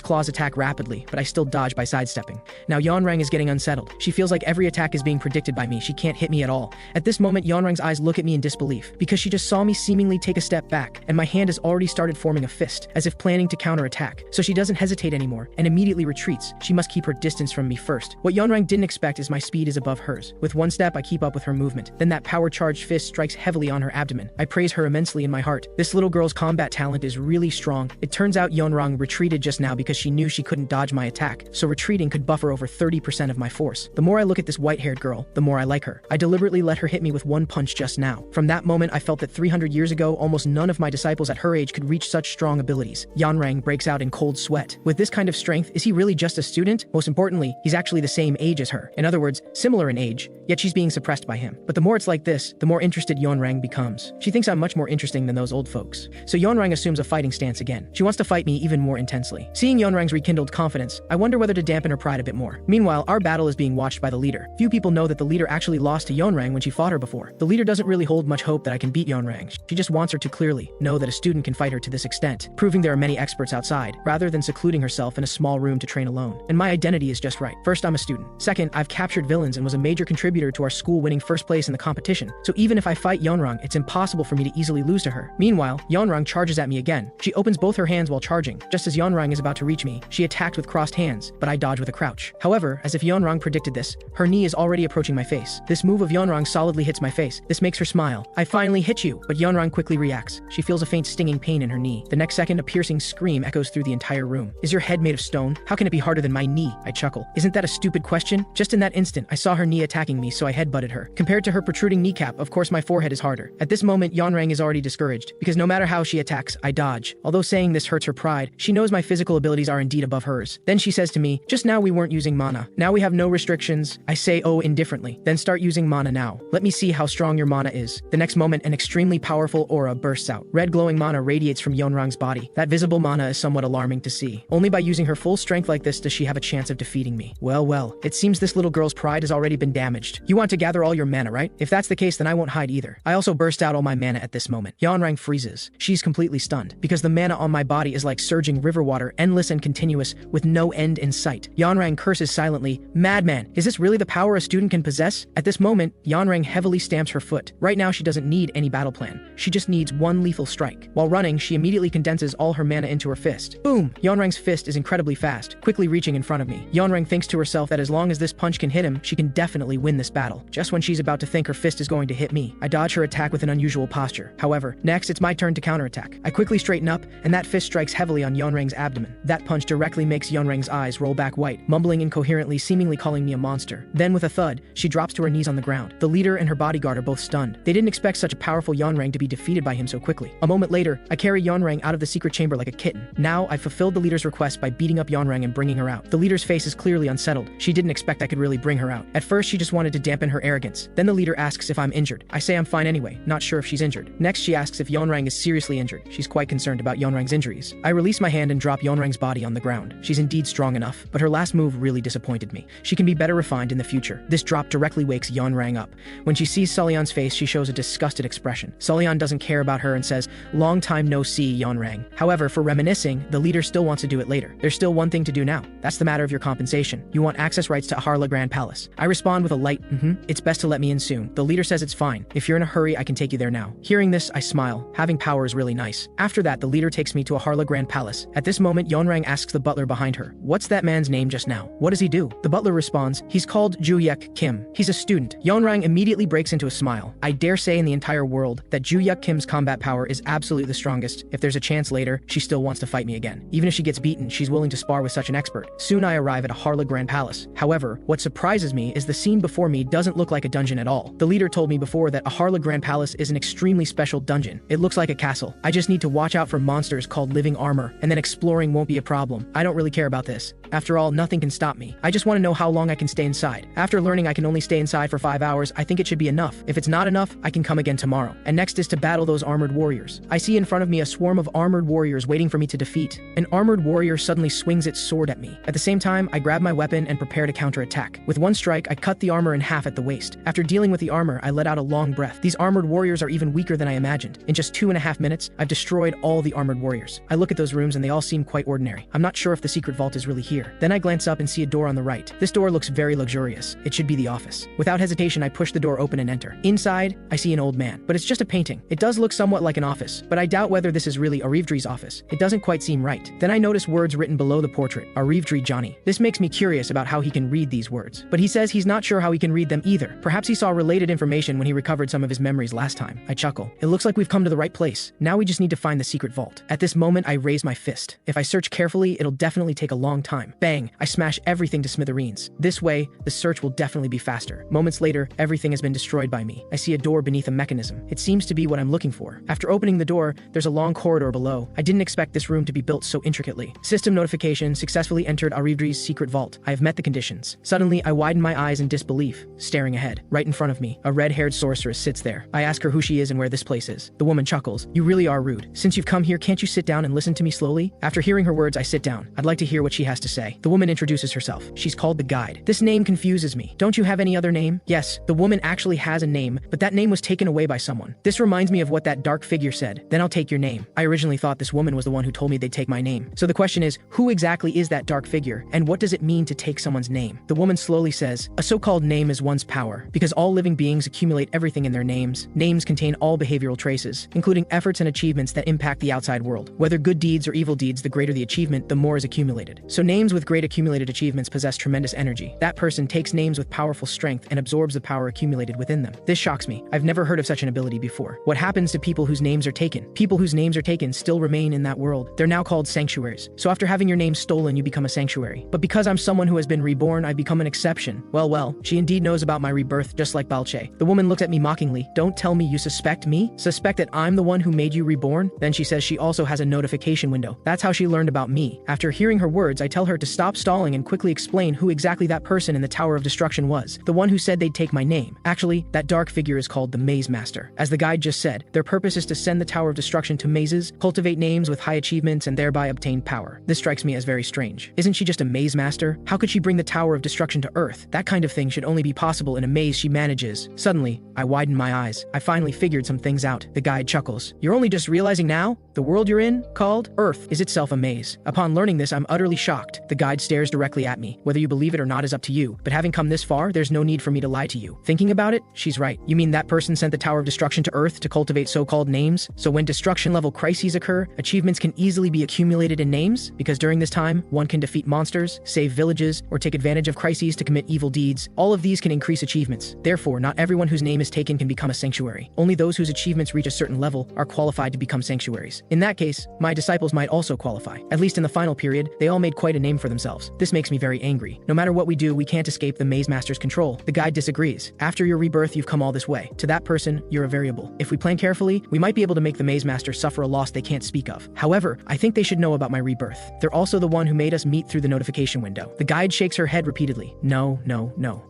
claws attack rapidly, but I still dodge by sidestepping. Now Yon Rang is getting unsettled. She feels like every attack is being predicted by me. She can't hit me at all. At this moment, Yon Rang's eyes look at me in disbelief, because she just saw me seemingly take a step back, and my hand has already started forming a fist, as if planning to counterattack. So she doesn't hesitate anymore, and immediately retreats. She must keep her distance from me first. What Yon Rang didn't expect is my speed is above hers. With one step, I keep up with her movement. Then that power-charged fist strikes heavily on her abdomen. I praise her immensely in my heart. This little girl's combat talent is really strong. It turns out Yon Rang retreated just now because she knew she couldn't dodge my attack, so retreating could buffer over 30% of my force. The more I look at this white-haired girl, the more I like her. I deliberately let her hit me with one punch just now. From that moment, I felt that 300 years ago, almost none of my disciples at her age could reach such strong abilities. Yon Rang breaks out in cold sweat. With this kind of strength, is he really just a student? Most importantly, he's actually the same age as her. In other words, similar in age, yet she's being suppressed by him. But the more it's like this, the more interested Yon Rang becomes. She thinks I'm much more interesting than those old folks. So Yon Rang assumes a fighting stance again. She wants to fight me even more intensely. Seeing Yon Rang's rekindled confidence, I wonder whether to dampen her pride a bit more. Meanwhile, our battle is being watched by the leader. Few people know that the leader actually lost to Yon Rang when she fought her before. The leader doesn't really hold much hope that I can beat Yon Rang. She just wants her to clearly know that a student can fight her to this extent, proving there are many experts outside, rather than secluding herself in a small room to train alone. And my identity is just right. First, I'm a student. Second, I've captured villains and was a major contributor to our school winning first place in the competition. So even if I fight Yon Rang, it's impossible for me to easily lose to her. Meanwhile, Yon Rang charges at me again. She opens both her hands while charging. Just as Yon Rang is about to reach me, she attacked with crossed hands, but I dodge with a crouch. However, as if Yon Rang predicted this, her knee is already approaching my face. This move of Yon Rang solidly hits my face. This makes her smile. "I finally hit you," but Yon Rang quickly reacts. She feels a faint stinging pain in her knee. The next second, a piercing scream echoes through the entire room. "Is your head made of stone? How can it be harder than my knee?" I chuckle. "Isn't that a stupid question?" Just in that instant, I saw her knee attacking me, so I headbutted her. Compared to her protruding kneecap, of course my forehead is harder. At this moment, Yon Rang is already discouraged, because no matter how she attacks, I dodge. Although saying this hurts her pride, she knows my physical abilities are indeed above hers. Then she says to me, "Just now we weren't using mana. Now we have no restrictions." I say, "Oh," indifferently. "Then start using mana now. Let me see how strong your mana is." The next moment, an extremely powerful aura bursts out. Red glowing mana radiates from Yon Rang's body. That visible mana is somewhat alarming to see. Only by using her full strength like this does she have a chance of defeating me. Well, it seems this little girl's pride has already been damaged. You want to gather all your mana, right? If that's the case, then I won't hide either. I also burst out all my mana at this moment. Yon Rang freezes. She's completely stunned, because the mana on my body is like surging river water, endless and continuous, with no end in sight. Yon Rang curses silently, "Madman, is this really the power a student can possess?" At this moment, Yon Rang heavily stamps her foot. Right now, she doesn't need any battle plan. She just needs one lethal strike. While running, she immediately condenses all her mana into her fist. Boom! Yon Rang's fist is incredibly fast, quickly reaching in front of me. Yon Rang thinks to herself that as long as this punch can hit him, she can definitely win this battle. Just when she's about to think her fist is going to hit me, I dodge her attack with an unusual posture. However, next it's my turn to counterattack. I quickly straighten up, and that fist strikes heavily on Yon Rang's abdomen. That punch directly makes Yon Rang's eyes roll back white, mumbling incoherently, seemingly calling me a monster. Then with a thud, she drops to her knees on the ground. The leader and her bodyguard are both stunned. They didn't expect such a powerful Yon Rang to be defeated by him so quickly. A moment later, I carry Yon Rang out of the secret chamber like a kitten. Now, I've fulfilled the leader's request by beating up Yon Rang and bringing her out. The leader's face is clearly unsettled. She didn't expect I could really bring her out. At first, she just wanted to dampen her arrogance. Then the leader asks if I'm injured. I say I'm fine anyway, not sure if she's injured. Next, she asks if Yon Rang is seriously injured. She's quite concerned about Yon Rang's injuries. I release my hand and drop Yon Rang's body on the ground. She's indeed strong enough, but her last move really disappointed me. She can be better refined in the future. This drop directly wakes Yon Rang up. When she sees Sulyeon's face, she shows a disgusted expression. Sulyeon doesn't care about her and says, "Long time no see, Yon Rang." However, for reminiscing, the leader still wants to do it later. There's still one thing to do now. That's the matter of your compensation. You want access rights to Valhalla Grand Palace. I respond with a light, it's best to let me in soon. The leader says it's fine. If you're in a hurry, I can take you there now. Hearing this, I smile. Having power is really nice. After that, the leader takes me to a Valhalla Grand Palace. At this moment, Yon Rang asks the butler behind her, "What's that man's name just now? What does he do?" The butler responds, "He's called Joo-hyuk Kim. He's a student." Yon Rang immediately breaks into a smile. I dare say in the entire world that Joo-hyuk Kim's combat power is absolutely the strongest. If there's a chance later, she still wants to fight me again. Even if she gets beaten, she's willing to spar with such an expert. Soon I arrive at a Valhalla Grand Palace. However, what surprises me is the scene before me doesn't look like a dungeon at all. The leader told me before that a Valhalla Grand Palace is an extremely special dungeon. It looks like a castle. I just need to watch out for monsters called living armor, and then exploring won't be a problem. I don't really care about this. After all, nothing can stop me. I just want to know how long I can stay inside. After learning I can only stay inside for 5 hours, I think it should be enough. If it's not enough, I can come again tomorrow. And next is to battle those armored warriors. I see in front of me a swarm of armored warriors waiting for me to defeat. An armored warrior suddenly swings its sword at me. At the same time, I grab my weapon and prepare to counterattack. With one strike, I cut the armor in half at the waist. After dealing with the armor, I let out a long breath. These armored warriors are even weaker than I imagined. In just 2.5 minutes, I've destroyed all the armored warriors. I look at those rooms and they all seem quite ordinary. I'm not sure if the secret vault is really here. Then I glance up and see a door on the right. This door looks very luxurious. It should be the office. Without hesitation, I push the door open and enter. Inside, I see an old man, but it's just a painting. It does look somewhat like an office, but I doubt whether this is really Arivdri's office. It doesn't quite seem right. Then I notice words written below the portrait, Arivdri Johnny. This makes me curious about how he can read these words. But he says he's not sure how he can read them either. Perhaps he saw related information when he recovered some of his memories last time. I chuckle. It looks like we've come to the right place. Now we just need to find the secret vault. At this moment, I raise my fist. If I search carefully, it'll definitely take a long time. Bang! I smash everything to smithereens. This way, the search will definitely be faster. Moments later, everything has been destroyed by me. I see a door beneath a mechanism. It seems to be what I'm looking for. After opening the door, there's a long corridor below. I didn't expect this room to be built so intricately. System notification: successfully entered Arivdri's secret vault. I have met the conditions. Suddenly, I widen my eyes in disbelief, staring ahead. Right in front of me, a red-haired sorceress sits there. I ask her who she is and where this place is. The woman chuckles. "You really are rude. Since you've come here, can't you sit down and listen to me slowly?" After hearing her words, I sit down. I'd like to hear what she has to say. The woman introduces herself. She's called the Guide. This name confuses me. Don't you have any other name? Yes, the woman actually has a name, but that name was taken away by someone. This reminds me of what that dark figure said. "Then I'll take your name." I originally thought this woman was the one who told me they'd take my name. So the question is, who exactly is that dark figure, and what does it mean to take someone's name? The woman slowly says, "A so-called name is one's power. Because all living beings accumulate everything in their names. Names contain all behavioral traces, including efforts and achievements that impact the outside world. Whether good deeds or evil deeds, the greater the achievement, the more is accumulated. So names with great accumulated achievements possess tremendous energy. That person takes names with powerful strength and absorbs the power accumulated within them." This shocks me. I've never heard of such an ability before. What happens to people whose names are taken? People whose names are taken still remain in that world. They're now called sanctuaries. So after having your name stolen, you become a sanctuary. But because I'm someone who has been reborn, I've become an exception. Well, she indeed knows about my rebirth, just like Balche. The woman looks at me mockingly. "Don't tell me you suspect me? Suspect that I'm the one who made you reborn?" Then she says she also has a notification window. That's how she learned about me. After hearing her words, I tell her to stop stalling and quickly explain who exactly that person in the Tower of Destruction was. The one who said they'd take my name. Actually, that dark figure is called the Maze Master. As the guide just said, their purpose is to send the Tower of Destruction to mazes, cultivate names with high achievements, and thereby obtain power. This strikes me as very strange. Isn't she just a maze master? How could she bring the Tower of Destruction to Earth? That kind of thing should only be possible in a maze she manages. Suddenly, I widen my eyes. I finally figured some things out. The guide chuckles. "You're only just realizing now? The world you're in, called Earth, is itself a maze." Upon learning this, I'm utterly shocked. The guide stares directly at me. "Whether you believe it or not is up to you, but having come this far, there's no need for me to lie to you. Thinking about it, she's right. You mean that person sent the Tower of Destruction to Earth to cultivate so-called names? So when destruction-level crises occur, achievements can easily be accumulated in names? Because during this time, one can defeat monsters, save villages, or take advantage of crises to commit evil deeds. All of these can increase achievements. Therefore, not everyone whose name is taken can become a sanctuary. Only those whose achievements reach a certain level are qualified to become sanctuaries. In that case, my disciples might also qualify. At least in the final period, they all made quite a name for themselves. This makes me very angry. No matter what we do, we can't escape the Maze Master's control." The guide disagrees. "After your rebirth, you've come all this way. To that person, you're a variable. If we plan carefully, we might be able to make the Maze Master suffer a loss they can't speak of. However, I think they should know about my rebirth. They're also the one who made us meet through the notification window." The guide shakes her head repeatedly. No.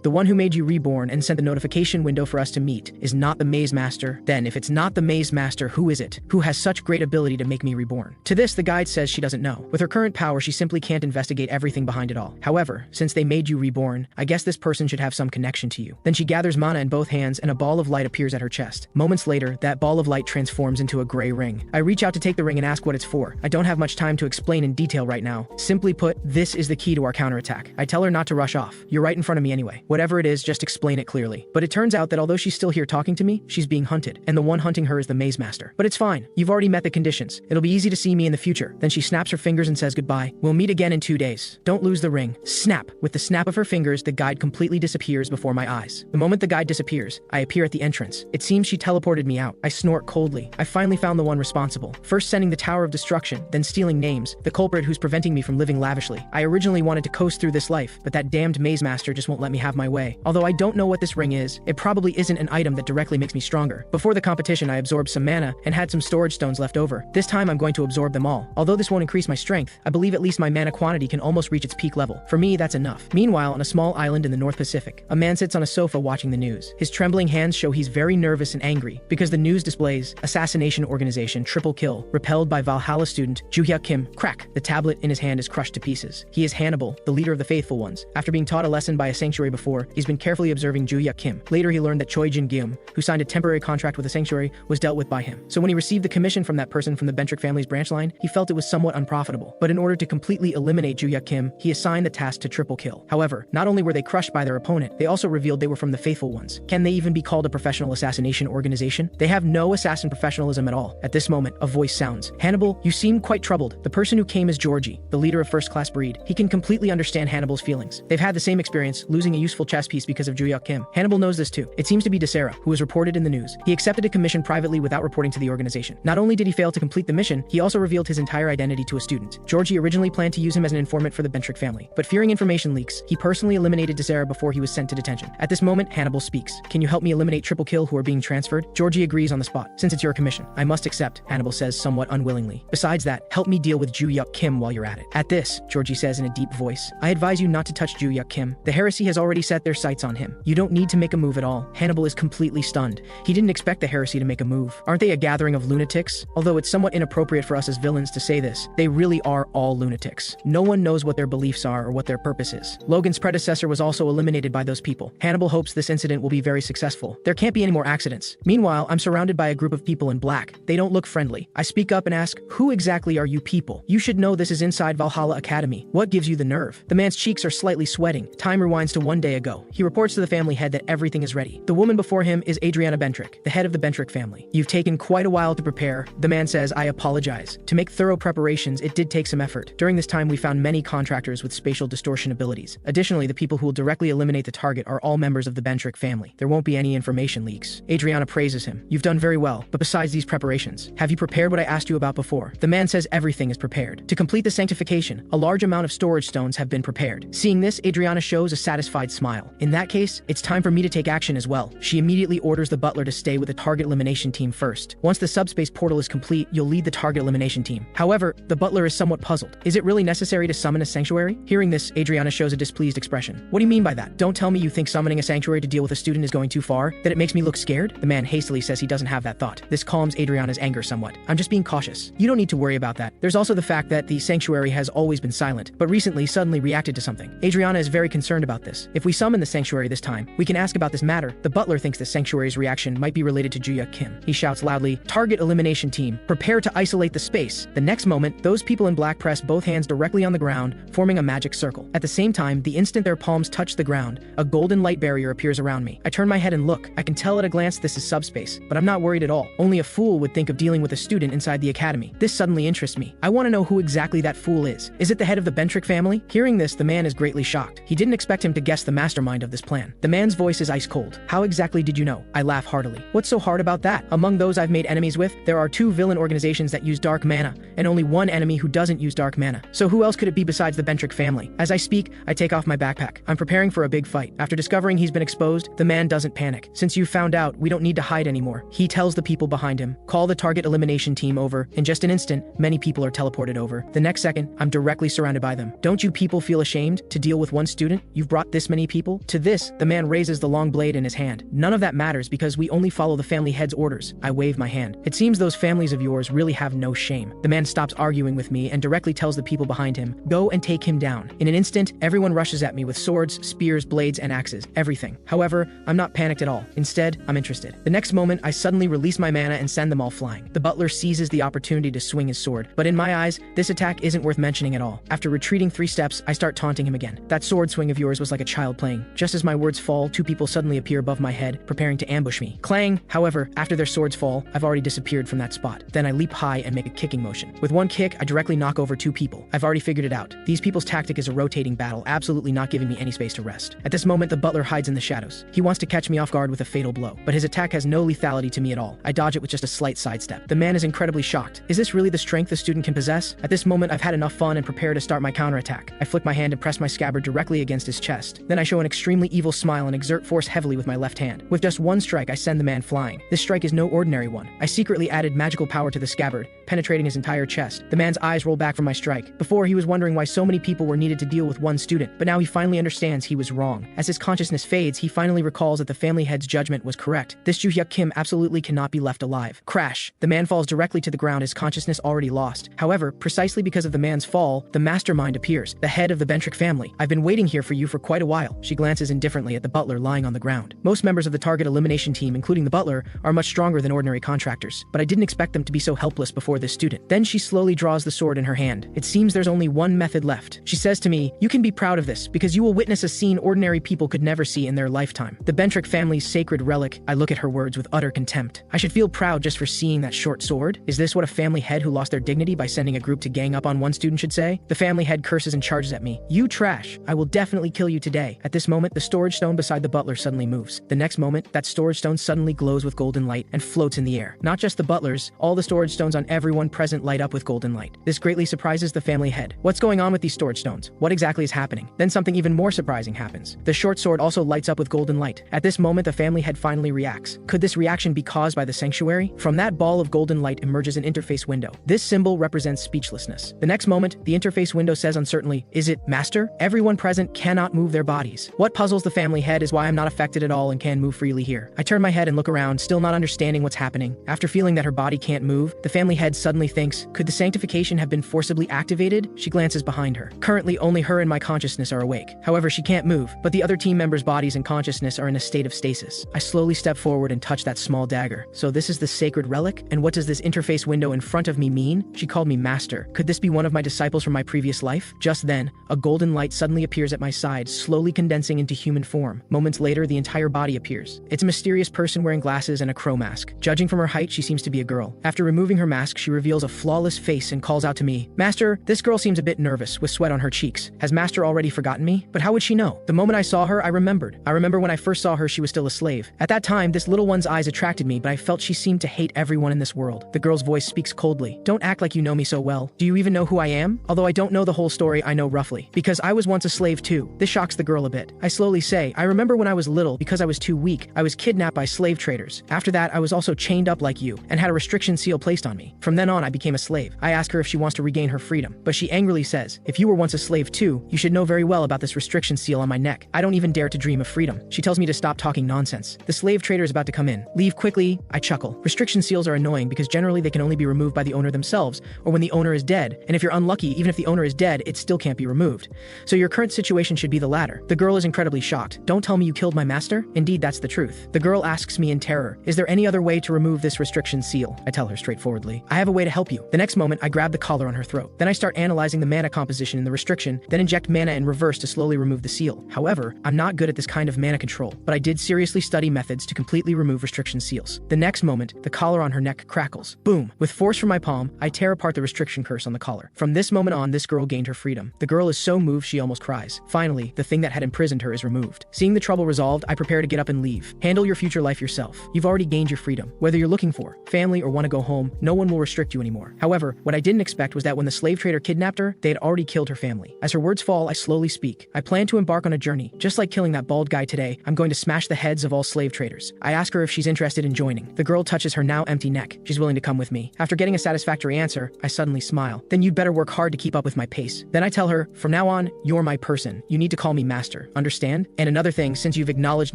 The one who made you reborn and sent the notification window for us to meet is not the Maze Master. Then, if it's not the Maze Master, who who is it who has such great ability to make me reborn? To this, the guide says she doesn't know. With her current power, she simply can't investigate everything behind it all. However, since they made you reborn, I guess this person should have some connection to you. Then she gathers mana in both hands and a ball of light appears at her chest. Moments later, that ball of light transforms into a gray ring. I reach out to take the ring and ask what it's for. I don't have much time to explain in detail right now. Simply put, this is the key to our counterattack. I tell her not to rush off. You're right in front of me anyway. Whatever it is, just explain it clearly. But it turns out that although she's still here talking to me, she's being hunted, and the one hunting her is the maze master. But it's fine. You've already met the conditions. It'll be easy to see me in the future. Then she snaps her fingers and says goodbye. We'll meet again in 2 days. Don't lose the ring. Snap. With the snap of her fingers, the guide completely disappears before my eyes. The moment the guide disappears, I appear at the entrance. It seems she teleported me out. I snort coldly. I finally found the one responsible. First sending the Tower of Destruction, then stealing names, the culprit who's preventing me from living lavishly. I originally wanted to coast through this life, but that damned maze master just won't let me have my way. Although I don't know what this ring is, it probably isn't an item that directly makes me stronger. Before the competition, I absorbed some mana and had some storage stones left over. This time I'm going to absorb them all. Although this won't increase my strength, I believe at least my mana quantity can almost reach its peak level. For me, that's enough. Meanwhile, on a small island in the North Pacific, a man sits on a sofa watching the news. His trembling hands show he's very nervous and angry because the news displays assassination organization triple kill, repelled by Valhalla student Joo-hyuk Kim. Crack! The tablet in his hand is crushed to pieces. He is Hannibal, the leader of the faithful ones. After being taught a lesson by a sanctuary before, he's been carefully observing Joo-hyuk Kim. Later he learned that Choi Jin-gyum, who signed a temporary contract with the sanctuary, was dealt with by him. So when he received the commission from that person from the Bentrick family's branch line, he felt it was somewhat unprofitable. But in order to completely eliminate Joo-hyuk Kim, he assigned the task to triple kill. However, not only were they crushed by their opponent, they also revealed they were from the faithful ones. Can they even be called a professional assassination organization? They have no assassin professionalism at all. At this moment, a voice sounds. Hannibal, you seem quite troubled. The person who came is Georgie, the leader of first-class breed. He can completely understand Hannibal's feelings. They've had the same experience, losing a useful chess piece because of Joo-hyuk Kim. Hannibal knows this too. It seems to be DeSera, who was reported in the news. He accepted a commission privately without reporting to the organization. Not only did he fail to complete the mission, he also revealed his entire identity to a student. Georgie originally planned to use him as an informant for the Bentrick family, but fearing information leaks, he personally eliminated DeSera before he was sent to detention. At this moment, Hannibal speaks. Can you help me eliminate triple kill who are being transferred? Georgie agrees on the spot. Since it's your commission, I must accept, Hannibal says somewhat unwillingly. Besides that, help me deal with Joo-hyuk Kim while you're at it. At this, Georgie says in a deep voice, I advise you not to touch Joo-hyuk Kim. The heresy has already set their sights on him. You don't need to make a move at all. Hannibal is completely stunned. He didn't expect the heresy to make a move. Aren't they a gathering of lunatics? Although it's somewhat inappropriate for us as villains to say this, they really are all lunatics. No one knows what their beliefs are or what their purpose is. Logan's predecessor was also eliminated by those people. Hannibal hopes this incident will be very successful. There can't be any more accidents. Meanwhile, I'm surrounded by a group of people in black. They don't look friendly. I speak up and ask, who exactly are you people? You should know this is inside Valhalla Academy. What gives you the nerve? The man's cheeks are slightly sweating. Time rewinds to 1 day ago. He reports to the family head that everything is ready. The woman before him is Adriana Bentrick, the head of the Bentrick family. You've taken quite a while to prepare. The man says, I apologize. To make thorough preparations, it did take some effort. During this time, we found many contractors with spatial distortion abilities. Additionally, the people who will directly eliminate the target are all members of the Bentrick family. There won't be any information leaks. Adriana praises him. You've done very well, but besides these preparations, have you prepared what I asked you about before? The man says everything is prepared. To complete the sanctification, a large amount of storage stones have been prepared. Seeing this, Adriana shows a satisfied smile. In that case, it's time for me to take action as well. She immediately orders the butler to stay with the target elimination team first. Once the subspace portal is complete, you'll lead the target elimination team. However, the butler is somewhat puzzled. Is it really necessary to summon a sanctuary? Hearing this, Adriana shows a displeased expression. What do you mean by that? Don't tell me you think summoning a sanctuary to deal with a student is going too far? That it makes me look scared? The man hastily says he doesn't have that thought. This calms Adriana's anger somewhat. I'm just being cautious. You don't need to worry about that. There's also the fact that the sanctuary has always been silent, but recently suddenly reacted to something. Adriana is very concerned about this. If we summon the sanctuary this time, we can ask about this matter. The butler thinks the sanctuary's reaction might be related to Joo-hyuk Kim. He shouts loudly, target elimination team, prepare to isolate the space. The next moment, those people in black press both hands directly on the ground, forming a magic circle. At the same time, the instant their palms touch the ground, a golden light barrier appears around me. I turn my head and look. I can tell at a glance this is subspace, but I'm not worried at all. Only a fool would think of dealing with a student inside the academy. This suddenly interests me. I want to know who exactly that fool is. Is it the head of the Bentrick family? Hearing this, the man is greatly shocked. He didn't expect him to guess the mastermind of this plan. The man's voice is ice cold. How exactly did you know? I laugh heartily. What's so hard about that? Among those I've made enemies with, there are 2 villain organizations that use dark mana, and only 1 enemy who doesn't use dark mana. So who else could it be besides the Bentrick family? As I speak, I take off my backpack. I'm preparing for a big fight. After discovering he's been exposed, the man doesn't panic. Since you've found out, we don't need to hide anymore. He tells the people behind him, call the target elimination team over. In just an instant, many people are teleported over. The next second, I'm directly surrounded by them. Don't you people feel ashamed to deal with 1 student? You've brought this many people? To this, the man raises the long blade in his hand. None of that matters because we only follow the family head's orders. I wave my hand. hand. It seems those families of yours really have no shame. The man stops arguing with me and directly tells the people behind him, go and take him down. In an instant, everyone rushes at me with swords, spears, blades, and axes. Everything. However, I'm not panicked at all. Instead, I'm interested. The next moment, I suddenly release my mana and send them all flying. The butler seizes the opportunity to swing his sword, but in my eyes, this attack isn't worth mentioning at all. After retreating 3 steps, I start taunting him again. That sword swing of yours was like a child playing. Just as my words fall, 2 people suddenly appear above my head, preparing to ambush me. Clang! However, after their swords fall, I've already disappeared from that spot. Then I leap high and make a kicking motion. With one kick, I directly knock over 2 people. I've already figured it out. These people's tactic is a rotating battle, absolutely not giving me any space to rest. At this moment, the butler hides in the shadows. He wants to catch me off guard with a fatal blow, but his attack has no lethality to me at all. I dodge it with just a slight sidestep. The man is incredibly shocked. Is this really the strength the student can possess? At this moment, I've had enough fun and prepare to start my counterattack. I flick my hand and press my scabbard directly against his chest. Then I show an extremely evil smile and exert force heavily with my left hand. With just one strike, I send the man flying. This strike is no ordinary one. I secretly added magical power to the scabbard, penetrating his entire chest. The man's eyes roll back from my strike. Before, he was wondering why so many people were needed to deal with one student, but now he finally understands he was wrong. As his consciousness fades, he finally recalls that the family head's judgment was correct. This Joo-hyuk Kim absolutely cannot be left alive. Crash! The man falls directly to the ground, his consciousness already lost. However, precisely because of the man's fall, the mastermind appears, the head of the Bentrick family. I've been waiting here for you for quite a while. She glances indifferently at the butler lying on the ground. Most members of the target elimination team, including the butler, are much stronger than ordinary contractors, but I didn't expect them to be so helpless before this student. Then she slowly draws the sword in her hand. It seems there's only one method left. She says to me, you can be proud of this, because you will witness a scene ordinary people could never see in their lifetime. The Bentrick family's sacred relic. I look at her words with utter contempt. I should feel proud just for seeing that short sword? Is this what a family head who lost their dignity by sending a group to gang up on one student should say? The family head curses and charges at me. You trash! I will definitely kill you today. At this moment, the storage stone beside the butler suddenly moves. The next moment, that storage stone suddenly glows with golden light and floats in the air. Not just the butlers, all the storage stones on everyone present light up with golden light. This greatly surprises the family head. What's going on with these storage stones? What exactly is happening? Then something even more surprising happens. The short sword also lights up with golden light. At this moment, the family head finally reacts. Could this reaction be caused by the sanctuary? From that ball of golden light emerges an interface window. This symbol represents speechlessness. The next moment, the interface window says uncertainly, is it, Master? Everyone present cannot move their bodies. What puzzles the family head is why I'm not affected at all and can move freely here. I turn my head and look around, still not understanding what's happening. After feeling that her body can't move, the family head suddenly thinks, could the sanctification have been forcibly activated? She glances behind her. Currently, only her and my consciousness are awake. However, she can't move, but the other team members' bodies and consciousness are in a state of stasis. I slowly step forward and touch that small dagger. So this is the sacred relic? And what does this interface window in front of me mean? She called me Master. Could this be one of my disciples from my previous life? Just then, a golden light suddenly appears at my side, slowly condensing into human form. Moments later, the entire body appears. It's a mysterious person wearing glasses and a crow mask. Judging from her height, she seems to be a girl. After removing her mask, she reveals a flawless face and calls out to me, Master, this girl seems a bit nervous, with sweat on her cheeks. Has Master already forgotten me? But how would she know? The moment I saw her, I remembered. I remember when I first saw her, she was still a slave. At that time, this little one's eyes attracted me, but I felt she seemed to hate everyone in this world. The girl's voice speaks coldly. Don't act like you know me so well. Do you even know who I am? Although I don't know the whole story, I know roughly. Because I was once a slave too. This shocks the girl a bit. I slowly say, I remember when I was little, because I was too weak, I was kidnapped by slave traders. After that, I was also chained up like you, and had a restriction seal placed on me. From then on, I became a slave. I ask her if she wants to regain her freedom, but she angrily says, if you were once a slave too, you should know very well about this restriction seal on my neck. I don't even dare to dream of freedom. She tells me to stop talking nonsense. The slave trader is about to come in. Leave quickly. I chuckle. Restriction seals are annoying because generally they can only be removed by the owner themselves, or when the owner is dead, and if you're unlucky, even if the owner is dead, it still can't be removed. So your current situation should be the latter. The girl is incredibly shocked. Don't tell me you killed my master? Indeed, that's the truth. The girl asks me in terror, is there any other way to remove this restriction seal? I tell her straightforwardly, I have a way to help you. The next moment, I grab the collar on her throat. Then I start analyzing the mana composition in the restriction, then inject mana in reverse to slowly remove the seal. However, I'm not good at this kind of mana control, but I did seriously study methods to completely remove restriction seals. The next moment, the collar on her neck crackles. Boom! With force from my palm, I tear apart the restriction curse on the collar. From this moment on, this girl gained her freedom. The girl is so moved she almost cries. Finally, the thing that had imprisoned her is removed. Seeing the trouble resolved, I prepare to get up and leave. Handle your future life yourself. You've already gained your freedom. Whether you're looking for family or want to go home, no one will restrict you anymore. However, what I didn't expect was that when the slave trader kidnapped her, they had already killed her family. As her words fall, I slowly speak. I plan to embark on a journey. Just like killing that bald guy today, I'm going to smash the heads of all slave traders. I ask her if she's interested in joining. The girl touches her now empty neck. She's willing to come with me. After getting a satisfactory answer, I suddenly smile. Then you'd better work hard to keep up with my pace. Then I tell her, from now on, you're my person. You need to call me master. Understand? And another thing, since you've acknowledged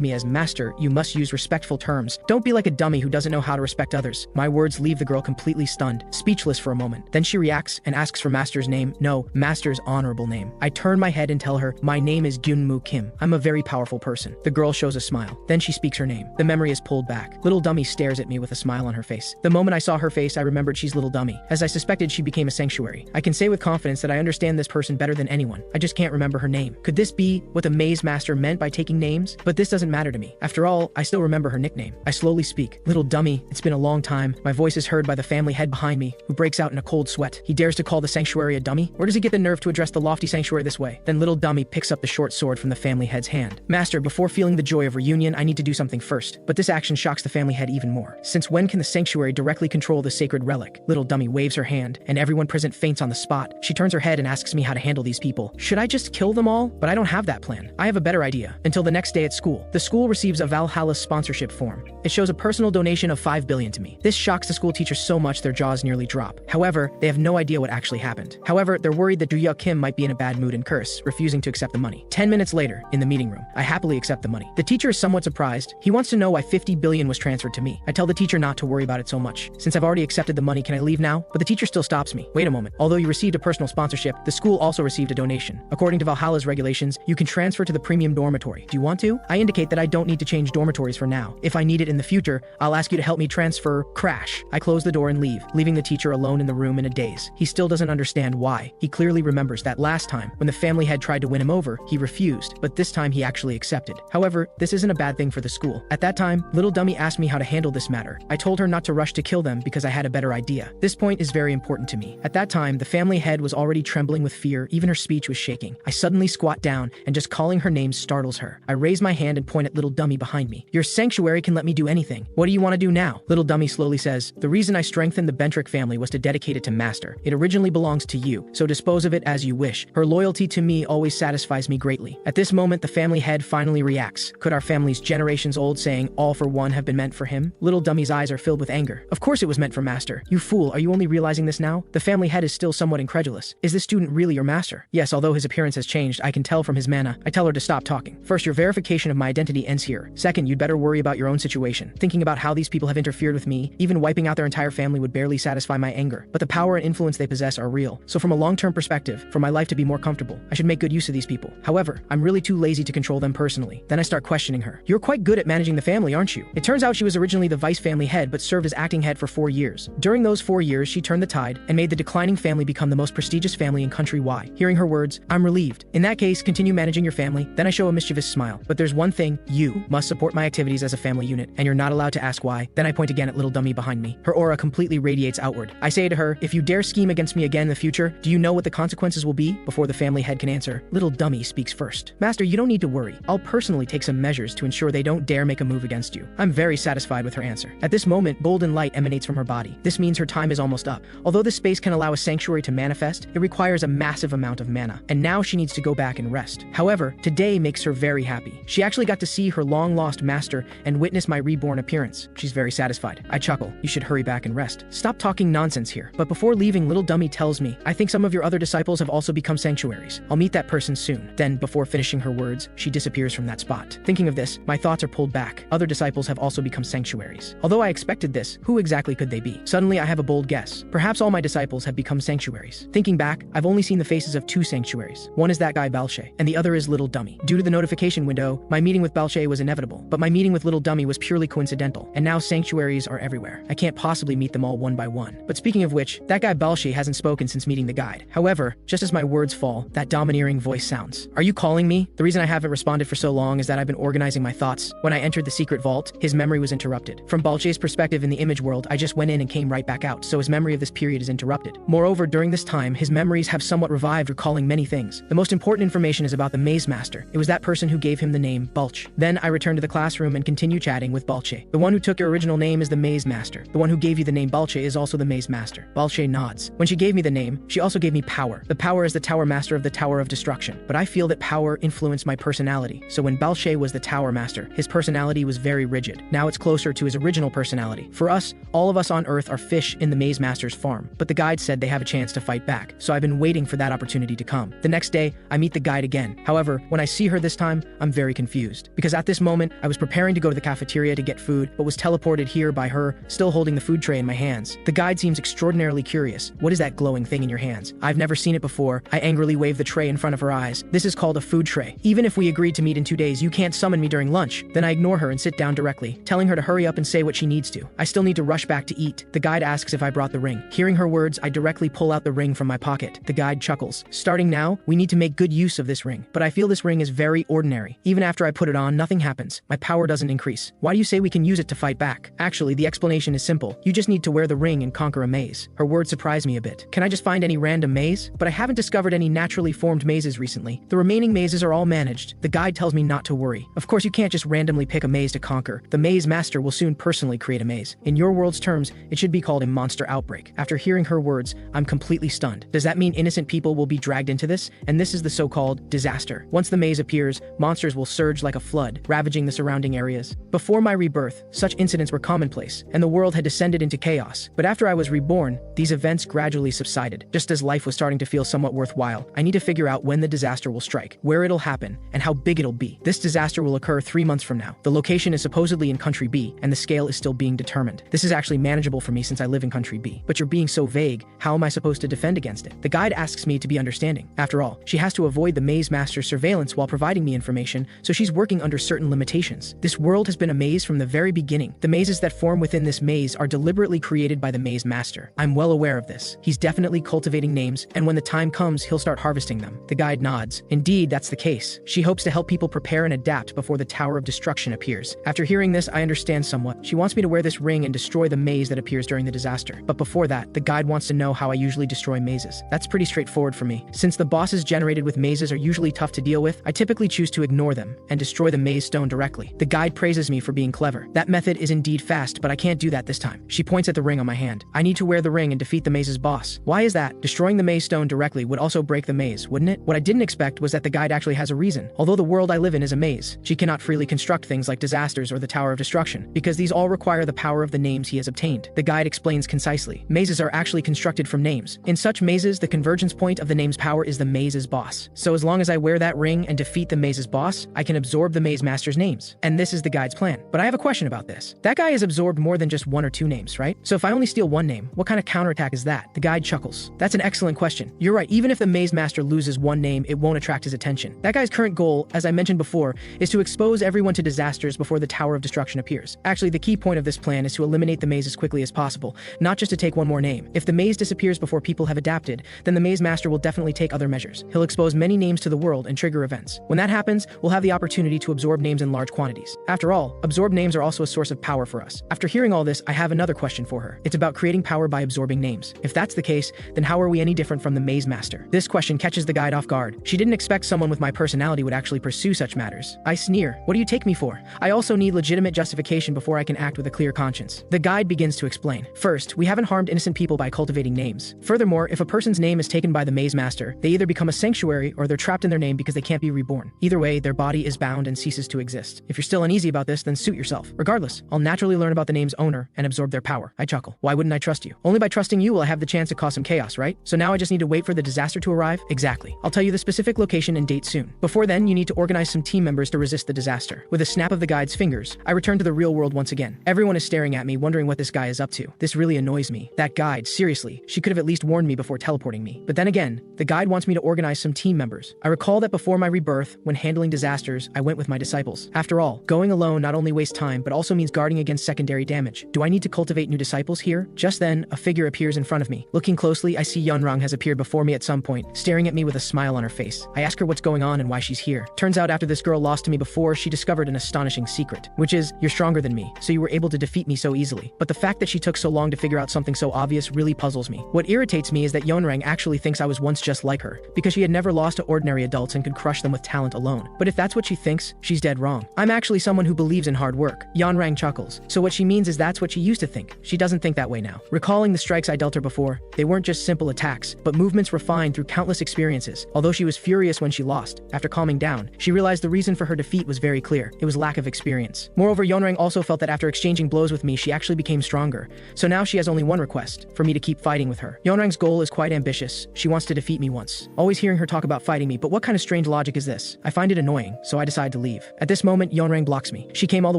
me as master, you must use respectful terms. Don't be like a dummy who doesn't know how to respect others. My words leave the girl completely stunned, speechless for a moment. Then she reacts and asks for Master's name. No, Master's honorable name. I turn my head and tell her, my name is Gyunmoo Kim. I'm a very powerful person. The girl shows a smile. Then she speaks her name. The memory is pulled back. Little Dummy stares at me with a smile on her face. The moment I saw her face, I remembered she's Little Dummy. As I suspected, she became a sanctuary. I can say with confidence that I understand this person better than anyone. I just can't remember her name. Could this be what the Maze Master meant by taking names? But this doesn't matter to me. After all, I still remember her nickname. I slowly speak. Little Dummy, it's been a long time. My voice is heard by the family head behind me, who breaks out in a cold sweat. He dares to call the sanctuary a dummy? Where does he get the nerve to address the lofty sanctuary this way? Then Little Dummy picks up the short sword from the family head's hand. Master, before feeling the joy of reunion, I need to do something first. But this action shocks the family head even more. Since when can the sanctuary directly control the sacred relic? Little Dummy waves her hand, and everyone present faints on the spot. She turns her head and asks me how to handle these people. Should I just kill them all? But I don't have that plan. I have a better idea. Until the next day at school. The school receives a Valhalla sponsorship form. It shows a personal donation of 5 billion to me. This shocks the school teachers so much their jaws nearly drop. However, they have no idea what actually happened. However, they're worried that Joo-hyuk Kim might be in a bad mood and curse, refusing to accept the money. 10 minutes later, in the meeting room, I happily accept the money. The teacher is somewhat surprised. He wants to know why 50 billion was transferred to me. I tell the teacher not to worry about it so much. Since I've already accepted the money, can I leave now? But the teacher still stops me. Wait a moment. Although you received a personal sponsorship, the school also received a donation. According to Valhalla's regulations, you can transfer to the premium dormitory. Do you want to? I indicate that I don't need to change dormitories for now. If I need it in the future, I'll ask you to help me transfer. Crash. I close the door and leave, leaving the teacher alone in the room in a daze. He still doesn't understand why. He clearly remembers that last time, when the family head tried to win him over, he refused, but this time he actually accepted. However, this isn't a bad thing for the school. At that time, Little Dummy asked me how to handle this matter. I told her not to rush to kill them because I had a better idea. This point is very important to me. At that time, the family head was already trembling with fear, even her speech was shaking. I suddenly squat down, and just calling her name startles her. I raise my hand and point at Little Dummy behind me. Your sanctuary can let me do anything. What do you want to do now? Little Dummy slowly says, the reason I strengthened the Bentrick family was to dedicate it to Master. It originally belongs to you, so dispose of it as you wish. Her loyalty to me always satisfies me greatly. At this moment, the family head finally reacts. Could our family's generations-old saying, all for one, have been meant for him? Little Dummy's eyes are filled with anger. Of course it was meant for Master. You fool, are you only realizing this now? The family head is still somewhat incredulous. Is this student really your master? Yes, although his appearance has changed, I can tell from his mana. I tell her to stop talking. First, your verification of my identity ends here. Second, you'd better worry about your own situation. Thinking about how these people have interfered with me, even wiping out their entire family would barely satisfy my anger. But the power and influence they possess are real. So from a long-term perspective, for my life to be more comfortable, I should make good use of these people. However, I'm really too lazy to control them personally. Then I start questioning her. You're quite good at managing the family, aren't you? It turns out she was originally the vice family head but served as acting head for 4 years. During those 4 years, she turned the tide and made the declining family become the most prestigious family in country Y. Hearing her words, I'm relieved. In that case, continue managing your family. Then I show a mischievous smile. But there's one thing, you must support my activities as a family unit, and you're not allowed to ask why. Then I point again at Little Dummy behind me. Her aura completely radiates outward. I say to her, if you dare scheme against me again in the future, do you know what the consequences will be? Before the family head can answer, Little Dummy speaks first. Master, you don't need to worry. I'll personally take some measures to ensure they don't dare make a move against you. I'm very satisfied with her answer. At this moment, golden light emanates from her body. This means her time is almost up. Although this space can allow a sanctuary to manifest, it requires a massive amount of mana, and now she needs to go back and rest. However, today makes her very happy. She actually got to see her long-lost master and witness my reborn appearance. She's very satisfied. I chuckle. You should hurry back and rest. Stop talking nonsense here. But before leaving, Little Dummy tells me, I think some of your other disciples have also become sanctuaries. I'll meet that person soon. Then, before finishing her words, she disappears from that spot. Thinking of this, my thoughts are pulled back. Other disciples have also become sanctuaries. Although I expected this, who exactly could they be? Suddenly, I have a bold guess. Perhaps all my disciples have become sanctuaries. Thinking back, I've only seen the faces of 2 sanctuaries. One is that guy Balche, and the other is Little Dummy. Due to the notification window, my meeting with Balche was inevitable, but my meeting with Little Dummy was purely coincidental, and now sanctuaries are everywhere. I can't possibly meet them all one by one. But speaking of which, that guy Balche hasn't spoken since meeting the guide. However, just as my words fall, that domineering voice sounds. Are you calling me? The reason I haven't responded for so long is that I've been organizing my thoughts. When I entered the secret vault, his memory was interrupted. From Balche's perspective in the image world, I just went in and came right back out, so his memory of this period is interrupted. Moreover, during this time, his memories have somewhat revived, recalling many things. The most important information is about the Maze Master. It was that person who gave him the name Balche. Then I return to the classroom and continue chatting with Balche. The one who took your original name is the Maze Master. The one who gave you the name Balche is also the Maze Master. Balche nods. When she gave me the name, she also gave me power. The power is the Tower Master of the Tower of Destruction. But I feel that power influenced my personality. So when Balche was the Tower Master, his personality was very rigid. Now it's closer to his original personality. For us, all of us on Earth are fish in the Maze Master's farm. But the guide said they have a chance to fight back. So I've been waiting for that opportunity to come. The next day, I meet the guide again. However, when I see her this time, I'm very confused. Because at this moment, I was preparing to go to the cafeteria to get food, but was teleported here by her, still holding the food tray in my hands. The guide seems extraordinarily curious. What is that glowing thing in your hands? I've never seen it before. I angrily wave the tray in front of her eyes. This is called a food tray. Even if we agreed to meet in 2 days, you can't summon me during lunch. Then I ignore her and sit down directly, telling her to hurry up and say what she needs to. I still need to rush back to eat. The guide asks if I brought the ring. Hearing her words, I directly pull out the ring from my pocket. The guide chuckles. Starting now, we need to make good use of this ring. But I feel this ring is very ordinary. Even after I put it on, nothing happens. My power doesn't increase. Why do you say we can use it to fight back? Actually, the explanation is simple. You just need to wear the ring and conquer a maze. Her words surprise me a bit. Can I just find any random maze? But I haven't discovered any naturally formed mazes recently. The remaining mazes are all managed. The guide tells me not to worry. Of course, you can't just randomly pick a maze to conquer. The maze master will soon personally create a maze. In your world's terms, it should be called a monster outbreak. After hearing her words, I'm completely stunned. Does that mean innocent people will be dragged into this? And this is the so-called disaster. Once the maze appears, monsters will surge like a flood, ravaging the surrounding areas. Before my rebirth, such incidents were commonplace, and the world had descended into chaos. But after I was reborn, these events gradually subsided. Just as life was starting to feel somewhat worthwhile, I need to figure out when the disaster will strike, where it'll happen, and how big it'll be. This disaster will occur 3 months from now. The location is supposedly in Country B, and the scale is still being determined. This is actually manageable for me since I live in Country B. But you're being so vague, how am I supposed to defend against it? The guide asks me to be understanding. After all, she has to avoid the maze master's surveillance while providing me information, so she's working under certain limitations. This world has been a maze from the very beginning. The mazes that form within this maze are deliberately created by the maze master. I'm well aware of this. He's definitely cultivating names, and when the time comes, he'll start harvesting them. The guide nods. Indeed, that's the case. She hopes to help people prepare and adapt before the Tower of Destruction appears. After hearing this, I understand somewhat. She wants me to wear this ring and destroy the maze that appears during the disaster. But before that, the guide wants to know how I usually destroy mazes. That's pretty straightforward for me. Since the bosses generated with mazes are usually tough to deal with, I typically choose to ignore them and destroy the maze stone directly. The guide praises me for being clever. That method is indeed fast, but I can't do that this time. She points at the ring on my hand. I need to wear the ring and defeat the maze's boss. Why is that? Destroying the maze stone directly would also break the maze, wouldn't it? What I didn't expect was that the guide actually has a reason. Although the world I live in is a maze, she cannot freely construct things like disasters or the Tower of Destruction, because these all require the power of the names he has obtained. The guide explains concisely. Mazes are actually constructed from names. In such mazes, the convergence point of the name's power is the maze's boss. So as long as I wear that ring and defeat the maze's boss, I can absorb the maze master's names. And this is the guide's plan. But I have a question about this. That guy has absorbed more than just 1 or 2 names, right? So if I only steal 1 name, what kind of counterattack is that? The guide chuckles. That's an excellent question. You're right, even if the maze master loses 1 name, it won't attract his attention. That guy's current goal, as I mentioned before, is to expose everyone to disasters before the Tower of Destruction appears. Actually, the key point of this plan is to eliminate the maze as quickly as possible, not just to take 1 more name. If the maze disappears before people have adapted, then the maze master will definitely take other measures. He'll expose many names to the world and trigger events. When that happens, we'll have the opportunity to absorb names in large quantities. After all, absorbed names are also a source of power for us. After hearing all this, I have another question for her. It's about creating power by absorbing names. If that's the case, then how are we any different from the maze master? This question catches the guide off guard. She didn't expect someone with my personality would actually pursue such matters. I sneer. What do you take me for? I also need legitimate justification before I can act with a clear conscience. The guide begins to explain. First, we haven't harmed innocent people by cultivating names. Furthermore, if a person's name is taken by the maze master, they either become a sanctuary or they're trapped in their name because they can't be reborn. Either way, their body is bound and ceases to exist. If you're still uneasy about this, then suit yourself. Regardless, I'll naturally learn about the name's owner and absorb their power. I chuckle. Why wouldn't I trust you? Only by trusting you will I have the chance to cause some chaos, right? So now I just need to wait for the disaster to arrive? Exactly. I'll tell you the specific location and date soon. Before then, you need to organize some team members to resist the disaster. With a snap of the guide's fingers, I return to the real world once again. Everyone is staring at me, wondering what this guy is up to. This really annoys me. That guide, seriously, she could have at least warned me before teleporting me. But then again, the guide wants me to organize some team members. I recall that before my rebirth, when handling disasters, I went with my disciples. After all, going alone not only wastes time, but also means guarding against secondary damage. Do I need to cultivate new disciples here? Just then, a figure appears in front of me. Looking closely, I see Yon Rang has appeared before me at some point, staring at me with a smile on her face. I ask her what's going on and why she's here. Turns out after this girl lost to me before, she discovered an astonishing secret, which is, you're stronger than me, so you were able to defeat me so easily. But the fact that she took so long to figure out something so obvious really puzzles me. What irritates me is that Yon Rang actually thinks I was once just like her, because she had never lost to ordinary adults and could crush them with talent alone. But if that's what she thinks, she's dead wrong. I'm actually someone who believes in hard work. Yon Rang chuckles. So what she means is that's what she used to think. She doesn't think that way now. Recalling the strikes I dealt her before, they weren't just simple attacks, but movements refined through countless experiences. Although she was furious when she lost, after calming down, she realized the reason for her defeat was very clear. It was lack of experience. Moreover, Yon Rang also felt that after exchanging blows with me, she actually became stronger. So now she has only one request, for me to keep fighting with her. Yon Rang's goal is quite ambitious. She wants to defeat me once. Always hearing her talk about fighting me, but what kind of strange logic is this? I find it annoying, so I decide to leave. At this moment, Yon Rang blocks me. She came all the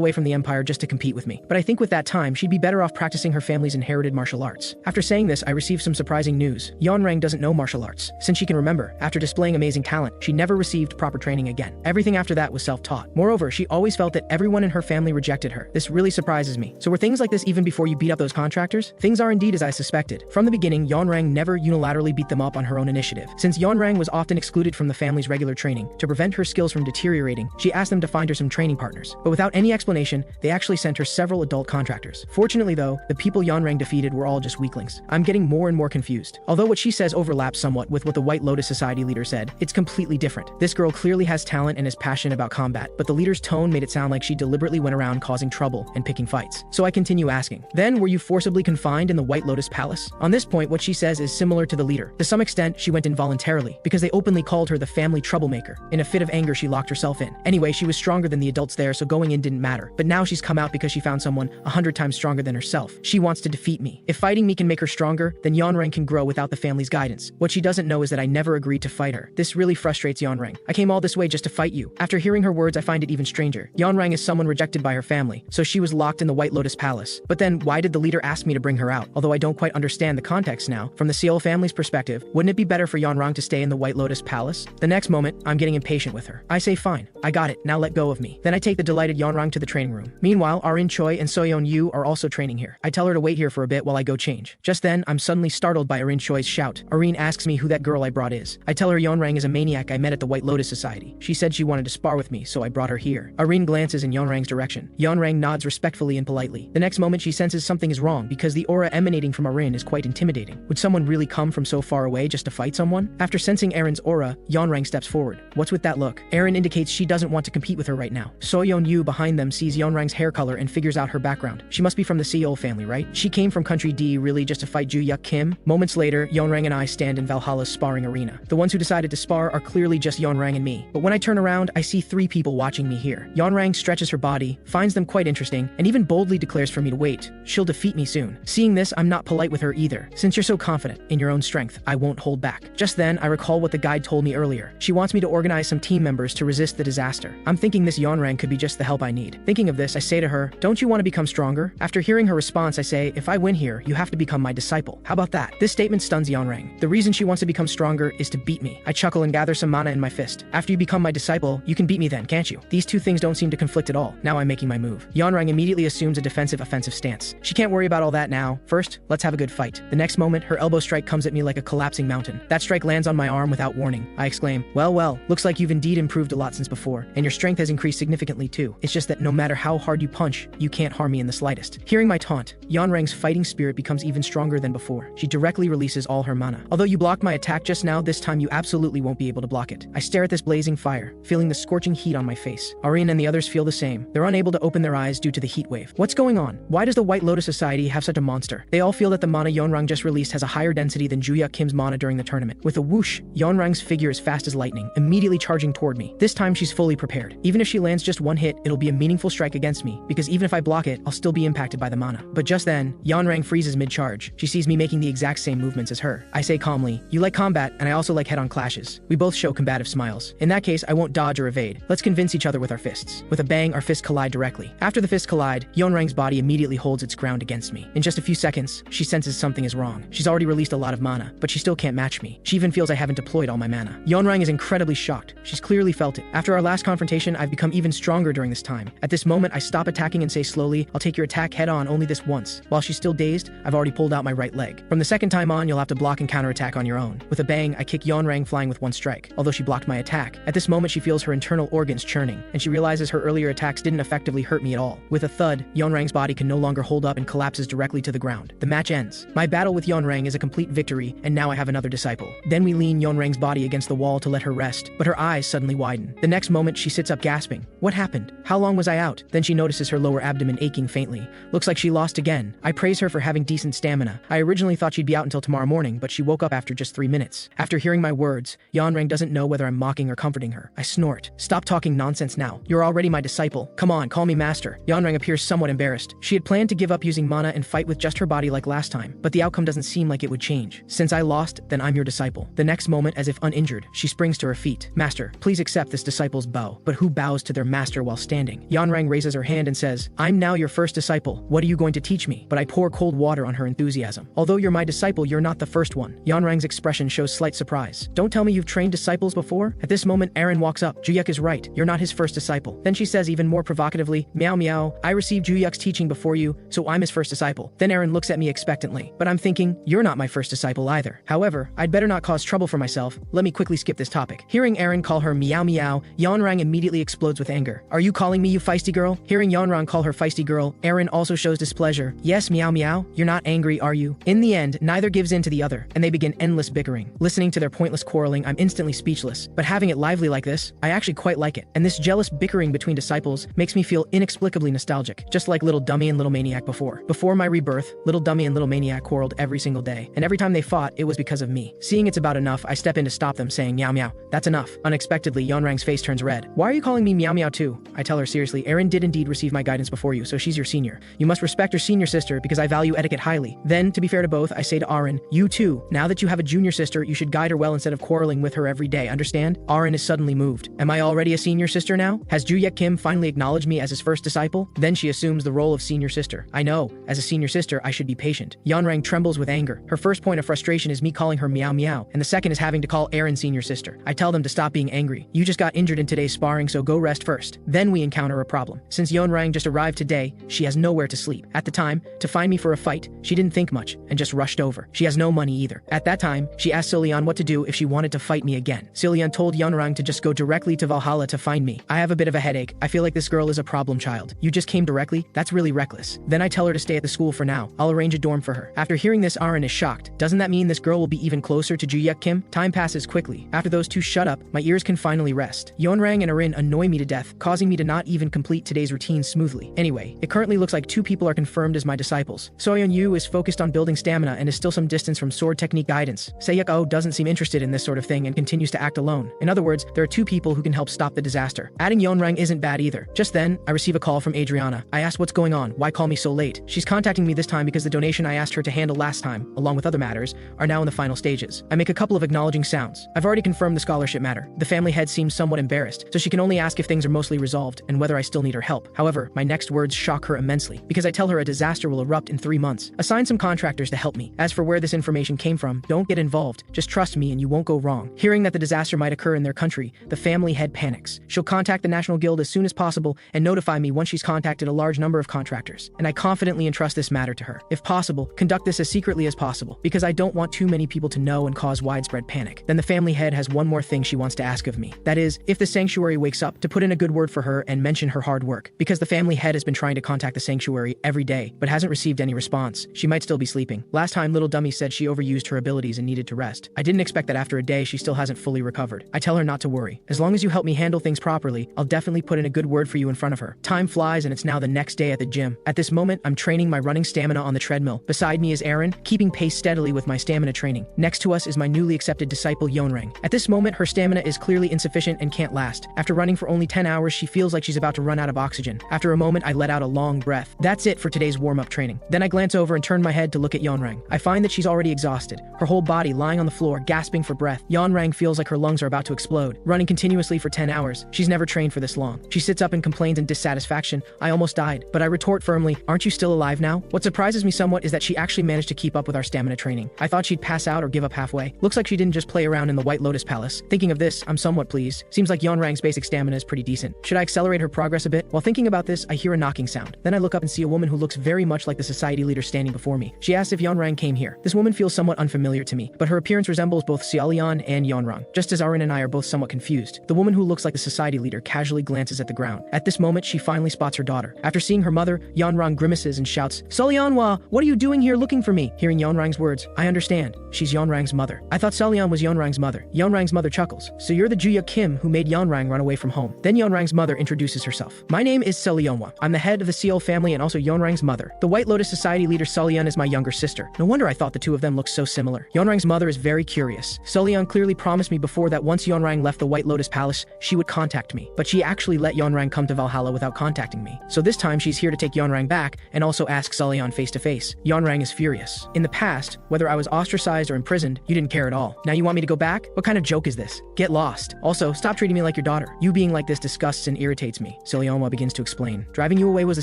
way from the Empire just to compete with me. But I think with that time, she'd be better off practicing her family's inherited martial arts. After saying this, I received some surprising news. Yon Rang doesn't know martial arts. Since she can remember, after displaying amazing talent, she never received proper training again. Everything after that was self-taught. Moreover, she always felt that everyone in her family rejected her. This really surprises me. So were things like this even before you beat up those contractors? Things are indeed as I suspected. From the beginning, Yon Rang never unilaterally beat them up on her own initiative. Since Yon Rang was often excluded from the family's regular training, to prevent her skills from deteriorating, she asked them to find her some training partners. But without any explanation, they actually sent her several adult contractors. Fortunately though, the people Yon Rang defeated were all just weaklings. I'm getting more and more confused. Although what she says overlaps somewhat with what the White Lotus Society leader said, it's completely different. This girl clearly has talent and is passionate about combat, but the leader's tone made it sound like she deliberately went around causing trouble and picking fights. So I continue asking, then were you forcibly confined in the White Lotus Palace? On this point, what she says is similar to the leader. To some extent, she went involuntarily, because they openly called her the family troublemaker. In a fit of anger, she locked herself in. Anyway, she was stronger than the adults there, so going in didn't matter. But now she's come out because she found someone 100 times stronger than herself. She wants to defeat me. If fighting me can make her stronger, then Yon Rang can grow without the family's guidance. What she doesn't know is that I never agreed to fight her. This really frustrates Yon Rang. I came all this way just to fight you. After hearing her words, I find it even stranger. Yon Rang is someone rejected by her family, so she was locked in the White Lotus Palace. But then, why did the leader ask me to bring her out? Although I don't quite understand the context now, from the Seol family's perspective, wouldn't it be better for Yon Rang to stay in the White Lotus Palace? The next moment, I'm getting impatient with her. I say fine, I got it, now let go of me. Then I take the delighted Yon Rang to the training room. Meanwhile, Arin Choi and Soyeon Yu are also training here. I tell her to wait here for a bit while I go change. Just then, I'm suddenly startled by Arin Choi's shout. Arin asks me who that girl I brought is. I tell her Yon Rang is a maniac I met at the White Lotus Society. She said she wanted to spar with me, so I brought her here. Arin glances in Yon Rang's direction. Yon Rang nods respectfully and politely. The next moment she senses something is wrong because the aura emanating from Arin is quite intimidating. Would someone really come from so far away just to fight someone? After sensing Arin's aura, Yon Rang steps forward. What's with that look? Arin indicates she doesn't want to compete with her right now. Soyeon Yu behind them sees Yon Rang's hair color and figures out her background. She must be from the Seol family, right? She came from country D really just to fight Joo-hyuk Kim? Moments later, Yon Rang and I stand in Valhalla's sparring arena. The ones who decided to spar are clearly just Yon Rang and me. But when I turn around, I see 3 people watching me here. Yon Rang stretches her body, finds them quite interesting, and even boldly declares for me to wait. She'll defeat me soon. Seeing this, I'm not polite with her either. Since you're so confident in your own strength, I won't hold back. Just then, I recall what the guide told me earlier. She wants me to organize some team members to resist the disaster. I'm thinking this Yon Rang could be just the help I need. Thinking of this, I say to her, don't you want to become stronger? After hearing her response, I say, if I win here, you have to become my disciple. How about that? This statement stuns Yon Rang. The reason she wants to become stronger is to beat me. I chuckle and gather some mana in my fist. After you become my disciple, you can beat me then, can't you? These two things don't seem to conflict at all. Now I'm making my move. Yon Rang immediately assumes a defensive-offensive stance. She can't worry about all that now. First, let's have a good fight. The next moment, her elbow strike comes at me like a collapsing mountain. That strike lands on my arm without warning. I exclaim, well, looks like you've indeed improved a lot since before, and your strength has increased significantly too. It's just that no matter how hard you punch, you can't harm me in the slightest. Hearing my taunt, Yon Rang's fighting spirit becomes even stronger than before. She directly releases all her mana. Although you blocked my attack just now, this time you absolutely won't be able to block it. I stare at this blazing fire, feeling the scorching heat on my face. Arin and the others feel the same. They're unable to open their eyes due to the heat wave. What's going on? Why does the White Lotus Society have such a monster? They all feel that the mana Yon Rang just released has a higher density than Joo-hyuk Kim's mana during the tournament. With a whoosh, Yon Rang's figure is fast as lightning, immediately charging toward me. This time she's fully prepared. Even if she lands just one hit, it'll be a meaningful strike against me, because even if I block it, I'll still be impacted by the mana. But just then, Yon Rang freezes mid-charge. She sees me making the exact same movements as her. I say calmly, you like combat, and I also like head-on clashes. We both show combative smiles. In that case, I won't dodge or evade. Let's convince each other with our fists. With a bang, our fists collide directly. After the fists collide, Yon Rang's body immediately holds its ground against me. In just a few seconds, she senses something is wrong. She's already released a lot of mana, but she still can't match me. She even feels I haven't deployed all my mana. Yon Rang is incredibly shocked. She's clearly felt it. After our last confrontation, I've become even stronger during this time. At this moment, I stop attacking and say slowly, I'll take your attack head-on only this once. While she's still dazed, I've already pulled out my right leg. From the second time on, you'll have to block and counterattack on your own. With a bang, I kick Yon Rang flying with one strike, although she blocked my attack. At this moment, she feels her internal organs churning, and she realizes her earlier attacks didn't effectively hurt me at all. With a thud, Yon Rang's body can no longer hold up and collapses directly to the ground. The match ends. My battle with Yon Rang is a complete victory, and now I have another disciple. Then we lean Yon Rang's body against the wall to let her rest, but her eyes suddenly widen. The next moment, she sits up gasping. What happened? How long was I out? Then she notices her lower abdomen aching faintly. Looks like she lost again. I praise her for having decent stamina. I originally thought she'd be out until tomorrow morning, but she woke up after just 3 minutes. After hearing my words, Yon Rang doesn't know whether I'm mocking or comforting her. I snort. Stop talking nonsense now. You're already my disciple. Come on, call me master. Yon Rang appears somewhat embarrassed. She had planned to give up using mana and fight with just her body like last time, but the outcome doesn't seem like it would change. Since I lost, then I'm your disciple. The next moment, as if uninjured, she springs to her feet. Master, please accept this disciple's bow. But who bows to their master while standing? understanding. Yon Rang raises her hand and says, I'm now your first disciple. What are you going to teach me? But I pour cold water on her enthusiasm. Although you're my disciple, you're not the first one. Yon Rang's expression shows slight surprise. Don't tell me you've trained disciples before? At this moment, Arin walks up. Joo-hyuk is right. You're not his first disciple. Then she says even more provocatively, meow meow, I received Joo-hyuk's teaching before you, so I'm his first disciple. Then Arin looks at me expectantly. But I'm thinking, you're not my first disciple either. However, I'd better not cause trouble for myself. Let me quickly skip this topic. Hearing Arin call her meow meow, Yon Rang immediately explodes with anger. Are you calling me you feisty girl? Hearing Yon Rang call her feisty girl, Arin also shows displeasure. Yes, meow meow, you're not angry, are you? In the end, neither gives in to the other, and they begin endless bickering. Listening to their pointless quarreling, I'm instantly speechless. But having it lively like this, I actually quite like it. And this jealous bickering between disciples makes me feel inexplicably nostalgic, just like Little Dummy and Little Maniac before. Before my rebirth, Little Dummy and Little Maniac quarreled every single day, and every time they fought, it was because of me. Seeing it's about enough, I step in to stop them, saying meow meow, that's enough. Unexpectedly, Yon Rang's face turns red. Why are you calling me meow meow too? I tell her seriously, Arin did indeed receive my guidance before you, so she's your senior. You must respect your senior sister because I value etiquette highly. Then, to be fair to both, I say to Arin, you too, now that you have a junior sister, you should guide her well instead of quarreling with her every day, understand? Arin is suddenly moved. Am I already a senior sister now? Has Joo-hyuk Kim finally acknowledged me as his first disciple? Then she assumes the role of senior sister. I know, as a senior sister, I should be patient. Yon Rang trembles with anger. Her first point of frustration is me calling her meow meow, and the second is having to call Arin senior sister. I tell them to stop being angry. You just got injured in today's sparring, so go rest first. Then we encounter a problem. Since Yon Rang just arrived today, she has nowhere to sleep. At the time, to find me for a fight, she didn't think much and just rushed over. She has no money either. At that time, she asked Soleon what to do if she wanted to fight me again. Soleon told Yon Rang to just go directly to Valhalla to find me. I have a bit of a headache. I feel like this girl is a problem child. You just came directly? That's really reckless. Then I tell her to stay at the school for now. I'll arrange a dorm for her. After hearing this, Arin is shocked. Doesn't that mean this girl will be even closer to Joo-hyuk Kim? Time passes quickly. After those two shut up, my ears can finally rest. Yon Rang and Arin annoy me to death, causing me to not even complete today's routine smoothly. Anyway, it currently looks like 2 people are confirmed as my disciples. Soyeon Yu is focused on building stamina and is still some distance from sword technique guidance. Seyuk Oh doesn't seem interested in this sort of thing and continues to act alone. In other words, there are 2 people who can help stop the disaster. Adding Yon Rang isn't bad either. Just then, I receive a call from Adriana. I ask what's going on, why call me so late? She's contacting me this time because the donation I asked her to handle last time, along with other matters, are now in the final stages. I make a couple of acknowledging sounds. I've already confirmed the scholarship matter. The family head seems somewhat embarrassed, so she can only ask if things are mostly resolved and whether I still need her help. However, my next words shock her immensely, because I tell her a disaster will erupt in 3 months. Assign some contractors to help me. As for where this information came from, don't get involved. Just trust me and you won't go wrong. Hearing that the disaster might occur in their country, the family head panics. She'll contact the National Guild as soon as possible and notify me once she's contacted a large number of contractors. And I confidently entrust this matter to her. If possible, conduct this as secretly as possible, because I don't want too many people to know and cause widespread panic. Then the family head has one more thing she wants to ask of me. That is, if the sanctuary wakes up, to put in a good word for her and mention her hard work. Because the family head has been trying to contact the sanctuary every day, but hasn't received any response. She might still be sleeping. Last time, Little Dummy said she overused her abilities and needed to rest. I didn't expect that after a day she still hasn't fully recovered. I tell her not to worry. As long as you help me handle things properly, I'll definitely put in a good word for you in front of her. Time flies and it's now the next day at the gym. At this moment, I'm training my running stamina on the treadmill. Beside me is Arin, keeping pace steadily with my stamina training. Next to us is my newly accepted disciple Yon Rang. At this moment, her stamina is clearly insufficient and can't last. After running for only 10 hours, she feels like she's about to run out of oxygen. After a moment, I let out a long breath. That's it for today's warm-up training. Then I glance over and turn my head to look at Yon Rang. I find that she's already exhausted, her whole body lying on the floor, gasping for breath. Yon Rang feels like her lungs are about to explode. Running continuously for 10 hours, she's never trained for this long. She sits up and complains in dissatisfaction. I almost died, but I retort firmly, aren't you still alive now? What surprises me somewhat is that she actually managed to keep up with our stamina training. I thought she'd pass out or give up halfway. Looks like she didn't just play around in the White Lotus Palace. Thinking of this, I'm somewhat pleased. Seems like Yon Rang's basic stamina is pretty decent. Should I accelerate her progress a bit? While thinking about this, I hear a knocking sound. Then I look up and see a woman who looks very much like the society leader standing before me. She asks if Yon Rang came here. This woman feels somewhat unfamiliar to me, but her appearance resembles both Seolian and Yon Rang, just as Arin and I are both somewhat confused. The woman who looks like the society leader casually glances at the ground. At this moment, she finally spots her daughter. After seeing her mother, Yon Rang grimaces and shouts, Seolianwa, what are you doing here looking for me? Hearing Yon Rang's words, I understand. She's Yon Rang's mother. I thought Seolian was Yon Rang's mother. Yon Rang's mother chuckles. So you're the Joo-hyuk Kim who made Yon Rang run away from home. Then Yon Rang's mother introduces herself. My name is Seolionwa. I'm the head of the Seol family and also Yon Rang's mother. The White Lotus Society leader Seolian is my younger sister. No wonder I thought the two of them looked so similar. Yon Rang's mother is very curious. Seolian clearly promised me before that once Yon Rang left the White Lotus Palace, she would contact me. But she actually let Yon Rang come to Valhalla without contacting me. So this time she's here to take Yon Rang back and also ask Seolian face to face. Yon Rang is furious. In the past, whether I was ostracized or imprisoned, you didn't care at all. Now you want me to go back? What kind of joke is this? Get lost. Also, stop treating me like your daughter. You being like this disgusts and irritates me. me. Seolyeonwa begins to explain. Driving you away was the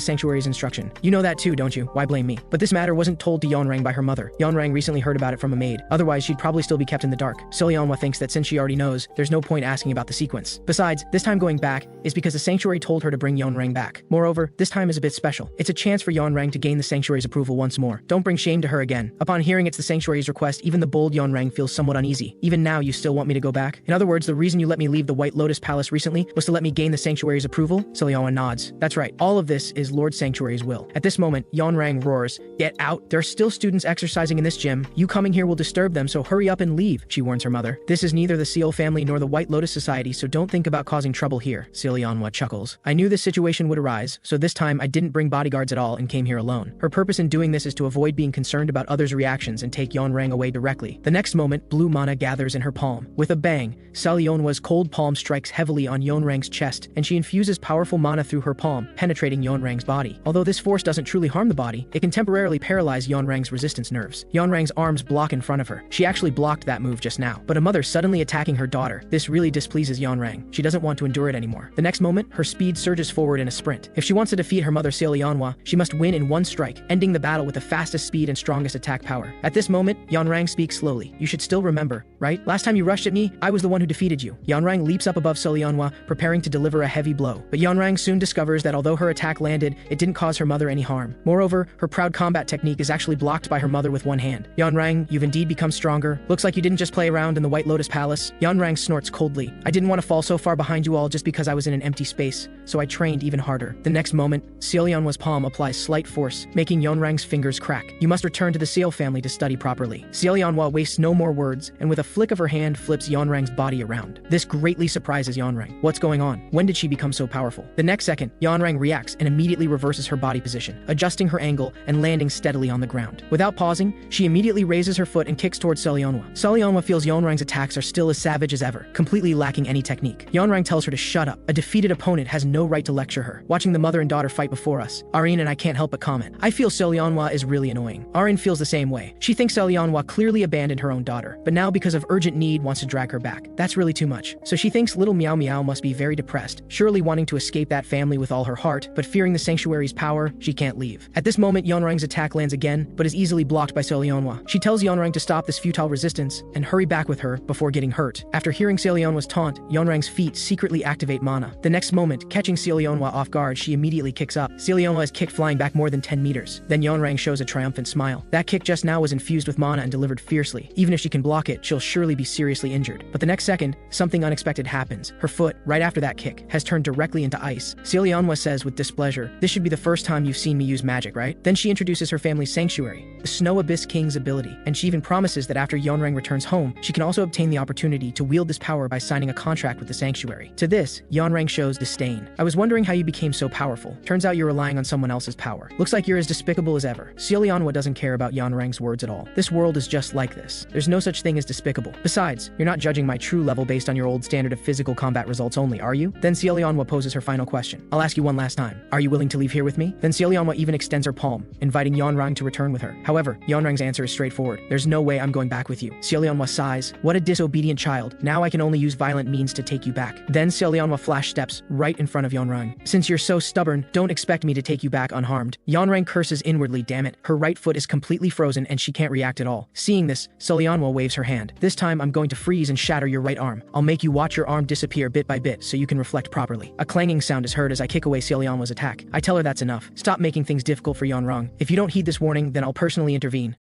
sanctuary's instruction. You know that too, don't you? Why blame me? But this matter wasn't told to Yon Rang by her mother. Yon Rang recently heard about it from a maid. Otherwise, she'd probably still be kept in the dark. Seolyeonwa thinks that since she already knows, there's no point asking about the sequence. Besides, this time going back is because the sanctuary told her to bring Yon Rang back. Moreover, this time is a bit special. It's a chance for Yon Rang to gain the sanctuary's approval once more. Don't bring shame to her again. Upon hearing it's the sanctuary's request, even the bold Yon Rang feels somewhat uneasy. Even now, you still want me to go back? In other words, the reason you let me leave the White Lotus Palace recently was to let me gain the sanctuary's approval? Seolyeonwa nods. That's right. All of this is Lord Sanctuary's will. At this moment, Yon Rang roars, "Get out! There are still students exercising in this gym. You coming here will disturb them, so hurry up and leave," she warns her mother. This is neither the Seal family nor the White Lotus Society, so don't think about causing trouble here. Seolyeonwa chuckles. I knew this situation would arise, so this time I didn't bring bodyguards at all and came here alone. Her purpose in doing this is to avoid being concerned about others' reactions and take Yon Rang away directly. The next moment, blue mana gathers in her palm. With a bang, Seolyeonwa's cold palm strikes heavily on Yon Rang's chest, and she infuses powerful mana through her palm, penetrating Yon Rang's body. Although this force doesn't truly harm the body, it can temporarily paralyze Yon Rang's resistance nerves. Yon Rang's arms block in front of her. She actually blocked that move just now. But a mother suddenly attacking her daughter, this really displeases Yon Rang. She doesn't want to endure it anymore. The next moment, her speed surges forward in a sprint. If she wants to defeat her mother Seolyeonwa, she must win in one strike, ending the battle with the fastest speed and strongest attack power. At this moment, Yon Rang speaks slowly. You should still remember, right? Last time you rushed at me, I was the one who defeated you. Yon Rang leaps up above Seolyeonwa, preparing to deliver a heavy blow. But Yon Rang soon discovers that although her attack landed, it didn't cause her mother any harm. Moreover, her proud combat technique is actually blocked by her mother with one hand. Yon Rang, you've indeed become stronger. Looks like you didn't just play around in the White Lotus Palace. Yon Rang snorts coldly. I didn't want to fall so far behind you all just because I was in an empty space, so I trained even harder. The next moment, Seolyeonwa's palm applies slight force, making Yon Rang's fingers crack. You must return to the Seal family to study properly. Seolyeonwa wastes no more words, and with a flick of her hand flips Yon Rang's body around. This greatly surprises Yon Rang. What's going on? When did she become so powerful? The next second, Yon Rang reacts and immediately reverses her body position, adjusting her angle and landing steadily on the ground. Without pausing, she immediately raises her foot and kicks towards Seolyeonwa. Seolyeonwa feels Yon Rang's attacks are still as savage as ever, completely lacking any technique. Yon Rang tells her to shut up. A defeated opponent has no right to lecture her. Watching the mother and daughter fight before us, Arin and I can't help but comment. I feel Seolyeonwa is really annoying. Arin feels the same way. She thinks Seolyeonwa clearly abandoned her own daughter, but now because of urgent need wants to drag her back. That's really too much. So she thinks little Meow Meow must be very depressed, surely wanting to escape that family with all her heart, but fearing the sanctuary's power, she can't leave. At this moment, Yon Rang's attack lands again, but is easily blocked by Seolyeonwa. She tells Yon Rang to stop this futile resistance and hurry back with her before getting hurt. After hearing Seolyeonwa's taunt, Yon Rang's feet secretly activate mana. The next moment, catching Seolyeonwa off guard, she immediately kicks up. Seolyeonwa's kick flying back more than 10 meters. Then Yon Rang shows a triumphant smile. That kick just now was infused with mana and delivered fiercely. Even if she can block it, she'll surely be seriously injured. But the next second, something unexpected happens. Her foot, right after that kick, has turned directly into ice. Seolyeonwa says with displeasure, "This should be the first time you've seen me use magic, right?" Then she introduces her family's sanctuary, the Snow Abyss King's ability, and she even promises that after Yon Rang returns home, she can also obtain the opportunity to wield this power by signing a contract with the sanctuary. To this, Yon Rang shows disdain. I was wondering how you became so powerful. Turns out you're relying on someone else's power. Looks like you're as despicable as ever. Seolyeonwa doesn't care about Yon Rang's words at all. This world is just like this. There's no such thing as despicable. Besides, you're not judging my true level based on your old standard of physical combat results only, are you? Then Seolyeonwa poses her final question. I'll ask you one last time. Are you willing to leave here with me? Then Seolyeonwa even extends her palm, inviting Yon Rang to return with her. However, Yon Rang's answer is straightforward. There's no way I'm going back with you. Seolyeonwa sighs. What a disobedient child. Now I can only use violent means to take you back. Then Seolyeonwa flash steps right in front of Yon Rang. Since you're so stubborn, don't expect me to take you back unharmed. Yon Rang curses inwardly, damn it. Her right foot is completely frozen and she can't react at all. Seeing this, Seolyeonwa waves her hand. This time I'm going to freeze and shatter your right arm. I'll make you watch your arm disappear bit by bit so you can reflect properly. A clanging sound is heard as I kick away Seolyeonwa's attack. I tell her that's enough. Stop making things difficult for Yon Rang. If you don't heed this warning, then I'll personally intervene.